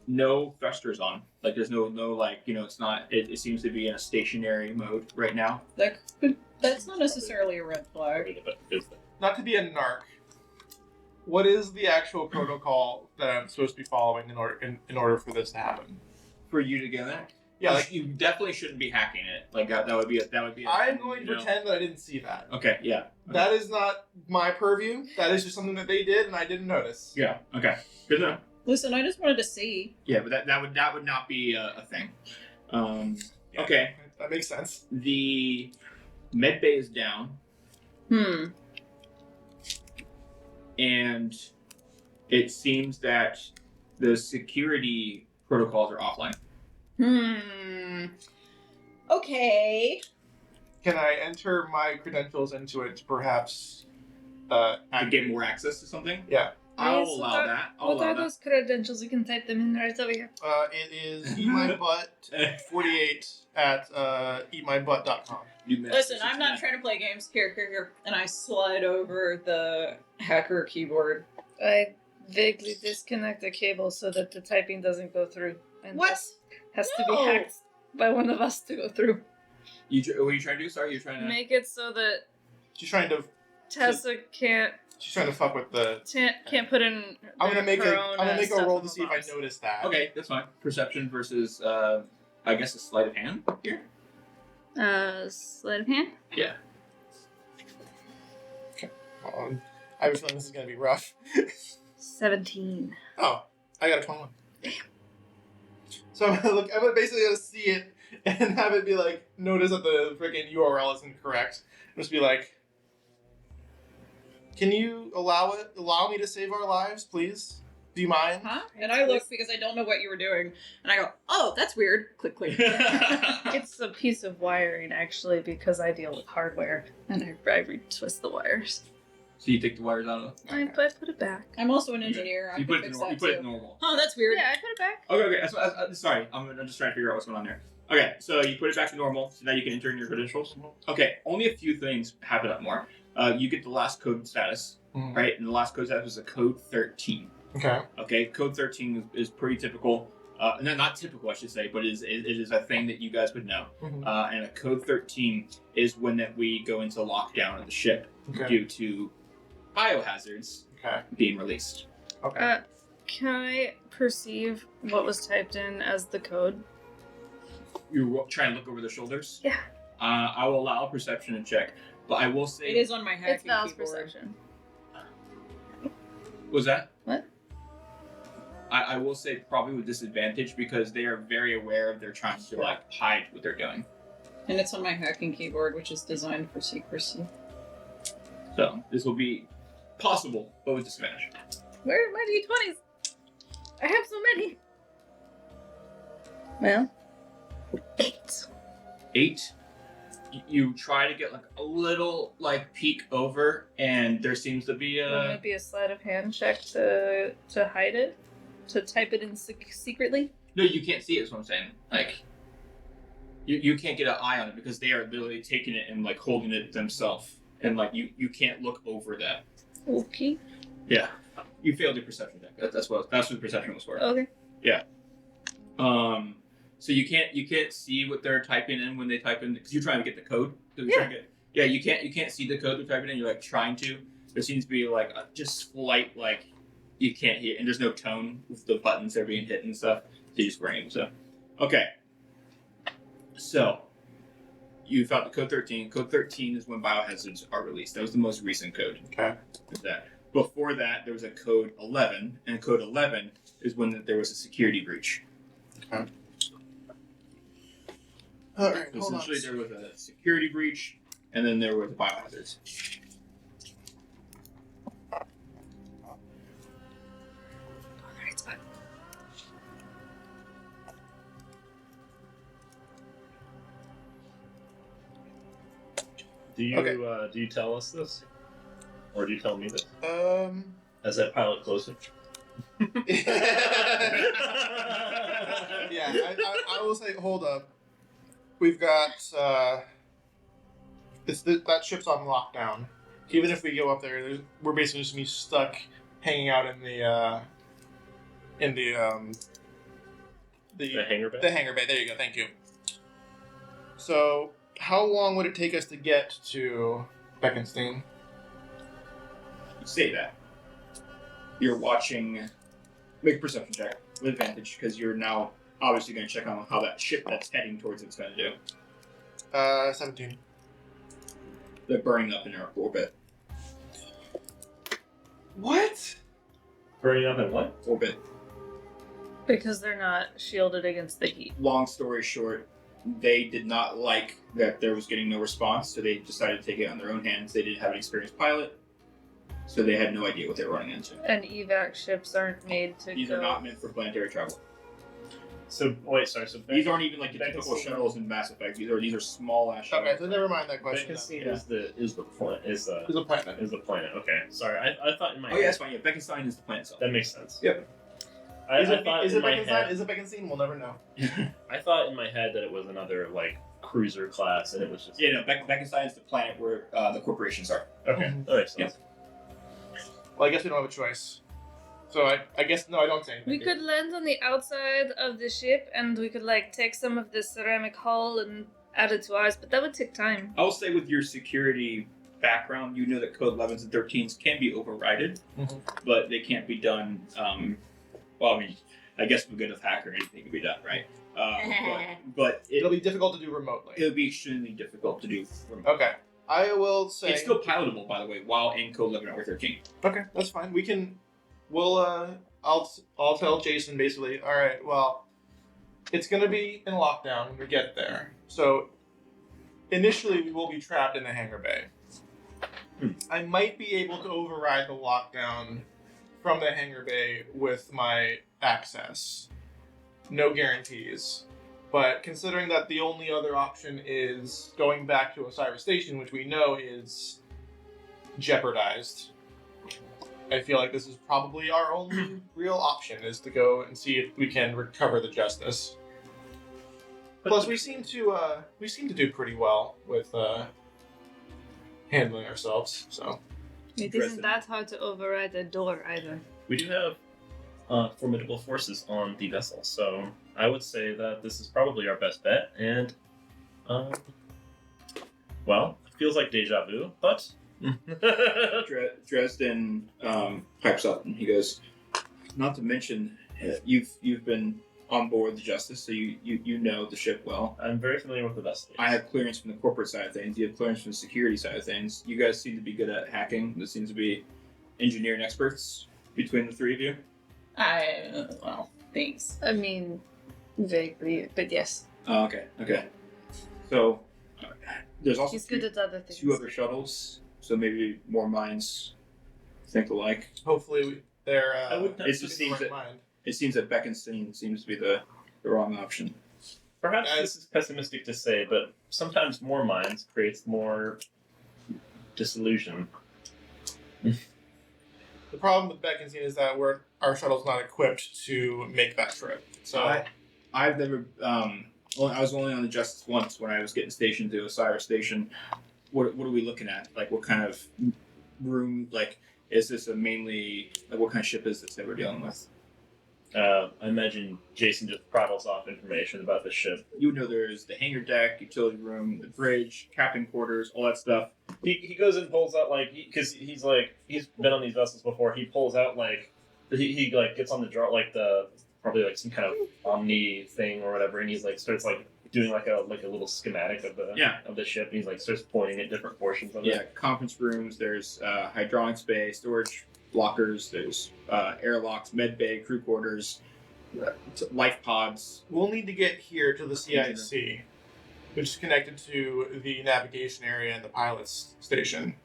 no thrusters on. Like there's no like it's not. It seems to be in a stationary mode right now. That's not necessarily a red flag. Not to be a narc, what is the actual protocol that I'm supposed to be following in order for this to happen? For you to get that, Yeah, like you definitely shouldn't be hacking it. Like that would be a I'm going to pretend that I didn't see that. Okay, yeah. That is not my purview. That is just something that they did and I didn't notice. Yeah. Okay. Good enough. Listen, I just wanted to see. Yeah, but that would not be a thing. Yeah, Okay. That makes sense. The med bay is down, and it seems that the security protocols are offline. Okay. Can I enter my credentials into it to perhaps To get more access to something? Yeah. I'll Yes, allow that. I'll What allow are that. those credentials? You can type them in right over here. It is eatmybutt48 at eatmybutt.com. Listen, I'm not trying to play games. Here. And I slide over the hacker keyboard. I vaguely disconnect the cable so that the typing doesn't go through. And What? this has to be No. hacked by one of us to go through. What are you trying to do? Sorry, you're trying to. Make it so that She's trying to Tessa can't fuck with the. can't put in. I'm gonna make her a own, I'm gonna make stuff a roll on to the see if I box. notice that. Okay, that's fine. Perception versus, I guess, a sleight of hand here. Sleight of hand. Yeah. I have a feeling this is gonna be rough. 17. Oh, I got a 21. Damn. So I'm gonna basically gonna see it and have it be like, notice that the freaking URL is incorrect. Just be like, can you allow me to save our lives, please? Do you mind? Huh? And I look because I don't know what you were doing, and I go, "Oh, that's weird." Click, click. It's a piece of wiring, actually, because I deal with hardware, and I retwist the wires. So you take the wires out of it? I put it back. I'm also an engineer. I You can put it fix in that you put it too. in normal. Oh, that's weird. Yeah, I put it back. Okay. Sorry, I'm just trying to figure out what's going on there. Okay, so you put it back to normal, so now you can enter in your credentials. Okay, only a few things happen up more. You get the last code status, right? And the last code status was a code 13. Okay. Okay, code 13 is pretty typical. Not typical, I should say, but it is a thing that you guys would know. And a code 13 is when that we go into lockdown of the ship due to biohazards being released. Okay. Can I perceive what was typed in as the code? You try and look over their shoulders? Yeah. I will allow a perception check, but I will say... It is on my hacking It's Val's keyboard. perception. Was that? What? I will say probably with disadvantage because they are very aware of they're trying to hide what they're doing. And it's on my hacking keyboard, which is designed for secrecy. So this will be possible, but with disadvantage. Where are my d20s? I have so many. Well, 8. 8. You try to get a little peek over, and there seems to be Wouldn't it be a sleight of hand check to hide it? To type it in secretly? No, you can't see it. Is what I'm saying. You can't get an eye on it because they are literally taking it and holding it themselves, and you can't look over that. Okay. Yeah, you failed your perception check. That's what the perception was for. Okay. Yeah. So you can't see what they're typing in when they type in because you're trying to get the code. Yeah. You can't see the code they're typing in. You're trying to. There seems to be a just slight you can't hear, and there's no tone with the buttons that are being hit and stuff. So you just ring. So okay. So you found the code 13. Code 13 is when biohazards are released. That was the most recent code. Okay. That. Before that, there was a code 11, and code 11 is when there was a security breach. Okay. All right, So hold on. essentially, there was a security breach, and then there were the biohazards. Do you tell us this, or do you tell me this as I pilot closer? Yeah, I will say, hold up. We've got that ship's on lockdown. Even if we go up there, we're basically just gonna be stuck hanging out in the hangar bay. The hangar bay. There you go. Thank you. So, how long would it take us to get to Bekenstein? You say that. You're watching. Make a perception check with advantage because you're now obviously going to check on how that ship that's heading towards it's going to do. 17. They're burning up in their orbit. What? Burning up in what? Orbit. Because they're not shielded against the heat. Long story short, they did not like that there was getting no response, so they decided to take it on their own hands. They didn't have an experienced pilot, so they had no idea what they were running into. And evac ships aren't made to These go... are not meant for planetary travel. So wait, sorry. So These aren't even the typical shuttles in Mass Effect. These are small ass shuttles. Okay, so never mind that question. Bekenstein then. is the planet. Is a planet. Is the planet? Okay, sorry. I thought in my Oh yeah, that's fine. Yeah, Bekenstein is the planet itself. that makes sense. Yep. Is it in my head. Is it Bekenstein? We'll never know. I thought in my head that it was another cruiser class, and it was just Yeah, no, Bekenstein is the planet where the corporations are. okay. That makes sense. Well, I guess we don't have a choice. So I guess no, I don't say anything. We could land on the outside of the ship and we could take some of this ceramic hull and add it to ours, but that would take time. I'll say with your security background, you know that code 11s and 13s can be overridden, but they can't be done. Well, I mean, I guess with a good enough hacker, anything can be done, right? But It'll be difficult to do remotely. It'll be extremely difficult to do. Okay. I will say It's still pilotable, by the way, while in code 11 or 13. Okay, that's fine. We can. We'll. I'll tell Jason basically. All right. Well, it's gonna be in lockdown when we get there. So initially, we will be trapped in the hangar bay. I might be able to override the lockdown from the hangar bay with my access. No guarantees. But considering that the only other option is going back to Osiris Station, which we know is jeopardized, I feel like this is probably our only real option, is to go and see if we can recover the Justice. Plus, we seem to do pretty well with handling ourselves. So It isn't that hard to override a door either. We do have formidable forces on the vessel, so I would say that this is probably our best bet. And, well, it feels like deja vu, but. Dresden pipes up and he goes, not to mention, you've been on board the Justice, so you know the ship well. I'm very familiar with the vessel. I have clearance from the corporate side of things. You have clearance from the security side of things. You guys seem to be good at hacking. There seems to be engineering experts between the three of you. Well, thanks. I mean, vaguely, but yes. Oh, okay. So, there's also He's good at other things. 2 other shuttles, so maybe more minds think alike. hopefully they're It just in the seems right that mind. it seems that Beckenstein seems to be the wrong option. Perhaps this is pessimistic to say, but sometimes more minds creates more disillusion. The problem with Beckenstein is that our shuttle's not equipped to make that trip. So I've never. I was only on the Justice once when I was getting stationed to Osiris Station. What are we looking at? Like, what kind of room? Like, is this a mainly like what kind of ship is this that we're dealing with? I imagine Jason just prattles off information about the ship. You know, there's the hangar deck, utility room, the bridge, captain quarters, all that stuff. He goes and pulls out because he's been on these vessels before. He pulls out he gets on the drawer probably some kind of omni thing or whatever, and he's starts doing a little schematic of the ship. And he's starts pointing at different portions of it. Yeah, conference rooms. There's hydraulic space, storage lockers. There's airlocks, med bay, crew quarters, life pods. we'll need to get here to the CIC, which is connected to the navigation area and the pilot's station.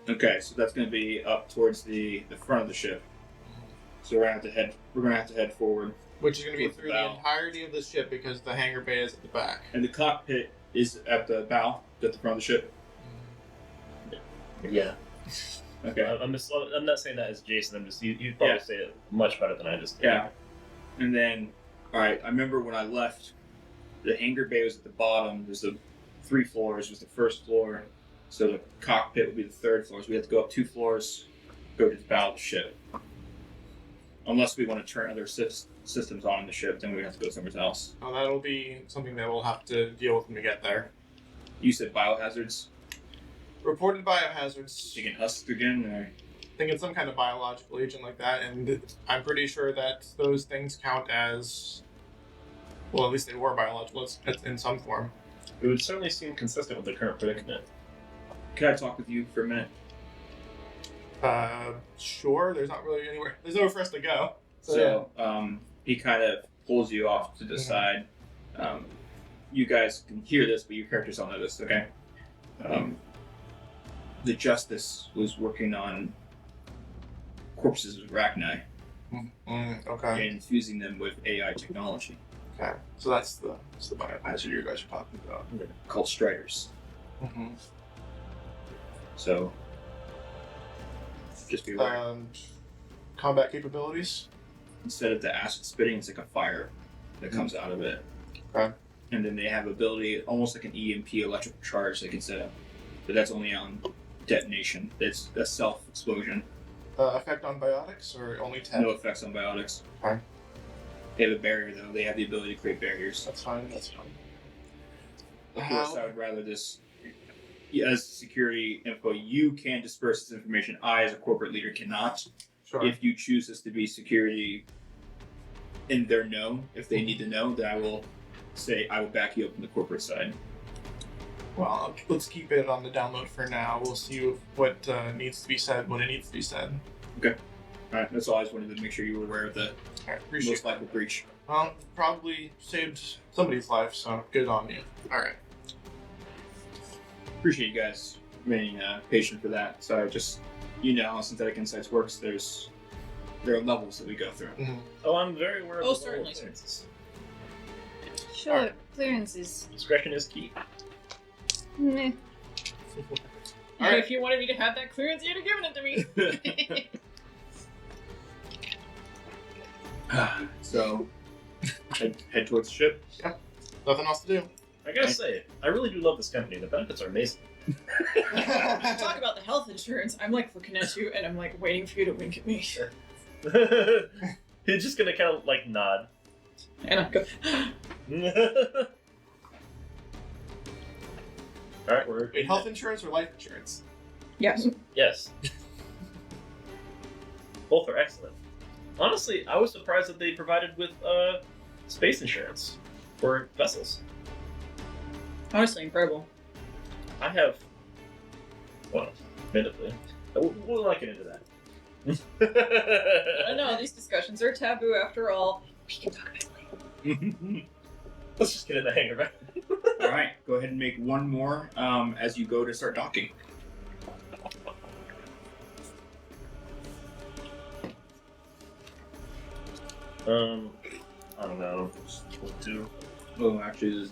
Okay, so that's going to be up towards the front of the ship. So we're gonna have to head forward. Which is going to be Towards the through bow. the entirety of the ship because the hangar bay is at the back. And the cockpit is at the bow, at the front of the ship. Yeah. Okay. I'm not saying that as Jason. You'd probably say it much better than I just did. Yeah. And then, all right, I remember when I left, the hangar bay was at the bottom. There's the 3 floors. Was the first floor, so the cockpit would be the 3rd floor. So we have to go up 2 floors, go to the bow of the ship. Unless we want to turn other systems on in the ship, then we have to go somewhere else. Oh, that'll be something that we'll have to deal with when we get there. You said biohazards. Reported biohazards. Chicken husks again, or I think it's some kind of biological agent like that, and I'm pretty sure that those things count as, well, at least they were biological in some form. It would certainly seem consistent with the current predicament. can I talk with you for a minute? Sure. There's not really anywhere. There's nowhere for us to go. So he kind of pulls you off to the side. You guys can hear this, but your characters don't know this, okay? The Justice was working on corpses of Arachni Okay. and infusing them with AI technology Okay. So that's the biohazard you guys are talking about. called Striders. Mm-hmm. So just be aware. Combat capabilities. Instead of the acid spitting, it's like a fire that comes out of it. Okay. And then they have ability, almost like an EMP electrical charge they can set up. But that's only on detonation. It's a self-explosion. Effect on biotics or only 10? No effects on biotics. Okay. They have a barrier, though. They have the ability to create barriers. That's fine. That's fine. Of course, I would rather this... As security info, you can disperse this information. I, as a corporate leader, cannot. Sure. If you choose this to be security in their know, if they need to know, then I will say I will back you up on the corporate side. Well, let's keep it on the download for now. We'll see what needs to be said when it needs to be said. Okay. Alright, that's all. I just wanted to make sure you were aware of the All right, appreciate most likely breach. Well, probably saved somebody's life, so good on you. All right. Appreciate you guys being patient for that. So just, you know how Synthetic Insights works. There's there are levels that we go through. Oh, I'm very aware of Oh, the certainly, clearances. Sure, Alright. clearances. Discretion is key. Meh. Alright. If you wanted me to have that clearance, you'd have given it to me. So, head towards the ship. Nothing else to do. I gotta say, I really do love this company. The benefits are amazing. Talk about the health insurance. I'm like looking at you and I'm like waiting for you to wink at me. He's just gonna kind of like nod. And I go, Alright, we're Wait, health insurance or life insurance? yes. Yes. Both are excellent. Honestly, I was surprised that they provided with space insurance for vessels. Honestly, incredible. I have, well, admittedly, we'll not get into that. I know, these discussions are taboo after all. We can talk about it later. Let's just get in the hangar back. All right, go ahead and make one more as you go to start docking. I don't know. We'll do. Oh, actually,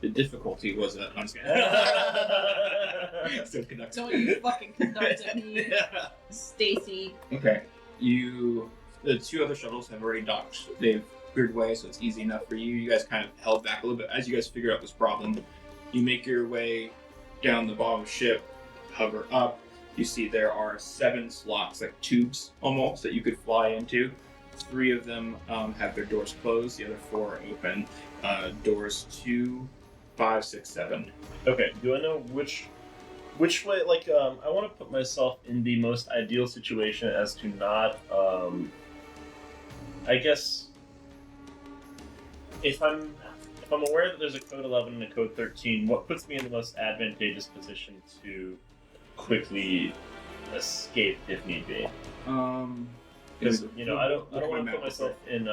the difficulty was I'm just kidding. Still conduct. Don't you fucking conduct at me, Yeah. Stacy. Okay, the two other shuttles have already docked. They've cleared away, so it's easy enough for you. You guys kind of held back a little bit as you guys figure out this problem. You make your way down the bottom of the ship, hover up. You see there are 7 slots, like tubes almost, that you could fly into. 3 of them have their doors closed. The other 4 are open. Doors 2, 5, 6, 7. Okay, do I know which way? Like, I want to put myself in the most ideal situation as to not. I guess if I'm aware that there's a code 11 and a code 13, what puts me in the most advantageous position to quickly escape if need be? Because I don't want to put myself in.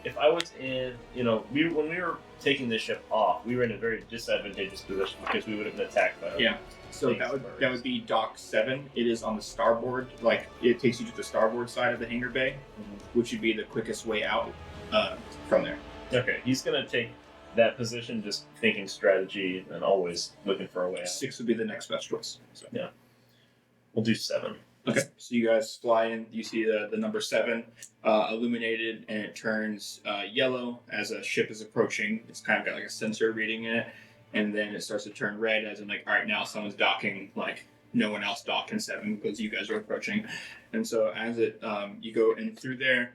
If I was in, when we were taking this ship off, we were in a very disadvantageous position because we would have been attacked by. Yeah. So that would be dock 7. It is on the starboard. Like it takes you to the starboard side of the hangar bay, which would be the quickest way out from there. Okay, he's gonna take that position, just thinking strategy and always looking for a way out. 6 would be the next best choice. So. Yeah. We'll do 7. Okay, so you guys fly in. You see the number 7 illuminated, and it turns yellow as a ship is approaching. It's kind of got like a sensor reading in it, and then it starts to turn red as in like, all right, now someone's docking. Like no one else docked in 7 because you guys are approaching. And so as it you go in through there,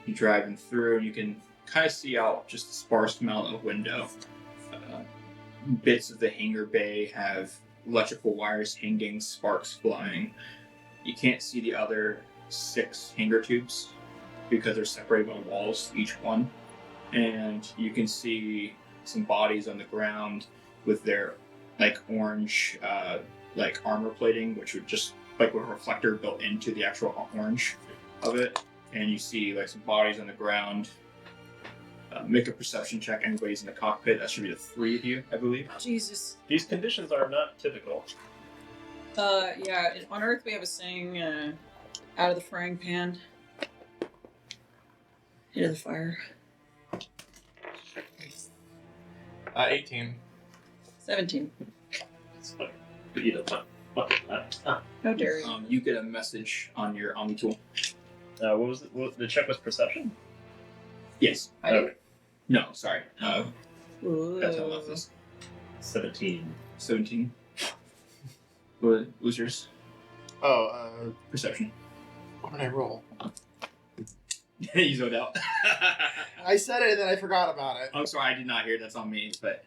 you drive in through, and you can kind of see out just a sparse amount of window. Bits of the hangar bay have electrical wires hanging, sparks flying. You can't see the other 6 hangar tubes because they're separated by walls, each one. And you can see some bodies on the ground with their like orange like armor plating, which would just like with a reflector built into the actual orange of it. And you see like some bodies on the ground. Make a perception check. Anybody's in the cockpit. That should be the 3 of you, I believe. Jesus. These conditions are not typical. Yeah, on Earth we have a saying, out of the frying pan, into the fire. 18. 17. What How dare you? You get a message on your Omni tool. what was it? The check was perception? Yes. I did. Okay. No, sorry. Ooh. That's how I left this. 17. 17. What was yours? Perception. What did I roll? You zoned out. I said it and then I forgot about it. I'm sorry, I did not hear. That's on me. But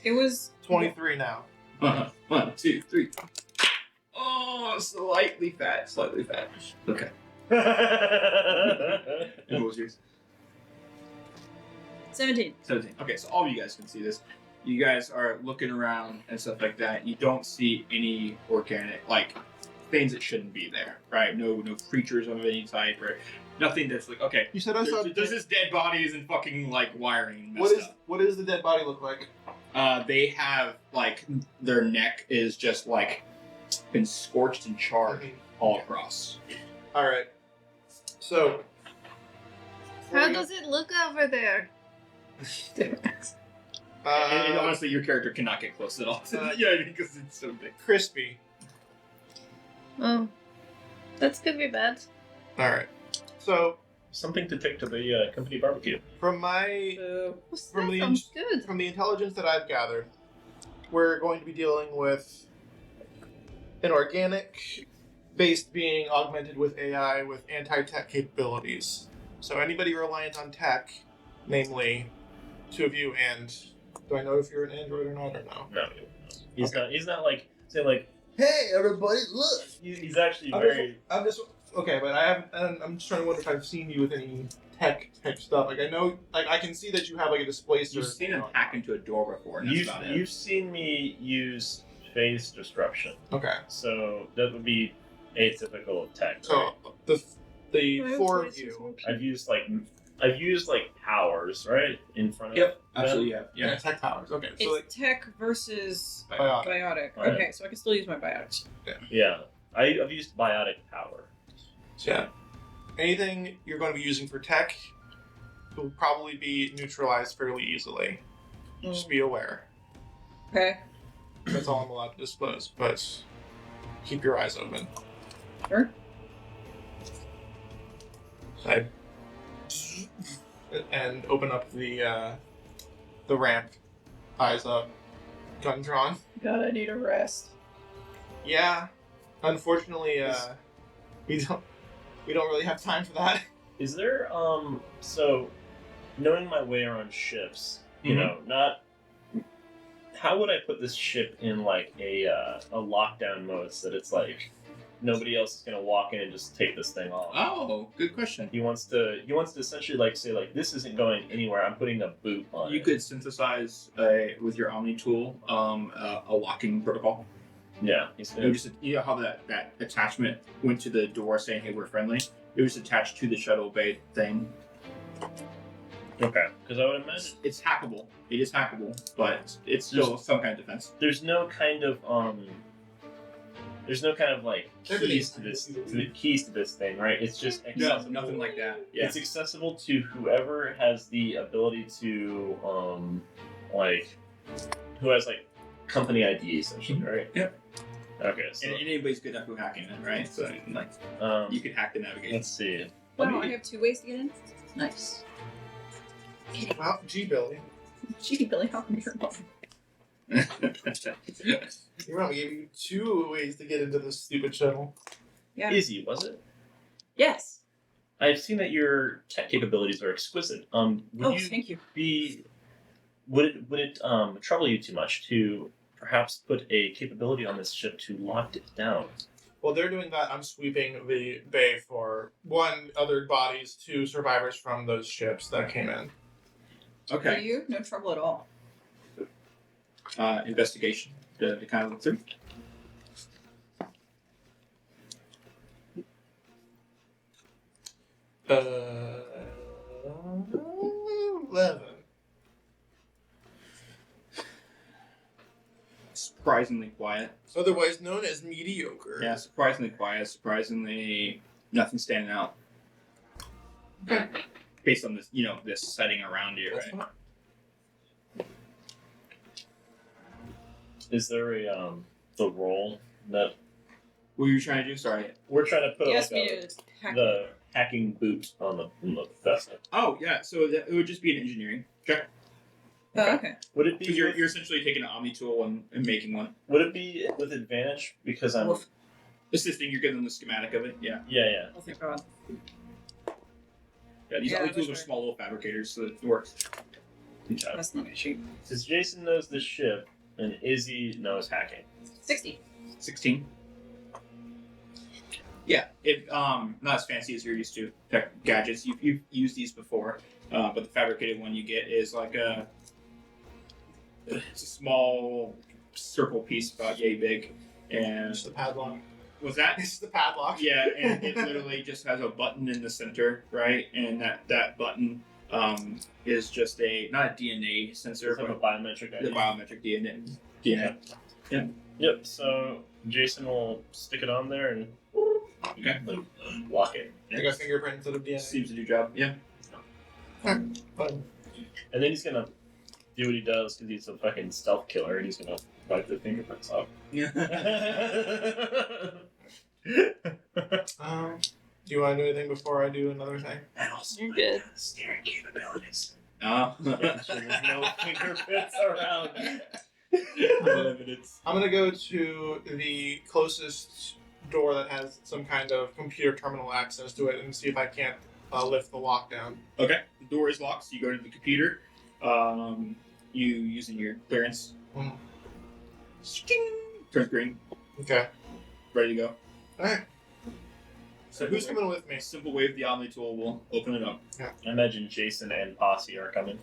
It was 23 now. 1, 2, 3. Oh, slightly fat. Slightly fat. Okay. And what was yours? 17. 17. Okay, so all of you guys can see this. You guys are looking around and stuff like that. You don't see any organic, like, things that shouldn't be there, right? No creatures of any type or nothing that's like, okay, You said I saw. there's this dead bodies and fucking, like, wiring messed up. What does the dead body look like? They have, like, their neck is just, like, been scorched and charred all across. All right. So. How does it look over there? And honestly, your character cannot get close at all. Yeah, because it's so big. Crispy. Oh, that's gonna be bad. All right. So Something to take to the company barbecue. from my Well, From that the sounds good. from the intelligence that I've gathered, we're going to be dealing with an organic based being augmented with AI with anti-tech capabilities. So anybody reliant on tech, namely two of you, and do I know if you're an android or not or no? No, he's Okay. not. He's not like say like. Hey everybody, look! He's actually I'm very. I'm just okay, but I'm just trying to wonder if I've seen you with any tech type stuff. Like I know, like I can see that you have like a displacer. You've seen him hack into a door before, and that's about it. You've seen me use phase disruption, Okay, so that would be atypical of tech. so right? the four of you. I've used like powers right in front of. Yep, them. absolutely, yeah. Yeah, tech powers. Okay, so like It's tech versus biotic. biotic. Right. Okay, so I can still use my biotics. Yeah, I've used biotic power. Yeah. Anything you're going to be using for tech will probably be neutralized fairly easily. Just be aware. Okay. That's all I'm allowed to disclose, but keep your eyes open. Sure. And open up the ramp. Eyes up. Gun drawn. God, I need a rest. Yeah. Unfortunately, we don't really have time for that. Is there so knowing my way around ships, you Mhm. know, not how would I put this ship in like a lockdown mode so that it's like nobody else is gonna walk in and just take this thing off? Oh, good question. He wants to essentially like say like this isn't going anywhere. I'm putting a boot on You it. could synthesize with your Omni tool a locking protocol. Yeah, he's You know, gonna just you know how that attachment went to the door saying, "Hey, we're friendly." It was attached to the shuttle bay thing. okay because I would imagine It's hackable. It is hackable, but it's still some kind of defense. there's no kind of like Everything's keys to this thing, right? It's just No, accessible. nothing like that. Yeah. It's accessible to whoever has the ability to like who has like company ID essentially, right? Yep. Okay, so And anybody's good at hacking it, right? So like you could hack the navigation. let's see. Wow, I have 2 ways to get in. Nice. Wow, G Billy. Gee, Billy, how come you're Your mom gave you 2 ways to get into this stupid shuttle. Yeah. Easy, was it? Yes. I've seen that your tech capabilities are exquisite. Would you Thank you. would it trouble you too much to perhaps put a capability on this ship to lock it down? While they're doing that, I'm sweeping the bay for 1, other bodies, 2, survivors from those ships that came in. For Okay. you, no trouble at all. Investigation to kind of look through. Uh, 11. Surprisingly quiet. Otherwise known as mediocre. Yeah, surprisingly quiet. Surprisingly, nothing standing out. Based on this, this setting around you, That's right? fine. Is there a the role that What were you trying to do? Sorry. we're trying to put He like asked me to hack the hacking boot on the vessel? Oh yeah, so it would just be an engineering check. Oh, okay. Would it be? You're essentially taking an Omni tool and making one. Would it be with advantage because I'm? Woof. Assisting, you're getting the schematic of it. Yeah. Yeah. Oh, thank God. Yeah, these Yeah, Omni tools are that's right. small little fabricators, so it works. Good job. That's not my sheet. Since Jason knows the ship and Izzy knows hacking. 60. 16. Yeah, it not as fancy as you're used to tech gadgets. You've used these before, but the fabricated one you get is like it's a small circle piece about yay big, and It's the padlock. was that? It's the padlock. Yeah, and it literally just has a button in the center, right? And that button is just not a DNA sensor, It's like a but biometric the ID. biometric DNA. Yep. So Jason will stick it on there and Okay. Lock it. I got fingerprint instead of DNA. Seems to do job. Yeah. Fine. And then he's gonna do what he does because he's a fucking stealth killer and he's gonna wipe the fingerprints off. Yeah. Do you want to do anything before I do another thing? And also You're good. steering capabilities. Oh. Yeah, so there's no fingerprints around. I'm gonna go to the closest door that has some kind of computer terminal access to it and see if I can't lift the lock down. Okay. The door is locked, so you go to the computer. You using your clearance. Mm. Turns green. Okay. Ready to go. Alright. So Simple who's coming with me? A simple wave of the Omni tool will open it up. I imagine Jason and Posse are coming.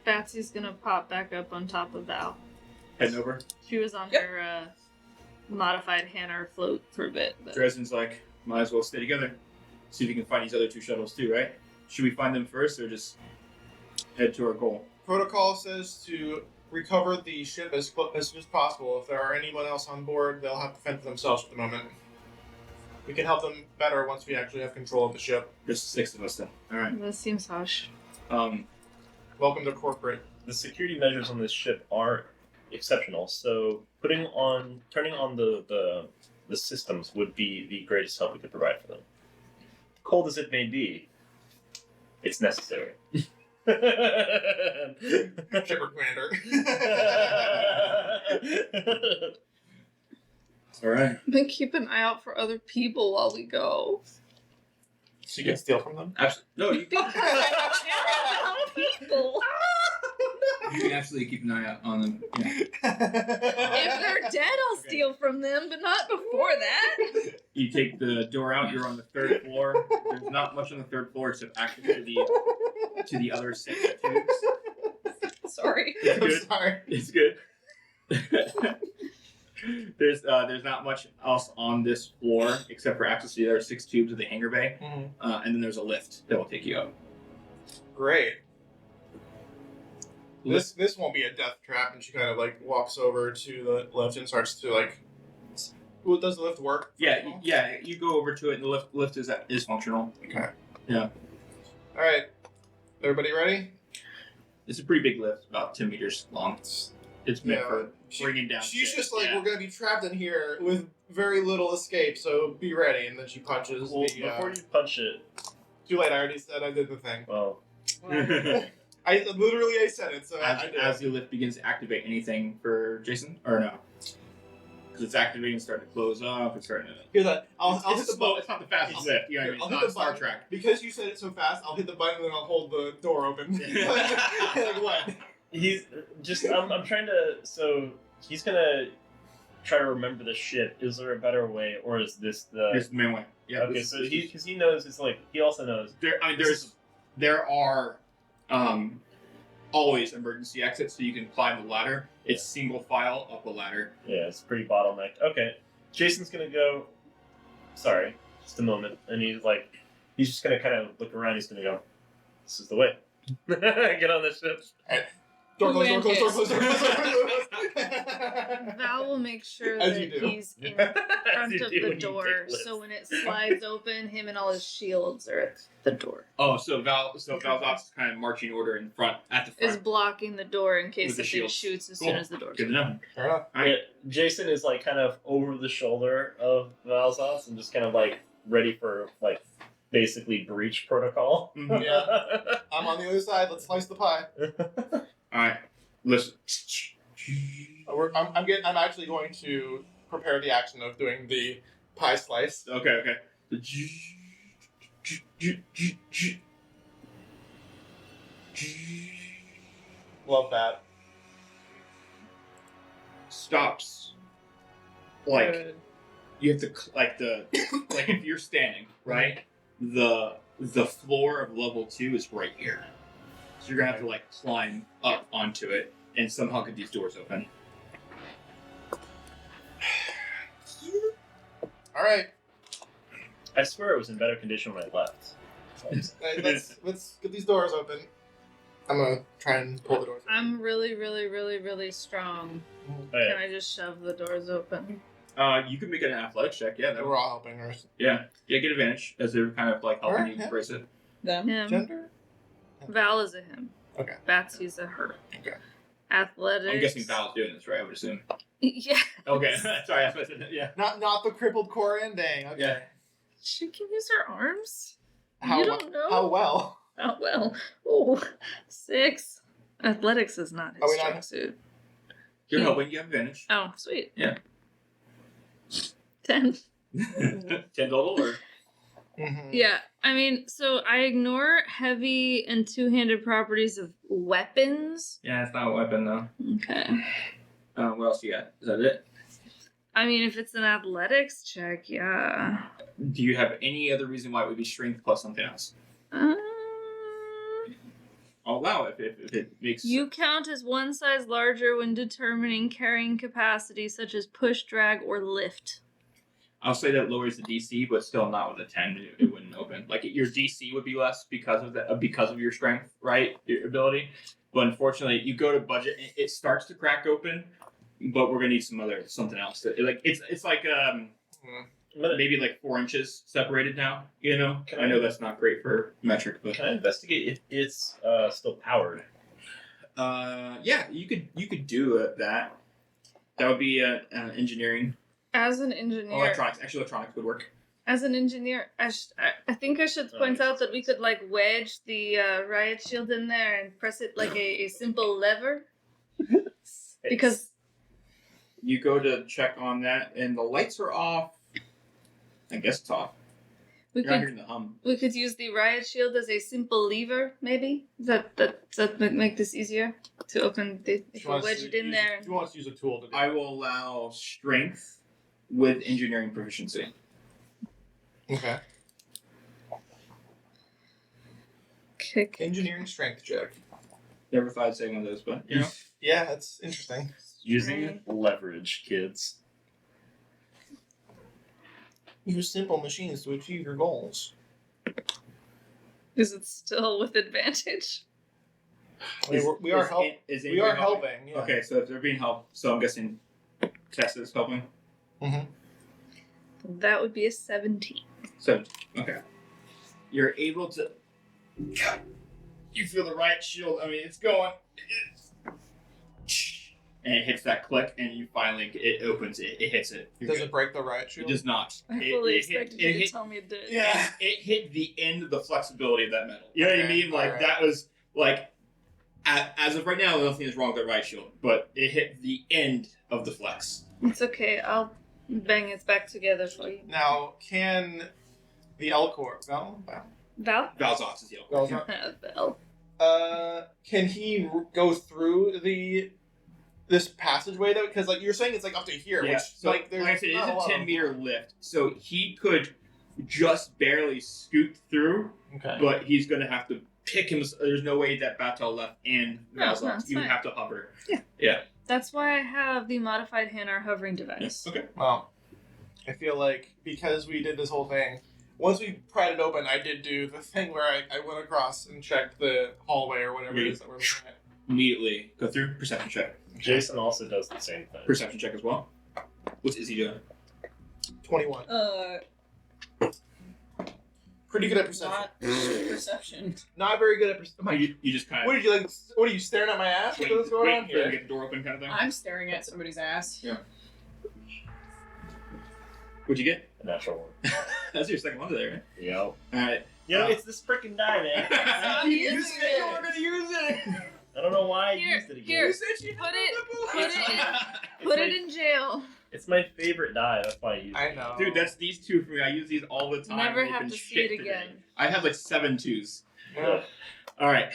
Batsy's gonna pop back up on top of Val. Heading over. She was on Yep. her modified Hanar float for a bit. But... Dresden's like, might as well stay together. See if we can find these other two shuttles too, right? Should we find them first or just head to our goal? Protocol says to recover the ship as soon as possible. If there are anyone else on board, they'll have to fend for themselves at the moment. We can help them better once we actually have control of the ship. There's 6 of us then. Alright. This seems harsh. Welcome to corporate. The security measures on this ship are exceptional, so turning on the systems would be the greatest help we could provide for them. Cold as it may be, it's necessary. Shipper Commander. Alright. Then keep an eye out for other people while we go. So you can steal from them? Absolutely. No, you Because people. can absolutely keep an eye out on them. Yeah. If they're dead, I'll steal from them, but not before that. You take the door out, you're on the 3rd floor. There's not much on the 3rd floor except access to the other 6 tubes. Sorry. It's I'm good. sorry. It's good. There's not much else on this floor except for access to the other 6 tubes of the hangar bay, and then there's a lift that will take you up. Great. This won't be a death trap, and she kind of like walks over to the lift and starts to like. Well, does the lift work? Yeah. You go over to it, and the lift is functional. Okay. Yeah. All right. Everybody ready? It's a pretty big lift, about 10 meters long. It's meant Yeah. for bringing down. She's shit. just like, Yeah. we're gonna be trapped in here with very little escape, so be ready. And then she punches Well, the. before you punch it, Too late. I already said I did the thing. well, I said it, so I did. as the lift begins to activate anything for Jason, or no? Because it's activating, starting to close up, it's starting to. Here's that. I'll It's hit the slow. button. It's not the fastest lift. You know what I mean? I'll It's hit not the Star button. Trek. Because you said it so fast, I'll hit the button and then I'll hold the door open. Like what? he's just. I'm trying to. So he's gonna try to remember the ship. Is there a better way, or is this the? Here's the main way. Yeah. Okay, so because he knows, it's like he also knows. There are always emergency exits, so you can climb the ladder. It's single file up a ladder. Yeah, it's pretty bottlenecked. Okay, Jason's gonna go. Sorry, just a moment, and he's just gonna kind of look around. He's gonna go. This is the way. Get on this ship. Door closed, door closed, door Romantic. closed, door closed. Val will make sure As that you do. he's in front you of do the when you door, take lifts. so when it slides open, him and all his shields are at the door. Oh, so Val's ops is kind of marching order in front, at the Is front. blocking the door in case With the the thing shields. shoots as Cool. soon as the door. Good enough. Fair enough. Yeah, Jason is like kind of over the shoulder of Valzos and just kind of like ready for like basically breach protocol. Mhm. Yeah. I'm on the other side. Let's slice the pie. All right, listen. I'm actually going to prepare the action of doing the pie slice. Okay. Love that. Stops. Like Good. you have to like if you're standing right, the floor of level 2 is right here, so you're gonna have to like climb up onto it and somehow get these doors open. All right. I swear it was in better condition when I left. Let's get these doors open. I'm gonna try and pull the doors open. I'm really, really, really, really strong. Oh, yeah. Can I just shove the doors open? You can make it an athletics check. Yeah, that We're all helping her. Yeah, get advantage as they're kind of like helping Alright, you yeah. brace it. Them. Him. Gender? Val is a him. Okay. Batsy's a her. Okay. Athletics. I'm guessing Val's doing this, right? I would assume. Yeah. Okay, sorry, I said that. Yeah. Not the crippled core ending. Okay. Yeah. She can use her arms? How, You don't know? How well? Oh, well. Oh, 6. Athletics is not Are his we not- strong suit. You're helping. You have advantage. Oh, sweet. Yeah. 10. 10 total, or Mm-hmm. Yeah, I mean, so I ignore heavy and two-handed properties of weapons. yeah, it's not a weapon though. Okay. What else you got? Is that it? I mean, if it's an athletics check, yeah. Do you have any other reason why it would be strength plus something else? Um, I'll allow it if it makes. you count as one size larger when determining carrying capacity, such as push, drag, or lift. I'll say that lowers the DC, but still not with a 10. It wouldn't open. Like your DC would be less because of that, because of your strength, right? Your ability. But unfortunately, you go to budget, it starts to crack open. But we're gonna need something else. It's like maybe like 4 inches separated now. You know, I know that's not great for metric, but Can I investigate if it's still powered? yeah, you could do that. That would be engineering. As an engineer, Electronics. Actually, electronics would work. As an engineer, I think I should point out that we could like wedge the riot shield in there and press it like a simple lever. Because You go to check on that, and the lights are off. I guess it's off. we You're not could hearing the hum. we could use the riot shield as a simple lever, maybe. Does that make this easier to open the if we wedge it in there? If you want us to use a tool to do I will allow strength with engineering proficiency. Okay. Kick. Engineering strength check. Never thought I'd say one of those, but you know. Yeah, that's interesting. Using leverage, kids. Use simple machines to achieve your goals. Is it still with advantage? I mean, we are helping. Is We are anybody helping. Yeah. Okay, so if they're being helped, so I'm guessing Tess is helping. Mm-hmm. That would be a 17. So, okay. You're able to. You feel the riot shield. I mean, it's going. And it hits that click, and you finally. It opens, it hits it. You're Does good. it break the riot It shield? does not. I It- fully it hit- expected it you to hit- tell me it did. Yeah. It hit the end of the flexibility of that metal. You know what I Okay, mean? Like, alright. that was, like, as of right now, nothing is wrong with the riot shield, but it hit the end of the flex. It's okay. I'll bang it back together for you. Now, can the Elcor Val? Valzox is the elk. Val. can he go through this passageway though? Because like you're saying, it's like up to here. Yeah, Which so like there's like I said, it not a is lot a of 10 meter lift, so he could just barely scoot through, Okay. but he's going to have to pick him. There's no way that Batel left and No, Valzox. that's You would fine. have to hover. That's why I have the modified Hanar hovering device. Okay. Well, I feel like because we did this whole thing, once we pried it open, I did do the thing where I went across and checked the hallway or whatever it is that we're looking at. Immediately go through perception check. Jason also does the same thing. Perception check as well. What's Izzy doing? 21. Pretty good at perception. Not perception. Not very good at perception. You just kind What of did you like? What are you staring at my ass? What's going on to here? get the door open kind of thing. I'm staring at somebody's ass. Yeah. What'd you get? A natural one. That's your second one today, right? Yep. All right. You know, it's this freaking die, man. Stop you using said you it. were gonna use it. I don't know why I Here, used it again. here. said she Put it- It's Put my- it in jail. It's my favorite die. That's why I use it. I know. Dude, that's these two for me. I use these all the time. Never They've have been to see shit it today. again. I have like 7 2s. Yeah. All right.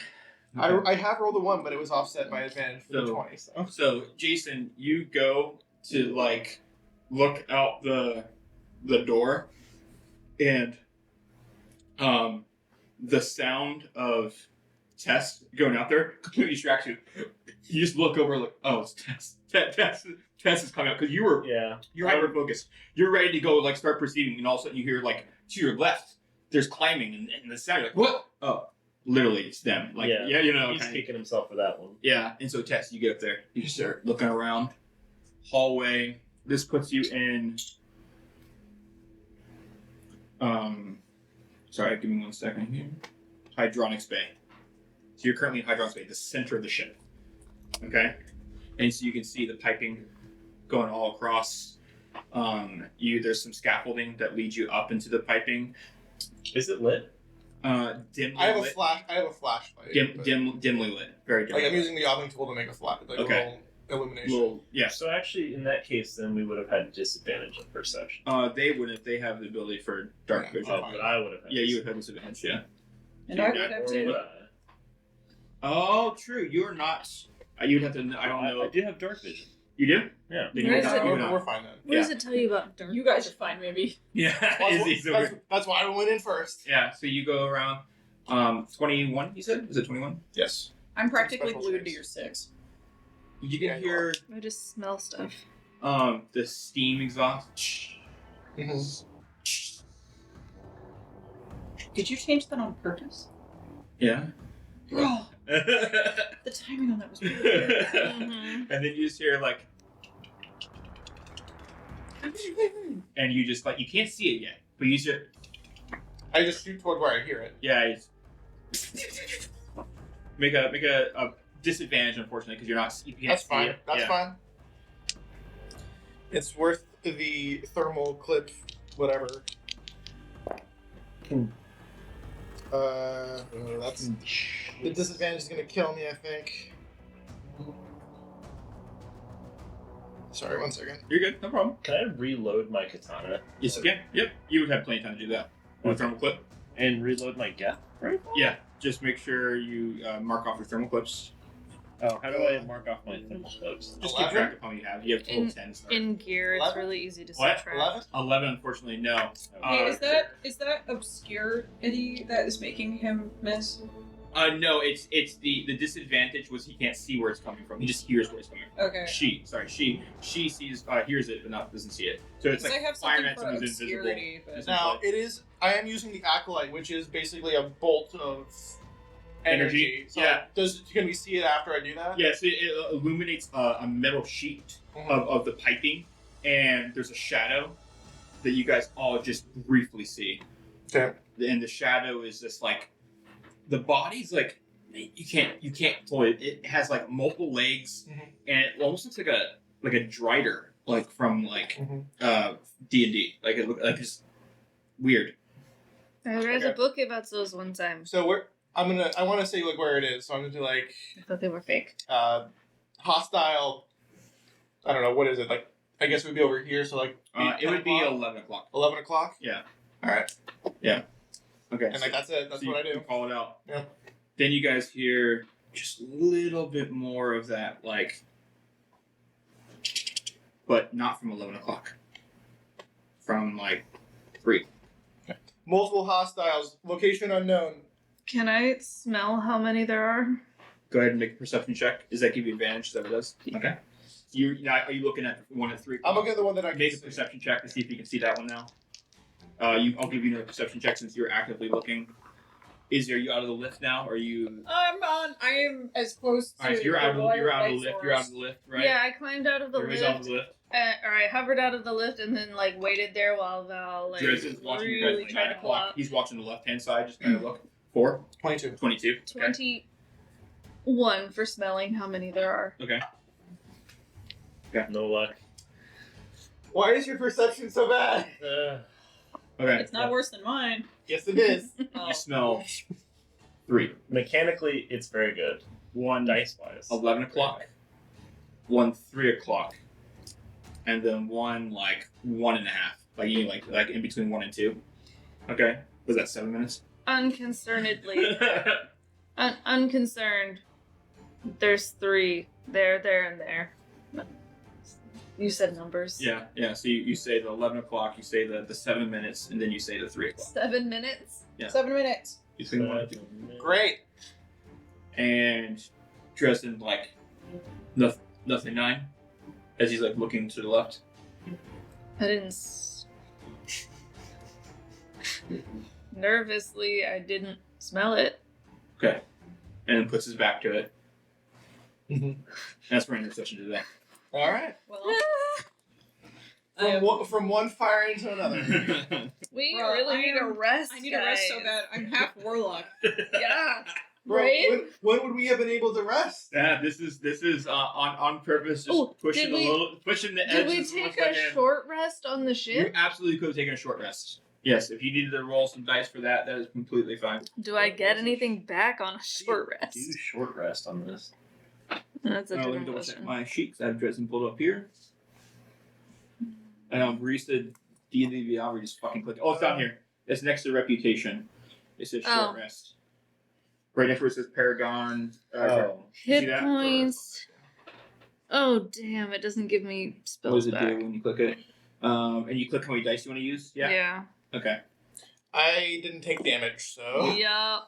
I have rolled a 1, but it was offset by advantage for the So- 20. So. So, Jason, you go to like look out the door, and the sound of Tess going out there completely distracts you. You just look over like, oh, it's Tess. Tess is coming out because you're hyper focused. You're ready to go like start perceiving, and all of a sudden you hear like to your left, there's climbing and the sound. You're like, what? Oh, literally, it's them. Like, yeah, you know, He's kinda- kicking himself for that one. yeah, and so Tess, you get up there, you start looking around, hallway, this puts you in. Sorry, give me 1 second here. Hydronics Bay. So you're currently in Hydronics Bay, the center of the ship. Okay, and so you can see the piping going all across. There's some scaffolding that leads you up into the piping. Is it lit? Dimly I have lit. I have a flashlight. Dimly lit. Very dimly Like I'm lit. using the opting tool to make a Okay. little illumination. Yeah. So actually, in that case, then we would have had disadvantage of perception. They wouldn't. They have the ability for dark Yeah. vision. Oh, but I would have had. Yeah, you would have disadvantage. Yeah. And I would have Or to. would I? Oh, true. You're not. You'd have to. I don't know. I do have dark vision. You do? Yeah. Then Where you're is not. it? You're not. We're fine then. What does it tell you about dark? You guys are fine, maybe. Yeah. That's why I went in first. Yeah. So you go around. 21. You said? Was it 21? Yes. I'm practically Special glued to space. your 6. You Yeah, can you hear I just smell stuff. the steam exhaust. Mm-hmm. Did you change that on purpose? Yeah. Bro, and the timing on that was really good. Mhm. then you just hear like, and you just like you can't see it yet, but you just I just shoot toward where I hear it. yeah. Make a disadvantage, unfortunately, because you can't That's see fine. it. That's Yeah. fine. It's worth the thermal clip, whatever. That's the disadvantage is gonna kill me, I think. Sorry, 1 second. You're good. No problem. Can I reload my katana Yes, you can. Yep. You would have plenty of time to do that. With thermal clip. and reload my Geth rifle? Yeah. Just make sure you mark off your thermal clips. Oh, how do I mark off my thermal clips? Just 11? keep track of how many you have. You have total 10. Sorry. In gear, it's 11? really easy to What? subtract. 11? 11, unfortunately, no. Hey, is that obscurity that is making him miss? No, it's the disadvantage was he can't see where it's coming from. He just hears where it's coming from. Okay. She sees, hears it, but doesn't see it. So it's Because like I have something fireman for who's invisible. obscurity, but Is- Now I am using the acolyte, which is basically a bolt of energy. So Yeah. can we see it after I do that? Yeah, so it illuminates a metal sheet Mhm. of the piping, and there's a shadow that you guys all just briefly see. Okay. And the shadow is just like the body's like you can't pull it. It has like multiple legs, Mhm. and it almost looks like a drider, like from Mhm. D&D. Like it look like just weird. I read Okay. a book about those one time. So I want to say like where it is. So I'm gonna do like I thought they were fake. hostile. I don't know what is it like. I guess it would be over here. So like It would be 10 11 o'clock. 11 o'clock. Yeah. All right. Okay. And like that's it. That's so what I you do. call it out. Yeah. Then you guys hear just a little bit more of that, like, but not from 11 o'clock. From like 3. Multiple hostiles. Location unknown. Can I smell how many there are? Go ahead and make a perception check. Does that give you advantage? Is that what it does? Okay. Are you looking at one at 3? I'm looking at the one that I can Make a see. perception check to see if you can see that one now. I'll give you another perception check since you're actively looking. Are you out of the lift now? Or are you? I am as close to. Alright, so you're out of the the lift. You're out of light the lift. source. You're out of the lift, right? Yeah, I climbed out of the Everybody's lift. out of the lift. Or I hovered out of the lift and then like waited there while Val like Dresden's watching you guys really at tried 9 to pull o'clock. out. He's watching the left-hand side. Just kind of look. 4, 22. 22. Okay. 21 for smelling how many there are. Okay. No luck. Why is your perception so bad? Okay. It's not worse than mine. Yes, it is. Oh. You smell 3. Mechanically, it's very good. 1 Dice wise. 11 o'clock. 1 3 o'clock. And then 1 like 1.5. Like you like in between 1 and 2. Okay. Was that 7 minutes? Unconcernedly. Unconcerned. There's 3. There, and there. You said numbers. Yeah. So you say the 11 o'clock, you say the 7 minutes, and then you say the 3 o'clock. 7 minutes. Yeah. 7 minutes. Between 1 and 2. Great. And Dresden like nothing 9 as he's like looking to the left. I didn't. Nervously, I didn't smell it. Okay. And then puts his back to it. Mhm. That's for interception today. All right. Well, from one fire into another. We Bro, really I need a am- rest. I need a rest so guys. bad. I'm half warlock. Yeah. Bro, Right? when would we have been able to rest? Yeah, this is on purpose, just Oh, pushing pushing the Did edges. we as take much a as I can. short rest on the You ship? absolutely could have taken a short rest. Yes, if you needed to roll some dice for that, that is completely fine. Do I get anything back on a short Do rest? short rest on this. That's a Let me different double check question. my sheets. I have Dresden pulled up here. I know Barista D&D we just fucking click. Oh, it's down here. It's next to Reputation. It says short Oh. rest. Right next where it says Paragon. Oh. see Hit that? points. Oh damn! It doesn't give me What spells does it back. do when you click it? And you click how many dice you want to use? Yeah? Okay. I didn't take damage, so. Yeah.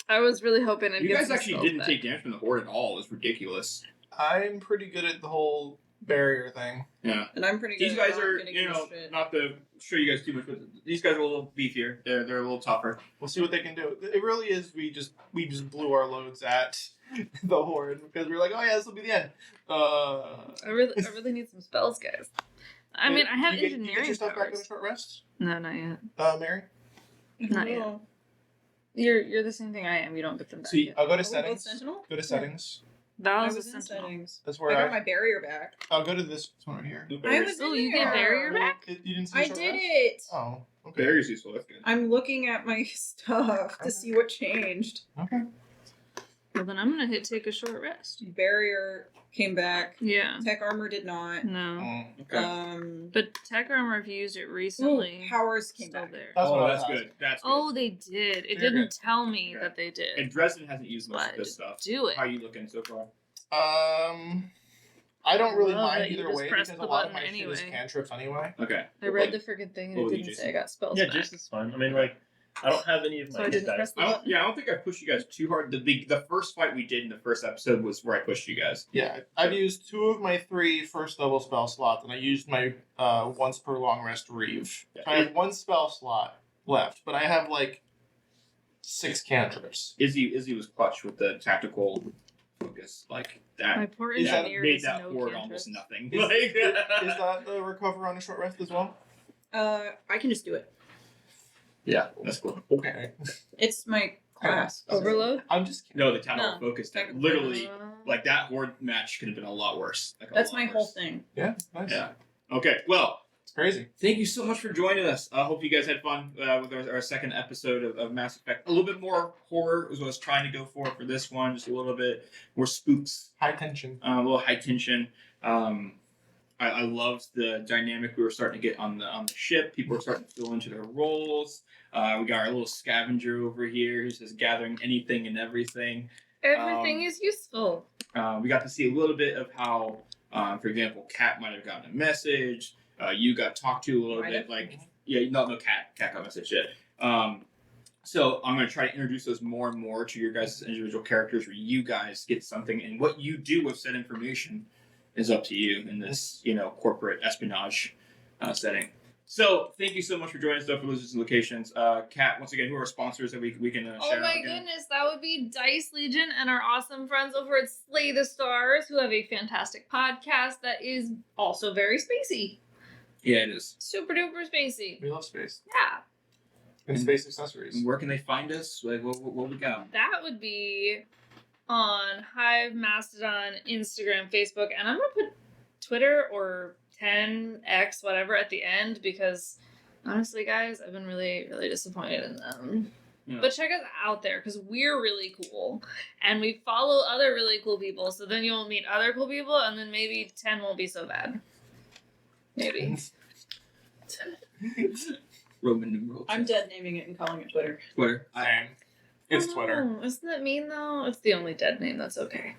I was really hoping I'd You get guys some actually spells didn't back. take damage from the Horde at all. It's ridiculous. I'm pretty good at the whole barrier thing. Yeah. And I'm pretty good These at guys not are, getting you in know, shit. not to show you guys too much, but these guys are a little beefier. They're a little tougher. We'll see what they can do. It really is. We just blew our loads at the Horde because we were like, oh yeah, this will be the end. I really need some spells, guys. I mean, I have you get engineering your stuff back in a powers. short rest, No, not yet. Mary. Not yet. Oh. You're the same thing I am. You don't get them back See, yet. I'll go to Are we both settings. Sentinel? Go to settings. That I was a was in sentinel. settings. That's I where got my barrier back. I'll go to this one right here. I was Oh, in you get there. barrier back? You didn't see I short did rest? it. Oh, okay. Barrier's useful. That's good. I'm looking at my stuff to see what changed. Okay. Well, then I'm gonna take a short rest. Barrier came back. Yeah. Tech armor did not. No. Okay. But tech armor, if you used it Ooh, recently, powers came still back. there. That's what I that's thought. good. That's good. Oh, they did. It They're didn't good. tell me Okay. that they did. And Dresden hasn't used most of But this stuff. do it. How are you looking so far? I don't really Love mind that you either just way press because the a lot of button my shit is anyway. cantrips anyway. Okay. I read the freaking thing and What it would you didn't do, say I got spells Yeah, back. Jason's fine. I mean, like, I don't have any of So my I hit didn't dice. press the I button. don't think I pushed you guys too hard. The first fight we did in the first episode was where I pushed you guys. Yeah, I've used 2 of my 3 first level spell slots, and I used my once per long rest reeve. Yeah. I have 1 spell slot left, but I have like 6 cantrips. Izzy was clutch with the tactical focus. Like that. My poor Is that- engineer made is that no horde cantrips. almost nothing. Is, Like, is that the recover on a short rest as well? I can just do it. yeah, that's cool. Okay. It's my class. Overload? I'm just kidding. No, the tactical No, focus. tactical Literally, Uh, like that horde match could have been a lot worse. Like, a That's lot my worse. whole thing. Yeah, nice. Yeah. Okay. Well, It's crazy. thank you so much for joining us. I hope you guys had fun with our second episode of Mass Effect. A little bit more horror is what I was trying to go for this one. Just a little bit more spooks, High tension. a little high tension. I loved the dynamic we were starting to get on the ship. People were starting to fill into their roles. We got our little scavenger over here who's just gathering anything and everything. Everything is useful. We got to see a little bit of how, for example, Kat might have gotten a message. You got talked to a little Might bit. have. Like, yeah, no, Kat got a message yet. So I'm going to try to introduce those more and more to your guys' individual characters where you guys get something. And what you do with said information is up to you in this, corporate espionage setting. So thank you so much for joining us, though, for Losers and Locations. Kat, once again, who are our sponsors that we can Oh shout my out again? goodness, that would be Dice Legion and our awesome friends over at Slay the Stars, who have a fantastic podcast that is also very spacey. Yeah, it is. Super duper spacey. We love space. Yeah. And space accessories. And where can they find us? Like, what we got? That would be on Hive, Mastodon, Instagram, Facebook, and I'm gonna put Twitter or 10x whatever at the end because honestly, guys, I've been really, really disappointed in them. Yeah. But check us out there because we're really cool and we follow other really cool people. So then you'll meet other cool people, and then maybe 10 won't be so bad. Maybe. Roman numeral. I'm dead naming it and calling it Twitter. Twitter. Same. It's Twitter. Oh, isn't that mean though? It's the only dead name that's okay.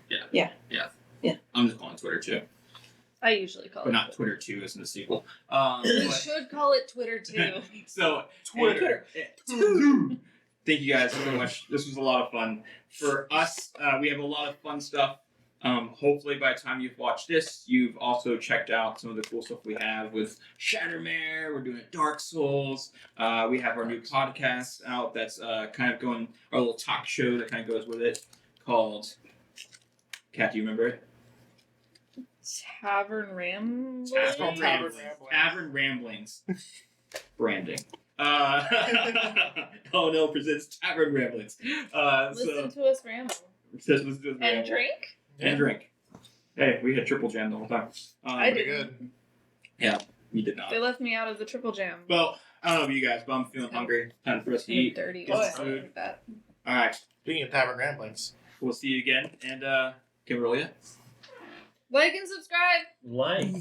I'm just calling it Twitter too, I usually call but it. not Twitter 2 as in the sequel. We But- should call it Twitter too. So Twitter. Thank you guys so much. This was a lot of fun for us. We have a lot of fun stuff. Hopefully, by the time you've watched this, you've also checked out some of the cool stuff we have with Shattermare. We're doing Dark Souls. We have our new podcast out that's kind of going, our little talk show that kind of goes with it called. Kat, do you remember it? Tavern Ramblings? called Tavern Ramblings. Tavern Ramblings. Branding. Oh no, presents Tavern Ramblings. Listen to us ramble. Listen to us And ramble. drink? And drink. Hey, we had triple jam the whole time. I Pretty did. good. You did not. They left me out of the triple jam. Well, I don't know about you guys, but I'm feeling hungry. Time for us to eat. Dirty. Get Oh, I some haven't food. heard that. All right, Speaking of Tavern Ramblings. we'll see you again. And can we roll yet? Like and subscribe. Like.